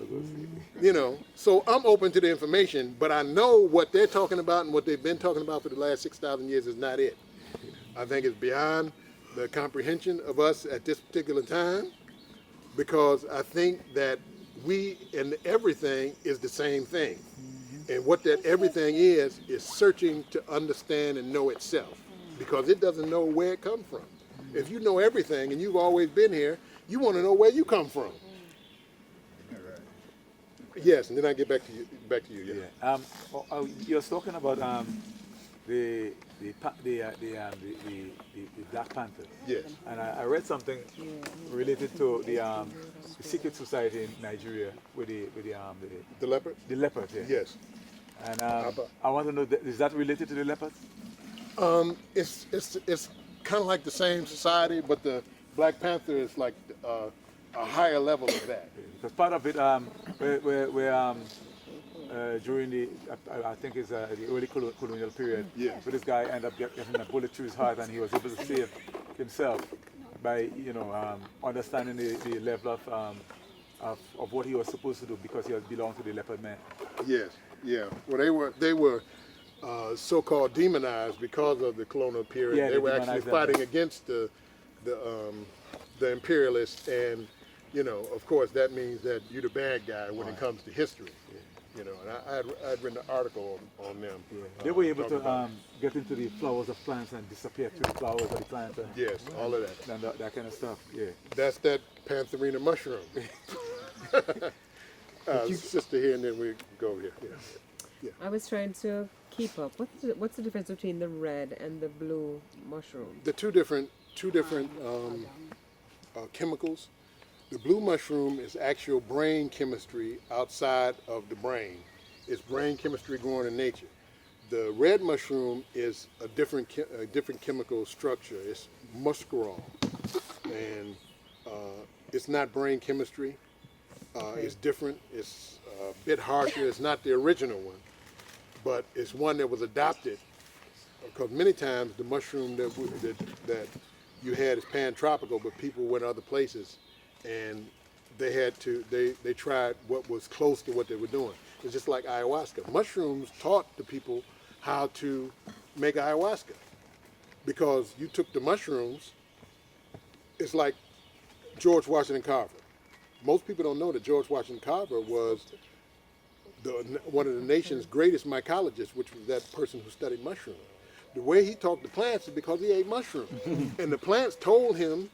So I'm open to the information, but I know what they're talking about and what they've been talking about for the last 6,000 years is not it. I think it's beyond the comprehension of us at this particular time, because I think that we and everything is the same thing. And what that everything is searching to understand and know itself, because it doesn't know where it comes from. If you know everything and you've always been here, you want to know where you come from. Yes, and then I get back to you. Yeah. You're talking about the Black Panther. Yes. And I read something related to the secret society in Nigeria with The leopard? the leopard. Yeah. Yes. And I want to know, is that related to the leopards? It's kind of like the same society, but the Black Panther is like a higher level of that. Because part of it, during the, I think it's the early colonial period, Yes. where this guy ended up getting a bullet through his heart, and he was able to save himself by, understanding the level of what he was supposed to do, because he belonged to the leopard man. Yes, yeah. Well, they were so-called demonized because of the colonial period. Yeah, they were actually demonized them. fighting against the imperialists, and of course, that means that you're the bad guy when it comes to history. And I'd written an article on them. Yeah. They were able to get into the flowers of plants and disappear through the flowers of the plant. Yes, all of that. And that kind of stuff. Yeah. That's that Pantherina mushroom. Sister here, and then we go over here. Yeah. I was trying to keep up. What's the difference between the red and the blue mushroom? The two different chemicals. The blue mushroom is actual brain chemistry outside of the brain. It's brain chemistry going in nature. The red mushroom is a different chemical structure. It's muscarol, and it's not brain chemistry. It's different. It's a bit harsher. It's not the original one. but it's one that was adopted because many times the mushroom that you had is pan-tropical, but people went other places and they tried what was close to what they were doing. It's just like ayahuasca. Mushrooms taught the people how to make ayahuasca because you took the mushrooms. It's like George Washington Carver. Most people don't know that George Washington Carver was one of the nation's greatest mycologists, which was that person who studied mushrooms. The way he talked to plants is because he ate mushrooms. And the plants told him,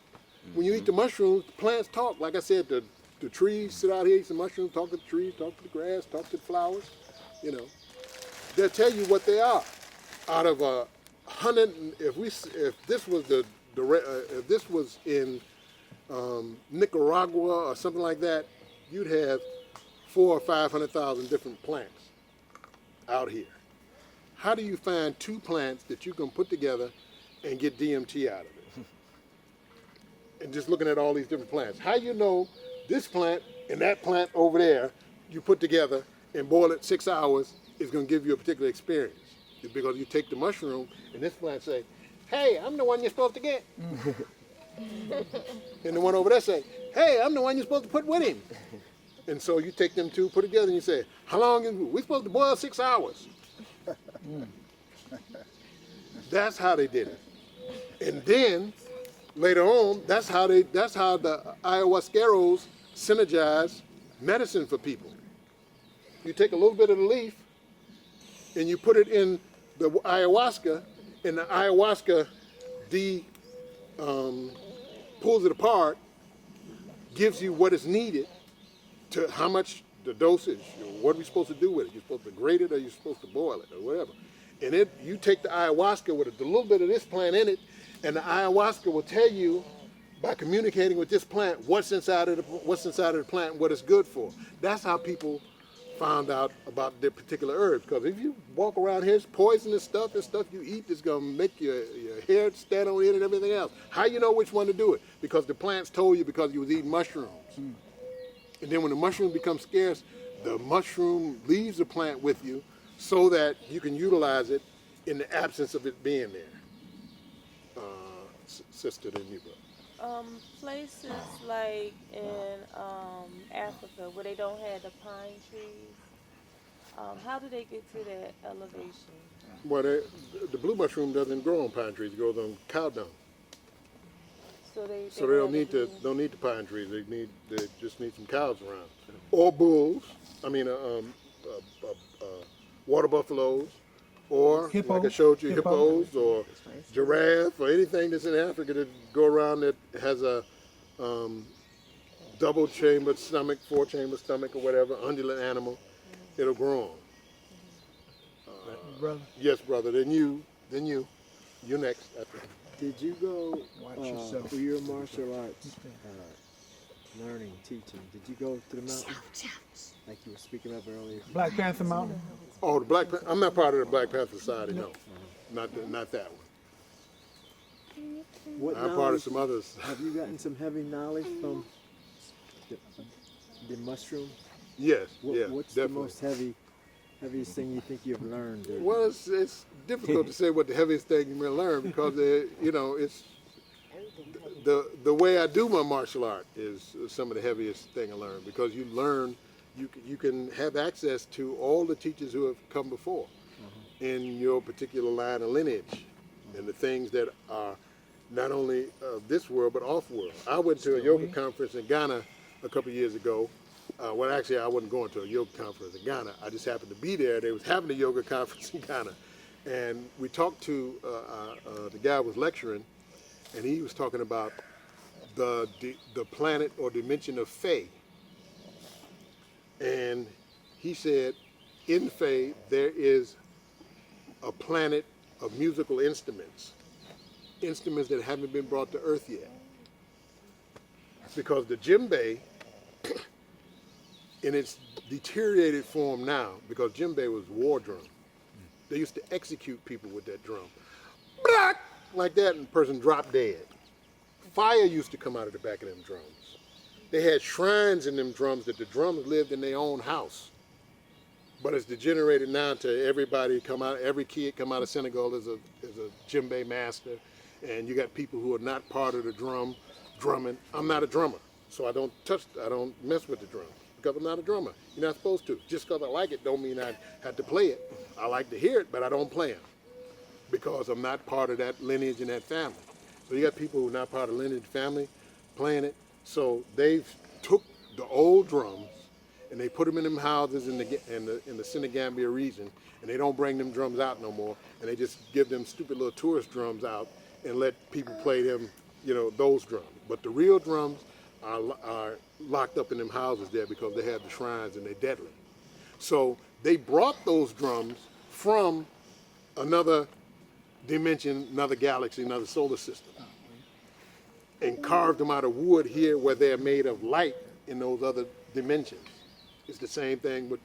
when you eat the mushrooms, the plants talk. Like I said, the trees sit out here, eat some mushrooms, talk to the trees, talk to the grass, talk to the flowers, you know. They'll tell you what they are. Out of 100, if this was in Nicaragua or something like that, you'd have 400,000 or 500,000 different plants out here. How do you find two plants that you can put together and get DMT out of it? And just looking at all these different plants. How you know this plant and that plant over there you put together and boil it 6 hours is going to give you a particular experience? It's because you take the mushroom and this plant say, hey, I'm the one you're supposed to get. And the one over there say, hey, I'm the one you're supposed to put with him. And so you take them two, put it together, and you say, how long is we supposed to boil 6 hours? That's how they did it. And then later on, that's how the ayahuasqueros synergize medicine for people. You take a little bit of the leaf and you put it in the ayahuasca, and the ayahuasca pulls it apart, gives you what is needed to how much the dosage, what are we supposed to do with it? You're supposed to grate it or you're supposed to boil it or whatever. And you take the ayahuasca with a little bit of this plant in it, and the ayahuasca will tell you by communicating with this plant what's inside of the plant and what it's good for. That's how people found out about their particular herbs. Because if you walk around here, it's poisonous stuff, and stuff you eat is going to make your hair stand on end and everything else. How you know which one to do it? Because the plants told you because you was eating mushrooms. And then when the mushroom becomes scarce, the mushroom leaves the plant with you so that you can utilize it in the absence of it being there. Sister, then you go. Places like in Africa where they don't have the pine trees, how do they get to that elevation? Well, the blue mushroom doesn't grow on pine trees; it grows on cow dung. So they don't need the pine trees. They just need some cows around, or bulls. I mean, water buffaloes, or Hippo. like I showed you, hippos, or giraffe, or anything that's in Africa that go around that has a double-chambered stomach, four-chambered stomach, or whatever, undulant animal. It'll grow on. Brother. Yes, brother. Then you next. After. Did you go Watch yourself. for your martial arts learning, teaching? Did you go to the mountain like you were speaking of earlier? Black Panther Mountain. Oh, I'm not part of the Black Panther Society. No, not that one. What I'm part of knowledge- some others. Have you gotten some heavy knowledge from the mushroom? Yes, What's definitely. the most heaviest thing you think you've learned? Or- Well, it's difficult to say what the heaviest thing you may learn because it's the way I do my martial art is some of the heaviest thing I learned because you learn you can have access to all the teachers who have come before in your particular line of lineage and the things that are not only of this world but off world. I went to a yoga conference in Ghana a couple of years ago. Well, actually, I wasn't going to a yoga conference in Ghana. I just happened to be there. They was having a yoga conference in Ghana. And we talked to the guy who was lecturing, and he was talking about the planet or dimension of Fae. And he said, in Fae, there is a planet of musical instruments that haven't been brought to Earth yet. Because the djembe, in its deteriorated form now, because djembe was war drum. They used to execute people with that drum. Black! Like that, and the person dropped dead. Fire used to come out of the back of them drums. They had shrines in them drums that the drums lived in their own house. But it's degenerated now to everybody come out, every kid come out of Senegal is a djembe master, and you got people who are not part of the drumming. I'm not a drummer, so I don't mess with the drum because I'm not a drummer. You're not supposed to. Just because I like it don't mean I had to play it. I like to hear it, but I don't play them because I'm not part of that lineage and that family. So you got people who are not part of the lineage family playing it. So they've took the old drums and they put them in them houses in the Senegambia region, and they don't bring them drums out no more, and they just give them stupid little tourist drums out and let people play them, those drums. But the real drums are locked up in them houses there because they have the shrines and they're deadly. So they brought those drums from another dimension, another galaxy, another solar system, and carved them out of wood here where they're made of light in those other dimensions. It's the same thing with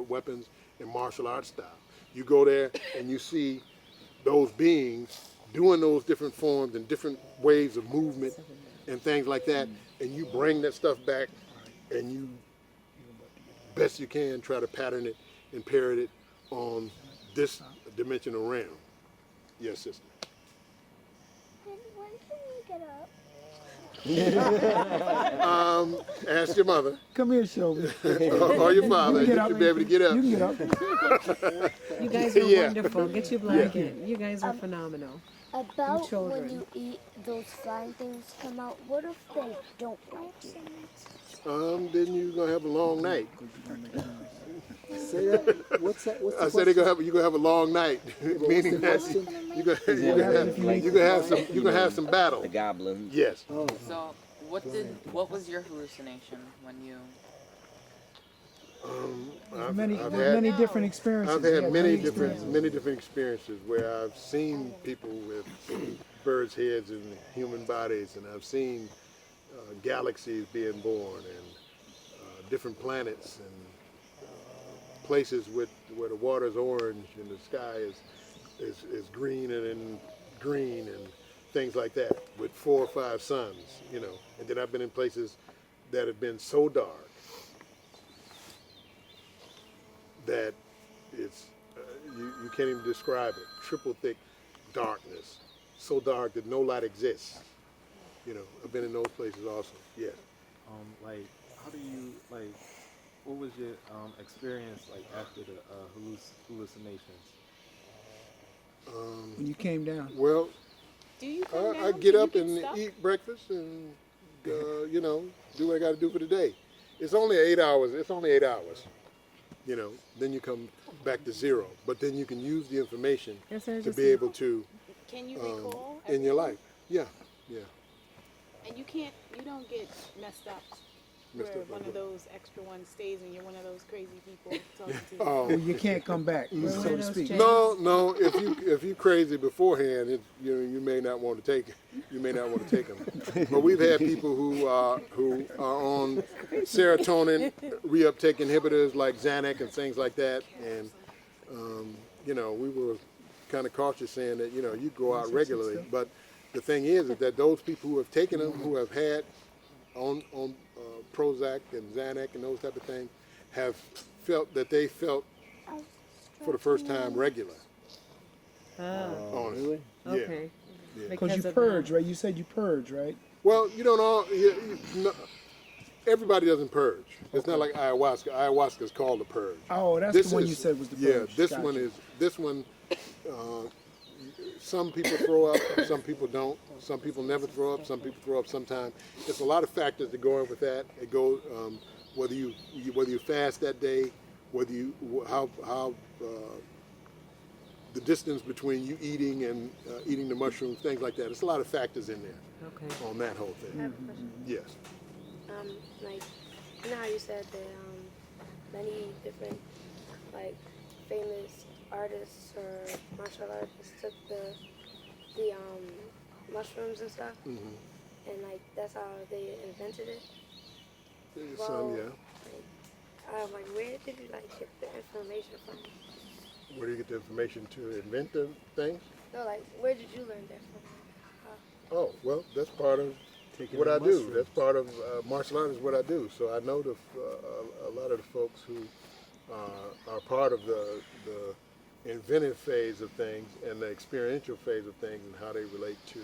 weapons and martial arts style. You go there and you see those beings doing those different forms and different ways of movement and things like that, and you bring that stuff back and you, best you can, try to pattern it and parrot it on this dimensional realm. Yes, sister. When can we get up? Ask your mother Come here, Shelby. or your father. You should be able to get up. You can get up. You guys were Yeah. wonderful. Get your blanket. You guys were phenomenal. About children. when you eat, those flying things come out. What if they don't like you? Then you're gonna have a long night. Say that. What's that? What's the I said you're gonna have a long night, meaning that you're gonna have some battle. The goblin. Yes. Oh, So, what was your hallucination when you? Many had different experiences. I've had Yeah, many experiences. different experiences where I've seen people with birds' heads and human bodies, and I've seen galaxies being born and different planets and places where the water is orange and the sky is green and things like that with 4 or 5 suns, And then I've been in places that have been so dark that it's you can't even describe it. Triple thick darkness, so dark that no light exists. I've been in those places also. Yeah. Like, how do you what was your experience like after the hallucinations? When you came down. Well, Do you I get up and eat breakfast and do what I got to do for the day. It's only 8 hours. Then you come back to zero. But then you can use the information Yes, sir, to just- be able to Can you recall in your life. Yeah. And you don't get messed up Messed where up one like of those extra ones stays and you're one of those crazy people talking to you. Well, you can't come back, so to speak. No. If you crazy beforehand, you may not want to take it. You may not want to take them. But we've had people who are on serotonin reuptake inhibitors like Xanax and things like that, and we were kind of cautious saying that you go out regularly. But the thing is that those people who have taken them, who have had on Prozac and Xanax and those type of things, have felt that they felt for the first time regular. Oh, really? okay. Because you of purge, right? You said you purge, right? Well, you don't all. Everybody doesn't purge. It's not like ayahuasca. Ayahuasca is called a purge. Oh, that's the one you said was the purge. Yeah, this Gotcha. one is. This one. Some people throw up, some people don't. Some people never throw up. Some people throw up sometime. There's a lot of factors that go in with that. It goes whether you fast that day, whether you how the distance between you eating and eating the mushrooms, things like that. There's a lot of factors in there Okay. on that whole I thing. have a question. Yes. Like, you know how you said that many different, like, famous artists or martial artists took the mushrooms and stuff, and like that's how they invented it. Some, yeah. Like, where did you like get the information from? Where do you get the information to invent the things? No, like, where did you learn that from? Oh, well, that's part of Taking what the I do. mushrooms. That's part of martial art is what I do. So I know a lot of the folks who are part of the inventive phase of things and the experiential phase of things and how they relate to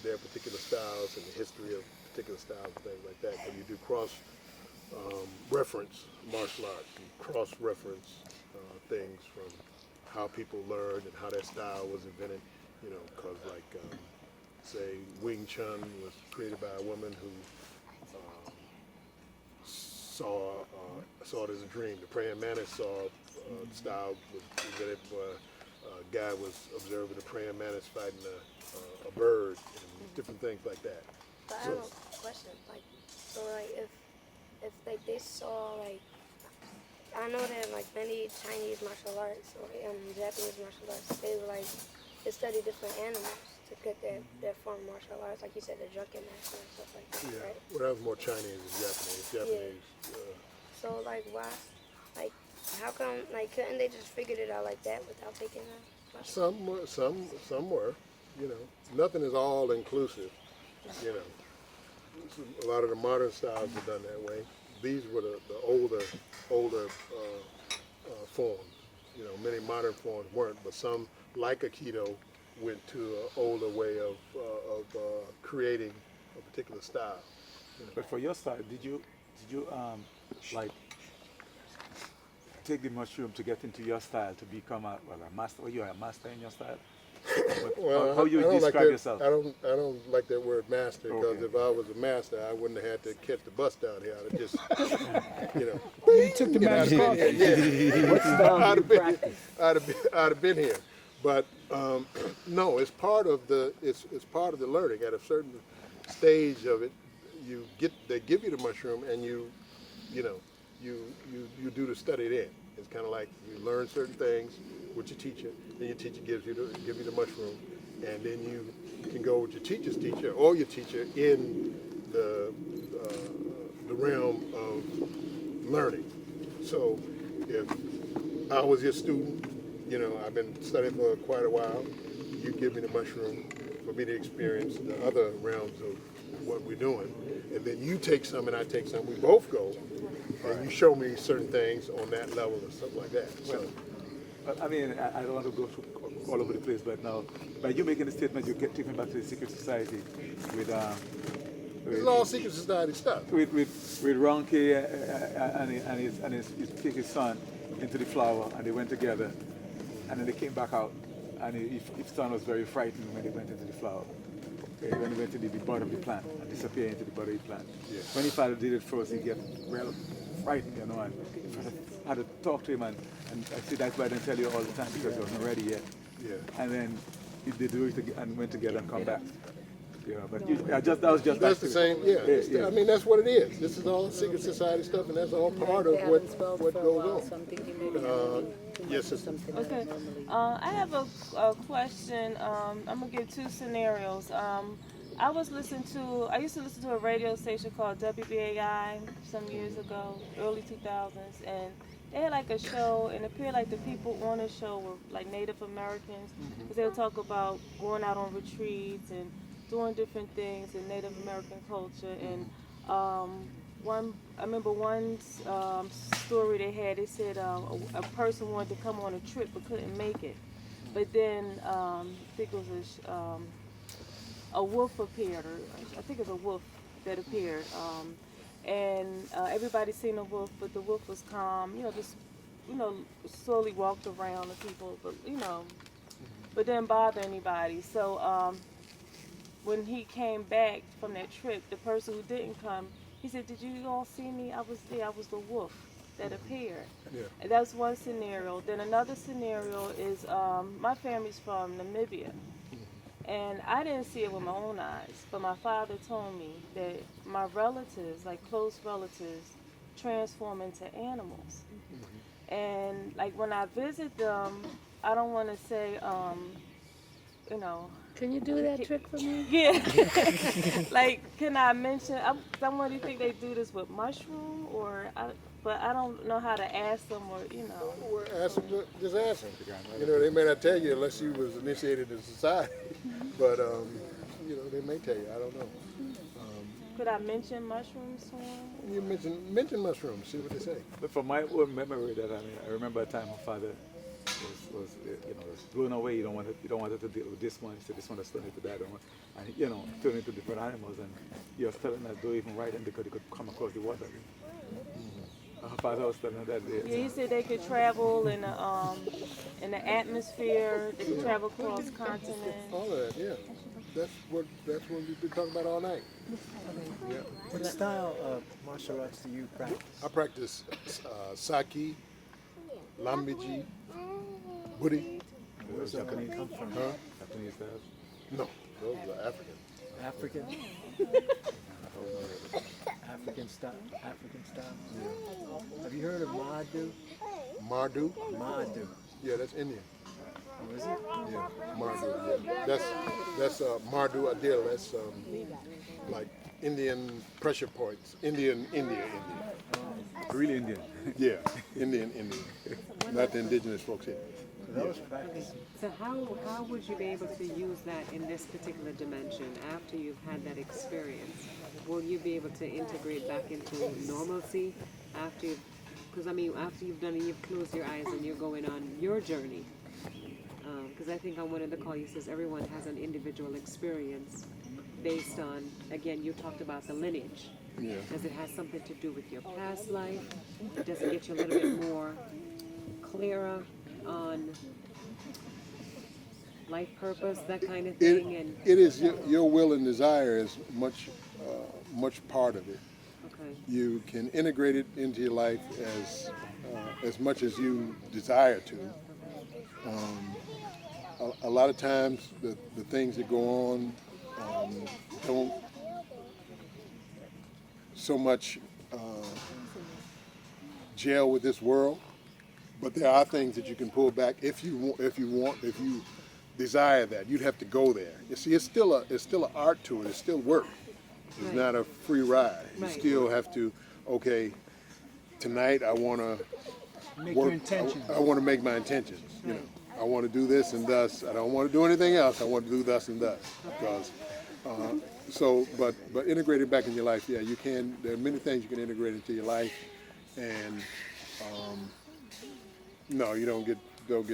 their particular styles and the history of particular styles and things like that. When you do cross-reference martial arts, and cross-reference things from how people learned and how their style was invented, you know, because like, say, Wing Chun was created by a woman who saw it as a dream. The praying mantis saw the style was invented by a guy was observing a praying mantis fighting a bird and different things like that. But I have a question. Like, so like if like they saw like, I know that like many Chinese martial arts or Japanese martial arts, they study different animals to get their form of martial arts. Like you said, the drunken master and stuff like that, Yeah. right? Well, that was more Chinese than Japanese. Japanese. So like why, like how come like couldn't they just figured it out like that without taking that? Some were, you know. Nothing is all inclusive, you know. A lot of the modern styles are done that way. These were the older forms. You know, many modern forms weren't, but some, like Aikido, went to an older way of creating a particular style. You know. But for your style, did you like take the mushroom to get into your style to become a master? Or you are a master in your style? Well, how you describe yourself? I don't like that word master, because if I was a master, I wouldn't have had to catch the bus down here. I'd have just, you know. You took the magic off. I'd have been here. But no, it's part of the learning. At a certain stage of it, they give you the mushroom, and you do the study then. It's kind of like you learn certain things with your teacher, then your teacher gives you the mushroom, and then you can go with your teacher's teacher or your teacher in the realm of learning. So if I was your student, you know, I've been studying for quite a while, you give me the mushroom for me to experience the other realms of what we're doing, and then you take some and I take some, we both go, and you show me certain things on that level or something like that. So. I mean, I don't want to go through all over the place, but now, by you making the statement, you get taken back to the secret society with this is all secret society stuff. With Ronke and his take his son into the flower, and they went together, and then they came back out, and his son was very frightened when they went into the flower. Okay, when he went into the bud of the plant and disappeared into the bud of the plant. Yeah. When his father did it first, he get real frightened, you know, and had to talk to him, and I see that's why I didn't tell you all the time, because he wasn't ready yet. Yeah. And then they do it and went together and come back. Yeah, but that was just that's the same. Yeah. I mean, that's what it is. This is all secret society stuff, and that's all part of what goes on. Yes, sister. Okay. I have a question. I'm gonna give two scenarios. I used to listen to a radio station called WBAI some years ago, early 2000s, and they had like a show, and it appeared like the people on the show were like Native Americans, because they would talk about going out on retreats and doing different things in Native American culture. And I remember one story they had. They said a person wanted to come on a trip but couldn't make it, but then I think it was a wolf appeared, or I think it was a wolf that appeared, and everybody seen a wolf, but the wolf was calm, just slowly walked around the people, but didn't bother anybody. So when he came back from that trip, the person who didn't come, he said, "Did you all see me? I was there. I was the wolf that appeared." Yeah. And that's one scenario. Then another scenario is my family's from Namibia. And I didn't see it with my own eyes, but my father told me that my relatives, like close relatives, transform into animals. And like when I visit them, I don't want to say, Can you do that trick for me? Yeah. Like, can I mention? Someone do you think they do this with mushroom, but I don't know how to ask them, or Well, just ask them. They may not tell you unless you was initiated in society, but they may tell you. I don't know. Could I mention mushrooms to him? You mention mushrooms. See what they say. But from my own memory, that I remember a time my father was blown away. You don't want it to deal with this one. He said this one has turned into that one, and turned into different animals. And he was telling us don't even write them because they could come across the water. My father was telling us that. Yeah, he said they could travel in the atmosphere. They could travel across continents. All of that, yeah. That's what we've been talking about all night. Yeah. What style of martial arts do you practice? I practice Saki, Lambiji, Buri. Where's that come from? Huh? Japanese style? No, those are African. African? African style? African style? Yeah. Have you heard of Madhu? Mardu? Madhu. Yeah, that's Indian. Oh, is it? Yeah, Mardu. Yeah. That's Mardu Adil. That's like Indian pressure points. India. Really Indian. Yeah, Indian. Not the indigenous folks here. That was practice. So how would you be able to use that in this particular dimension after you've had that experience? Will you be able to integrate back into normalcy after because after you've done it, you've closed your eyes and you're going on your journey. Because I think on one of the calls you says everyone has an individual experience based on, again, you talked about the lineage. Yeah. Does it have something to do with your past life? Does it get you a little bit more clearer on life purpose, that kind of thing? It is your will and desire is much part of it. Okay. You can integrate it into your life as much as you desire to. A lot of times the things that go on don't so much gel with this world, but there are things that you can pull back if you desire that. You'd have to go there. You see, it's still an art to it. It's still work. It's Right. not a free ride. You Right. still have to. Okay, tonight I want to Make your intentions. I want to make my intentions. You know, I want to do this and thus. I don't want to do anything else. I want to do thus and thus. Because but integrate it back in your life. Yeah, you can. There are many things you can integrate into your life, and no, you don't get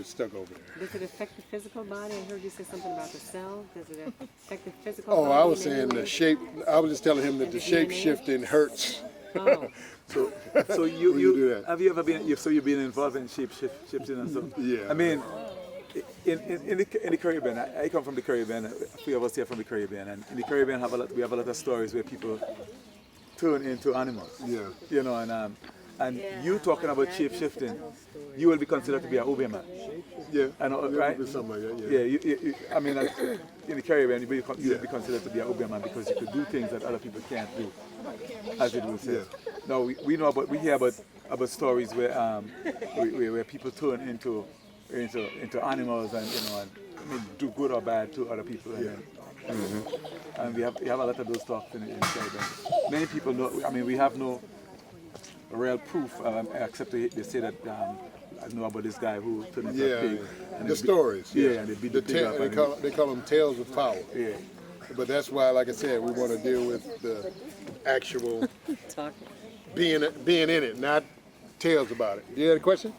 stuck over there. Does it affect the physical body? I heard you say something about the cell. Does it affect the physical Oh, body? I was in any saying the way? shape. I was just telling him that And the the shape DNA? shifting hurts. Oh. So When you do that. have you ever been? You've been involved in shifting and stuff. Yeah. I mean, in the Caribbean, I come from the Caribbean. A few of us here from the Caribbean, and in the Caribbean we have a lot of stories where people turn into animals. Yeah. You know, and you talking about shape shifting, you will be considered to be an Obeah. Yeah. I know, Yeah, right? something like that. Yeah. You, I mean, in the Caribbean, you'll be considered to be an Obeah because you could do things that other people can't do, as it will say. Yeah. Now we hear about stories where people turn into animals and do good or bad to other people. And we have a lot of those talks in the Caribbean. Many people know. I mean, we have no real proof except they say that. I know about this guy who turned into a pig. And The stories. Yeah, and they beat the pig up. They call them tales of power. Yeah. But that's why, like I said, we want to deal with the actual being in it, not tales about it. Do you have a question?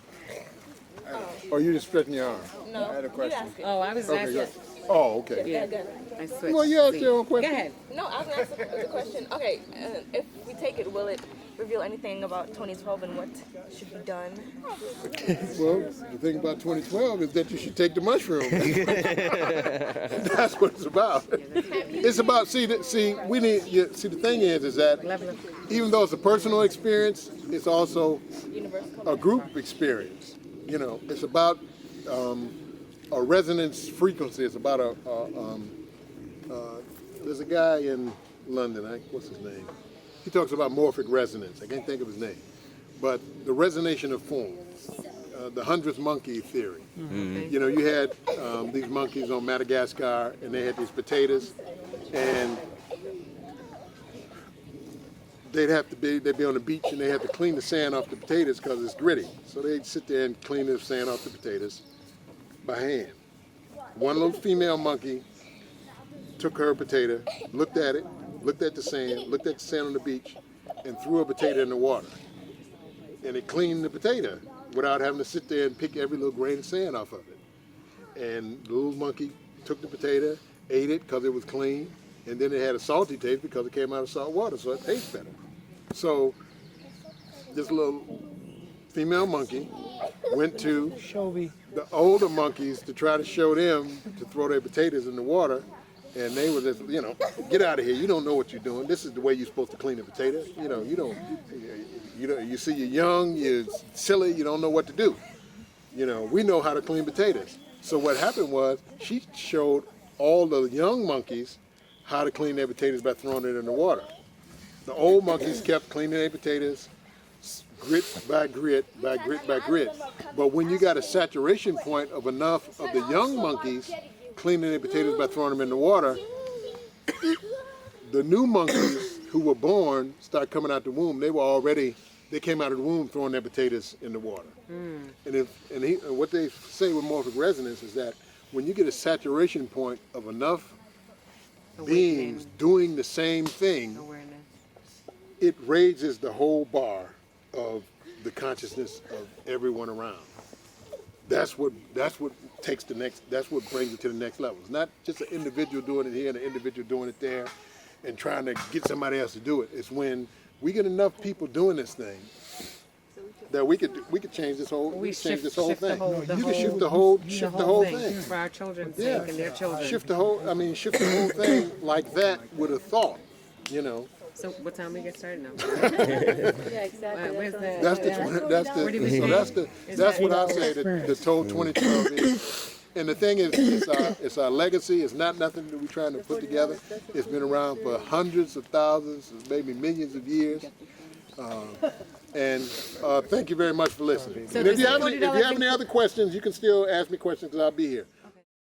Or are you just stretching your arm? No, I had a question. Oh, I was Okay, asking. good. Oh, okay. Yeah. I switched. Well, you asked seats. your own question. Go ahead. No, I was going to ask the question. Okay, if we take it, will it reveal anything about 2012 and what should be done? Well, the thing about 2012 is that you should take the mushroom. That's what it's about. It's about the thing is that even though it's a personal experience, it's also a group experience. You know, it's about a resonance frequency. It's about there's a guy in London, what's his name? He talks about morphic resonance. I can't think of his name. But the resonation of forms, the 100th monkey theory. Mm-hmm. You know, you had these monkeys on Madagascar, and they had these potatoes, and they'd be on the beach, and they had to clean the sand off the potatoes because it's gritty. So they'd sit there and clean the sand off the potatoes by hand. One little female monkey took her potato, looked at it, looked at the sand on the beach, and threw a potato in the water. And it cleaned the potato without having to sit there and pick every little grain of sand off of it. And the little monkey took the potato, ate it because it was clean, and then it had a salty taste because it came out of salt water, so it tastes better. So this little female monkey went to the older monkeys to try to show them to throw their potatoes in the water, and they were just, you know, get out of here. You don't know what you're doing. This is the way you're supposed to clean a potato. You know, you see you're young, you're silly, you don't know what to do. You know, we know how to clean potatoes. So what happened was she showed all the young monkeys how to clean their potatoes by throwing it in the water. The old monkeys kept cleaning their potatoes, grit by grit, by grit by grit. But when you got a saturation point of enough of the young monkeys cleaning their potatoes by throwing them in the water, the new monkeys who were born started coming out the womb. They came out of the womb throwing their potatoes in the water. And what they say with morphic resonance is that when you get a saturation point of enough beings doing the same thing, it raises the whole bar of the consciousness of everyone around. That's what takes the next. That's what brings it to the next level. It's not just an individual doing it here and an individual doing it there, and trying to get somebody else to do it. It's when we get enough people doing this thing that we could change this whole. We change this whole thing. You can shift the whole thing for our children's sake and their children. Shift the whole thing like that with a thought. You know. So what time we get started now? Yeah, exactly. Where's the? That's what I say the total 2012 is. And the thing is, it's our legacy. It's not nothing that we're trying to put together. It's been around for hundreds of thousands, maybe millions of years. And thank you very much for listening. And if you have any other questions, you can still ask me questions because I'll be here.